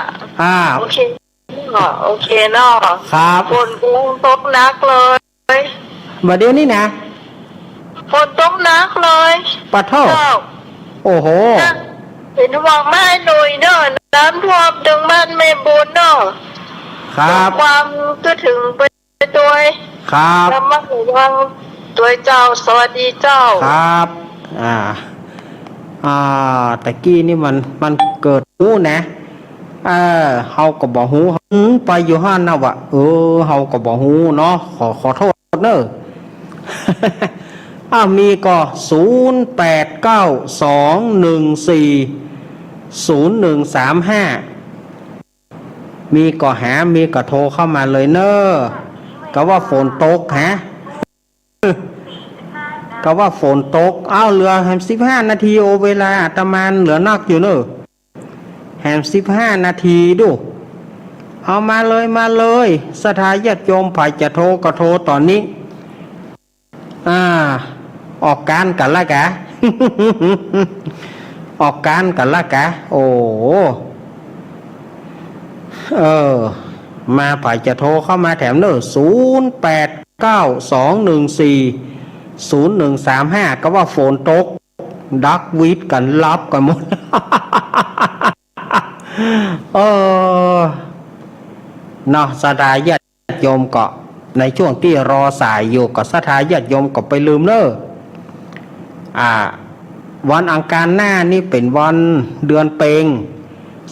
โอเคโอเคเนาะ ครับ ฝนกรุงตกหนักเลย มาเดี๋ยวนี้นะ ฝนตกหนักเลย ปะเท่า เจ้า โอ้โห เป็นห่วงแม่หนุ่ยเนาะน้ำท่วมถึงบ้านแม่บุญเนาะ ครับ ความก็ถึงไปด้วย ครับ ระมัดระวังตัวเจ้าสวัสดีเจ้า ครับ ตะกี้นี่มันเกิดหูนะเฮาก็บ่ฮู้ไปอยู่ห้านนะวะเฮาก็บ่ฮู้เนาะขอโทษเด้อ มีก็0892140135มีก็มีก็โทรเข้ามาเลยเนอะก็ว่าฝนตกก็ว่าฝนตกเหลือ15 นาทีโอเวลาอาตมาเหลือนักอยู่เนอะ15 นาทีดูเอามาเลยสถาญาติโยมฝ่ายจะโทรก็โทรตอนนี้ออกการกันละกะ ออกการกันละกะโอ้มาฝ่ายจะโทรเข้ามาแถมเนอะ0892140135ก็ว่าฝนตกดักวิดกันรับกันหมด เนาะสถาญาติโยมก็ในช่วงที่รอสายอยู่ก็สถาญาติโยมก็ไปลืมเนอะวันอังคารหน้านี่เป็นวันเดือนเพ็ง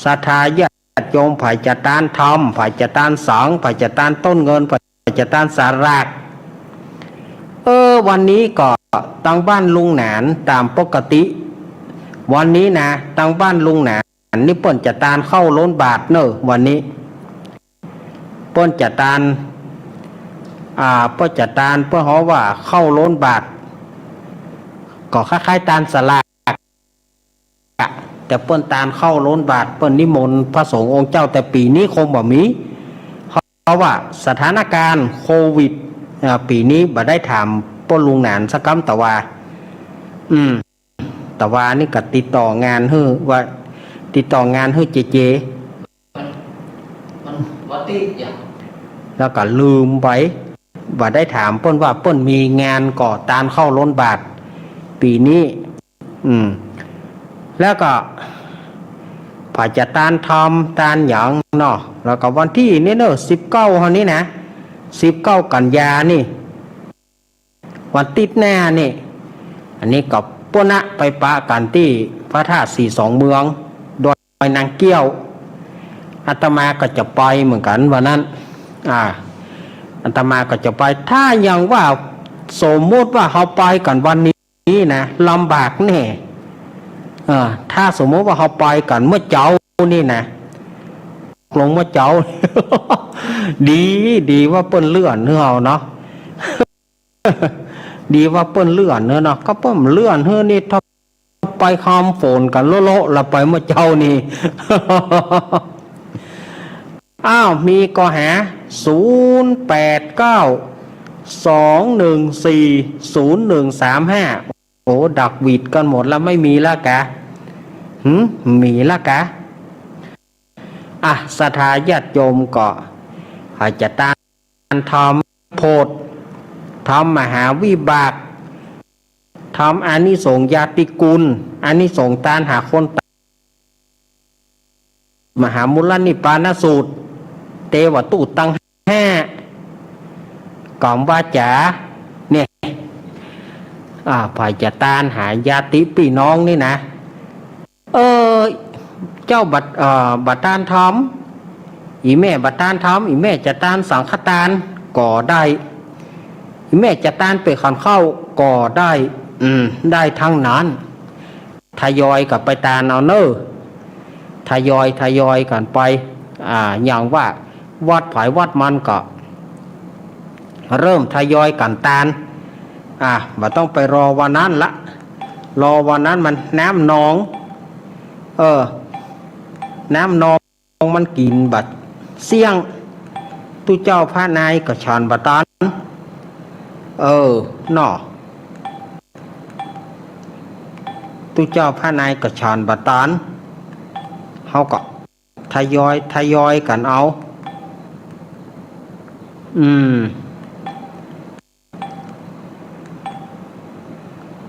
สถาญาติโยมฝ่ายจัดการธรรมฝ่ายจัดการสังฝ่ายจัดการต้นเงินฝ่ายจัดการสาระวันนี้ก็ตั้งบ้านลุงหนานตามปกติวันนี้นะตั้งบ้านลุงหนานนี่เปิ้นจัดการเข้าล้นบาทเนอะวันนี้เปิ้นจัดการเปิ้นจัดการเปิ้นเพราะว่าเข้าล้นบาทก็คล้ายๆตานสลากแต่เปิ้นตานเข้าล้นบาทเปิ้นนิมนต์พระสงฆ์องค์เจ้าแต่ปีนี้คงบ่มีเพราะว่าสถานการณ์โควิดปีนี้บ่ได้ถามป้นลุงหนานสักคำแต่ว่าแต่ว่านี่ก็ติดต่องานฮื้อว่าติดต่องานฮื้อเจมันวัดติอย่าง แล้วก็ลืมไปบ่ได้ถามเปิ้นว่าเปิ้นมีงานก่อตานเข้าล้นบาทปีนี้แล้วก็ผ่าจะตานทำตานหยังเนาะแล้วก็วันที่นี่เนอะ19เฮานี้นะ19 กันยานี่วันติดหน้านี่อันนี้กับปุณะไปปะกันที่พระธาตุ42เมืองโดยนางเกี้ยวอาตมาก็จะไปเหมือนกันวันนั้นอาตมาก็จะไปถ้ายังว่าสมมติว่าเขาไปกันวันนี้นะลำบากแน่ถ้าสมมติว่าเขาไปกันเมื่อเจ้านี่นะลงเมื่อเจ้า ดีว่าเปิ้นเลื่อนเฮาเนาะ ดีว่าเปิ้นเลื่อนเนาะก็เปิ้นเลื่อนเฮานี่ถ้าไปคำฝนกันโลๆแล้วไปเมื่อเจ้านี่ มีก็หา0892140135โอ้ดักวีดกันหมดแล้วไม่มีละกะมีละกะสถาญาติโยมก็อาจจะตานทำโพธทำมหาวิบากทำอานิสงส์ญาติกุลอานิสงส์ตานหาคนมหามุลนิปานสูตรเตวตุตัง5กล่อมวาจาเนี่ยฝ่ายจะตานหาญาติพี่น้องนี่นะเจ้าบัตรตานทอมอีแม่บัตรตานทอมอีแม่จะตานสังฆทานก่อได้อีแม่จะตานไปขันเข้าก่อได้ได้ทั้งนั้นทยอยกับไปตานเอาเนอะทยอยกันไปอย่างว่าวัดผายวัดมันก็เริ่มทยอยกันตานบ่ต้องไปรอวันนั้นละรอวันนั้นมันน้ำนองน้ำนองมันกินบัดเสี่ยงตุเจ้าพระนายก็ชอนบัดตานนอตุเจ้าพระนายก็ชอนบัดตาน เขาก็ทยอยกันเอา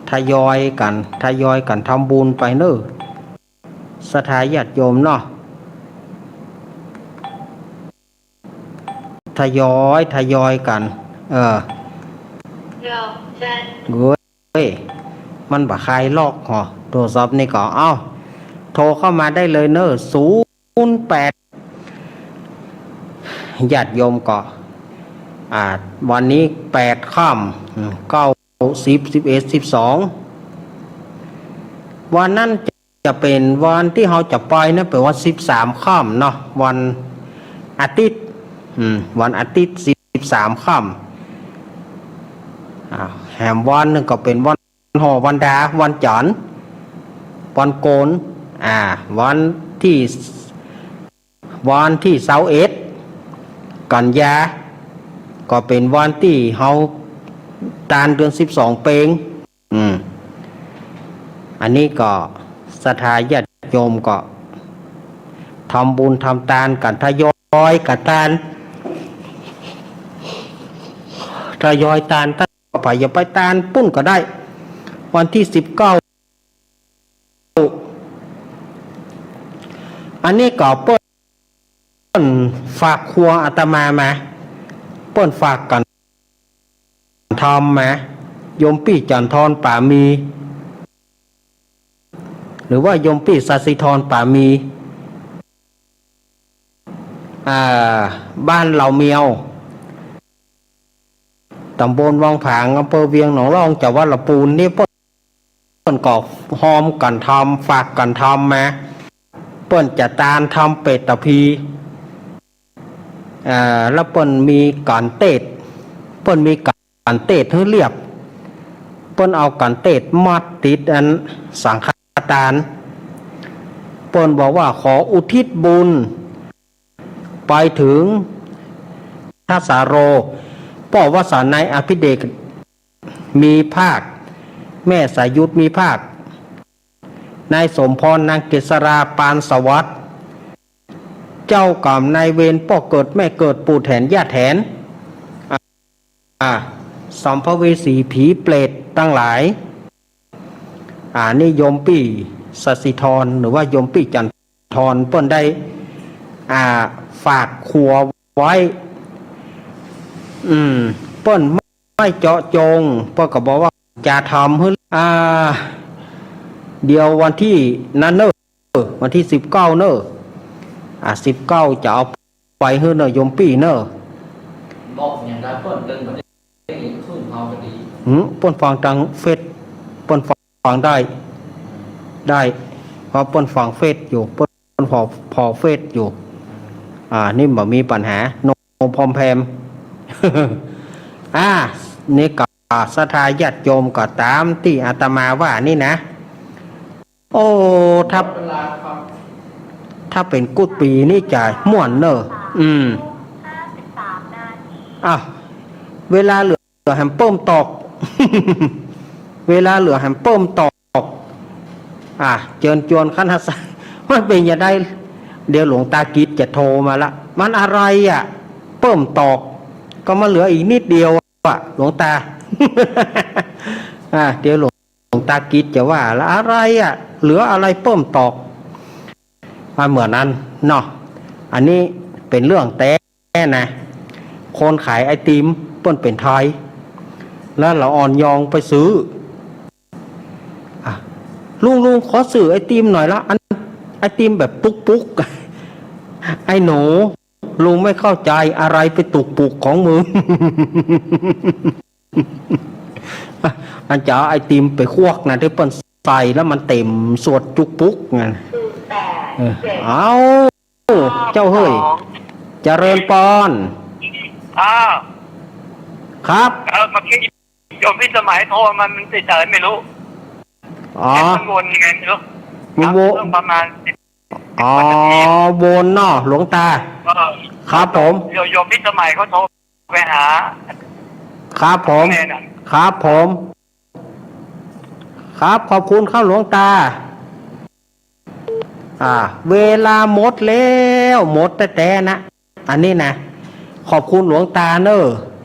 ทยอยกันทำบุญไปเนอะศรัทธาญาติโยมเนาะทยอยกันเฮ้ยมันบ่คลายลอกหรอโทรศัพท์นี่ก็โทรเข้ามาได้เลยเนอะ08ญาติโยมก็วันนี้8 ค่ำ9 10 11 12วันนั้นจะเป็นวันที่เราจะไปนะเป็นวัน13 ค่ำเนาะวันอาทิตย์วันอาทิตย์13 ค่ำแหมวันนึงก็เป็นวันหอวันดาวันจันทร์วันโกนวันที่21กันยาก็เป็นวันที่เฮาตานเดือน12 เปงอันนี้ก็ศรัทธาญาติโยมก็ทำบุญทำทานกันทยอยกันทานทยอยทานถ้าไปอย่าไปทานปุ้นก็ได้วันที่19อันนี้ก็เปิ้นฝากครัวอาตมามาเปิ้นฝากกันทำมาโยมปี่จันทรป่ามีหรือว่าโยมปี่สัสิธรป่ามีบ้านเหล่าเมียวตำบลวังผางอำเภอเวียงหนองรองจังหวัดลำพูนนี่เปิ้นก็หอมกันทำฝากกันทำมาเปิ้นจะตานทำเป็ดตะพีแล้วเปิ้นมีการเตดเปิ้นมีการเตดให้เรียบเปิ้นเอาการเตดมัดติดอันสังฆทานเปิ้นบอกว่าขออุทิศบุญไปถึงทัสาโรป่อวสานในอภิเดชมีภาคแม่สายุทธมีภาคนายสมพรนางเกษราปานสวัสดิ์เจ้ากรรมนายเวรพ่อเกิดแม่เกิดปู่แทนญาติแทนสัมภเวสีผีเปรตตั้งหลายนี่โยมปี่สัสิธรหรือว่าโยมปี่จันทรเปิ้นได้ฝากครัวไว้เปิ้นไม่เจาะจงเปิ้นก็บอกว่าจะทำให้เดี๋ยววันที่นั้นเนอะวันที่19เนอะ19จะเอาไปให้เนอะโยมปี่เนอะบอกอย่างไรเปิ้นเดินมาได้ขึ้นเอาก็ดีเปิ้นฟังทางเฟซเปิ้นฟังได้เพราะเปิ้นฟังเฟซอยู่เปิ้นพอเฟซอยู่นี่บ่มีปัญหาโนพรมแพมนี่ก็ศรัทธาญาติโยมก็ตามที่อาตมาว่านี่นะโอ้ถ้าเป็นกุดปีนี่จะม่วนเนอะเวลาเหลือแฮมเปิ่มตอกเวลาเหลือแฮมเปิ่มตอกเจิญจวนคณะสัตว์มันเป็นอย่างไรเดี๋ยวหลวงตากิจจะโทรมาละมันอะไรเปิ่มตอกก็มาเหลืออีกนิดเดียวหลวงตา เดี๋ยวหลวงตากิจจะว่าแล้วอะไรเหลืออะไรเปิ่มตอกเหมือนนั้นเนาะอันนี้เป็นเรื่องแต่นะคนขายไอติมเปิ้นเป็นไทยแล้วเราอ่อนยองไปซื้อลุงขอซื้อไอติมหน่อยละอันไอติมแบบปุกไอหนูลุงไม่เข้าใจอะไรไปปุกของมึง อันจะเอาไอติมไปควกนะที่เปิ้นใส่แล้วมันเต็มสวดจุกปุกไงเอาเจ้าเฮ้ยเจริญปอนครับเมื่อกี้โยมพี่สมัยโทรมันติดเฉยไม่รู้มันวนไงไม่รู้มันวนประมาณวนเนาะหลวงตาครับผมโยมพี่สมัยเขาโทรไปหาครับผมครับผมครับขอบคุณข้าหลวงตา เวลาหมดแล้วหมดแต่นะอันนี้นะขอบคุณหลวงตาเนอ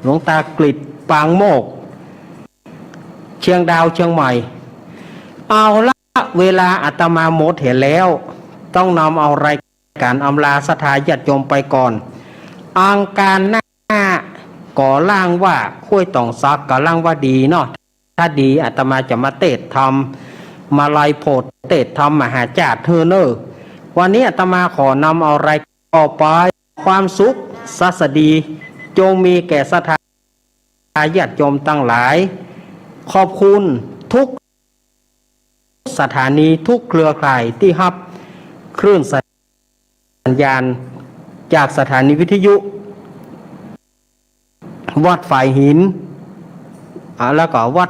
หลวงตากฤษปางโมกเชียงดาวเชียงใหม่เอาละเวลาอาตมาหมดเห็นแล้วต้องนำเอารายการอำลาสถาญาติโยมไปก่อนอังการหน้าก่อล่างว่าคุยต้องซักก่อล่างว่าดีเนาะถ้าดีอาตมาจะมาเตะทำมาลายโพดเตะทำมหาจาดเธอเนอวันนี้อาตมาขอนำเอารายต่อไปความสุขสัสดีจงมีแก่สถาญาติโยมตั้งหลายขอบคุณทุกสถานีทุกเครือข่ายที่รับคลื่นสัญญาณจากสถานีวิทยุวัดฝ่ายหินแล้วก็วัด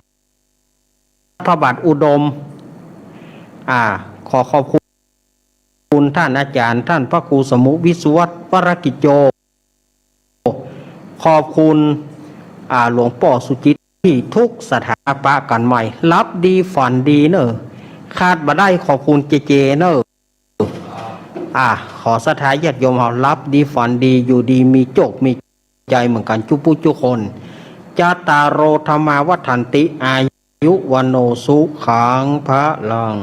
พระบาทอุดมขอขอบคุณท่านอาจารย์ท่านพระครูสมุวิสุวัตรวรกิจโจขอบคุณหลวงพ่อสุจิตที่ทุกสถาปะกันใหม่รับดีฝันดีเนอะคาดมาได้ขอบคุณเจเนอะขอสถาญาติโยมเรารับดีฝันดีอยู่ดีมีโจกมีใจเหมือนกันจุปุจุคนจาตารโรธรรมาวัฏันติอายุวันโนสุขังพระลัง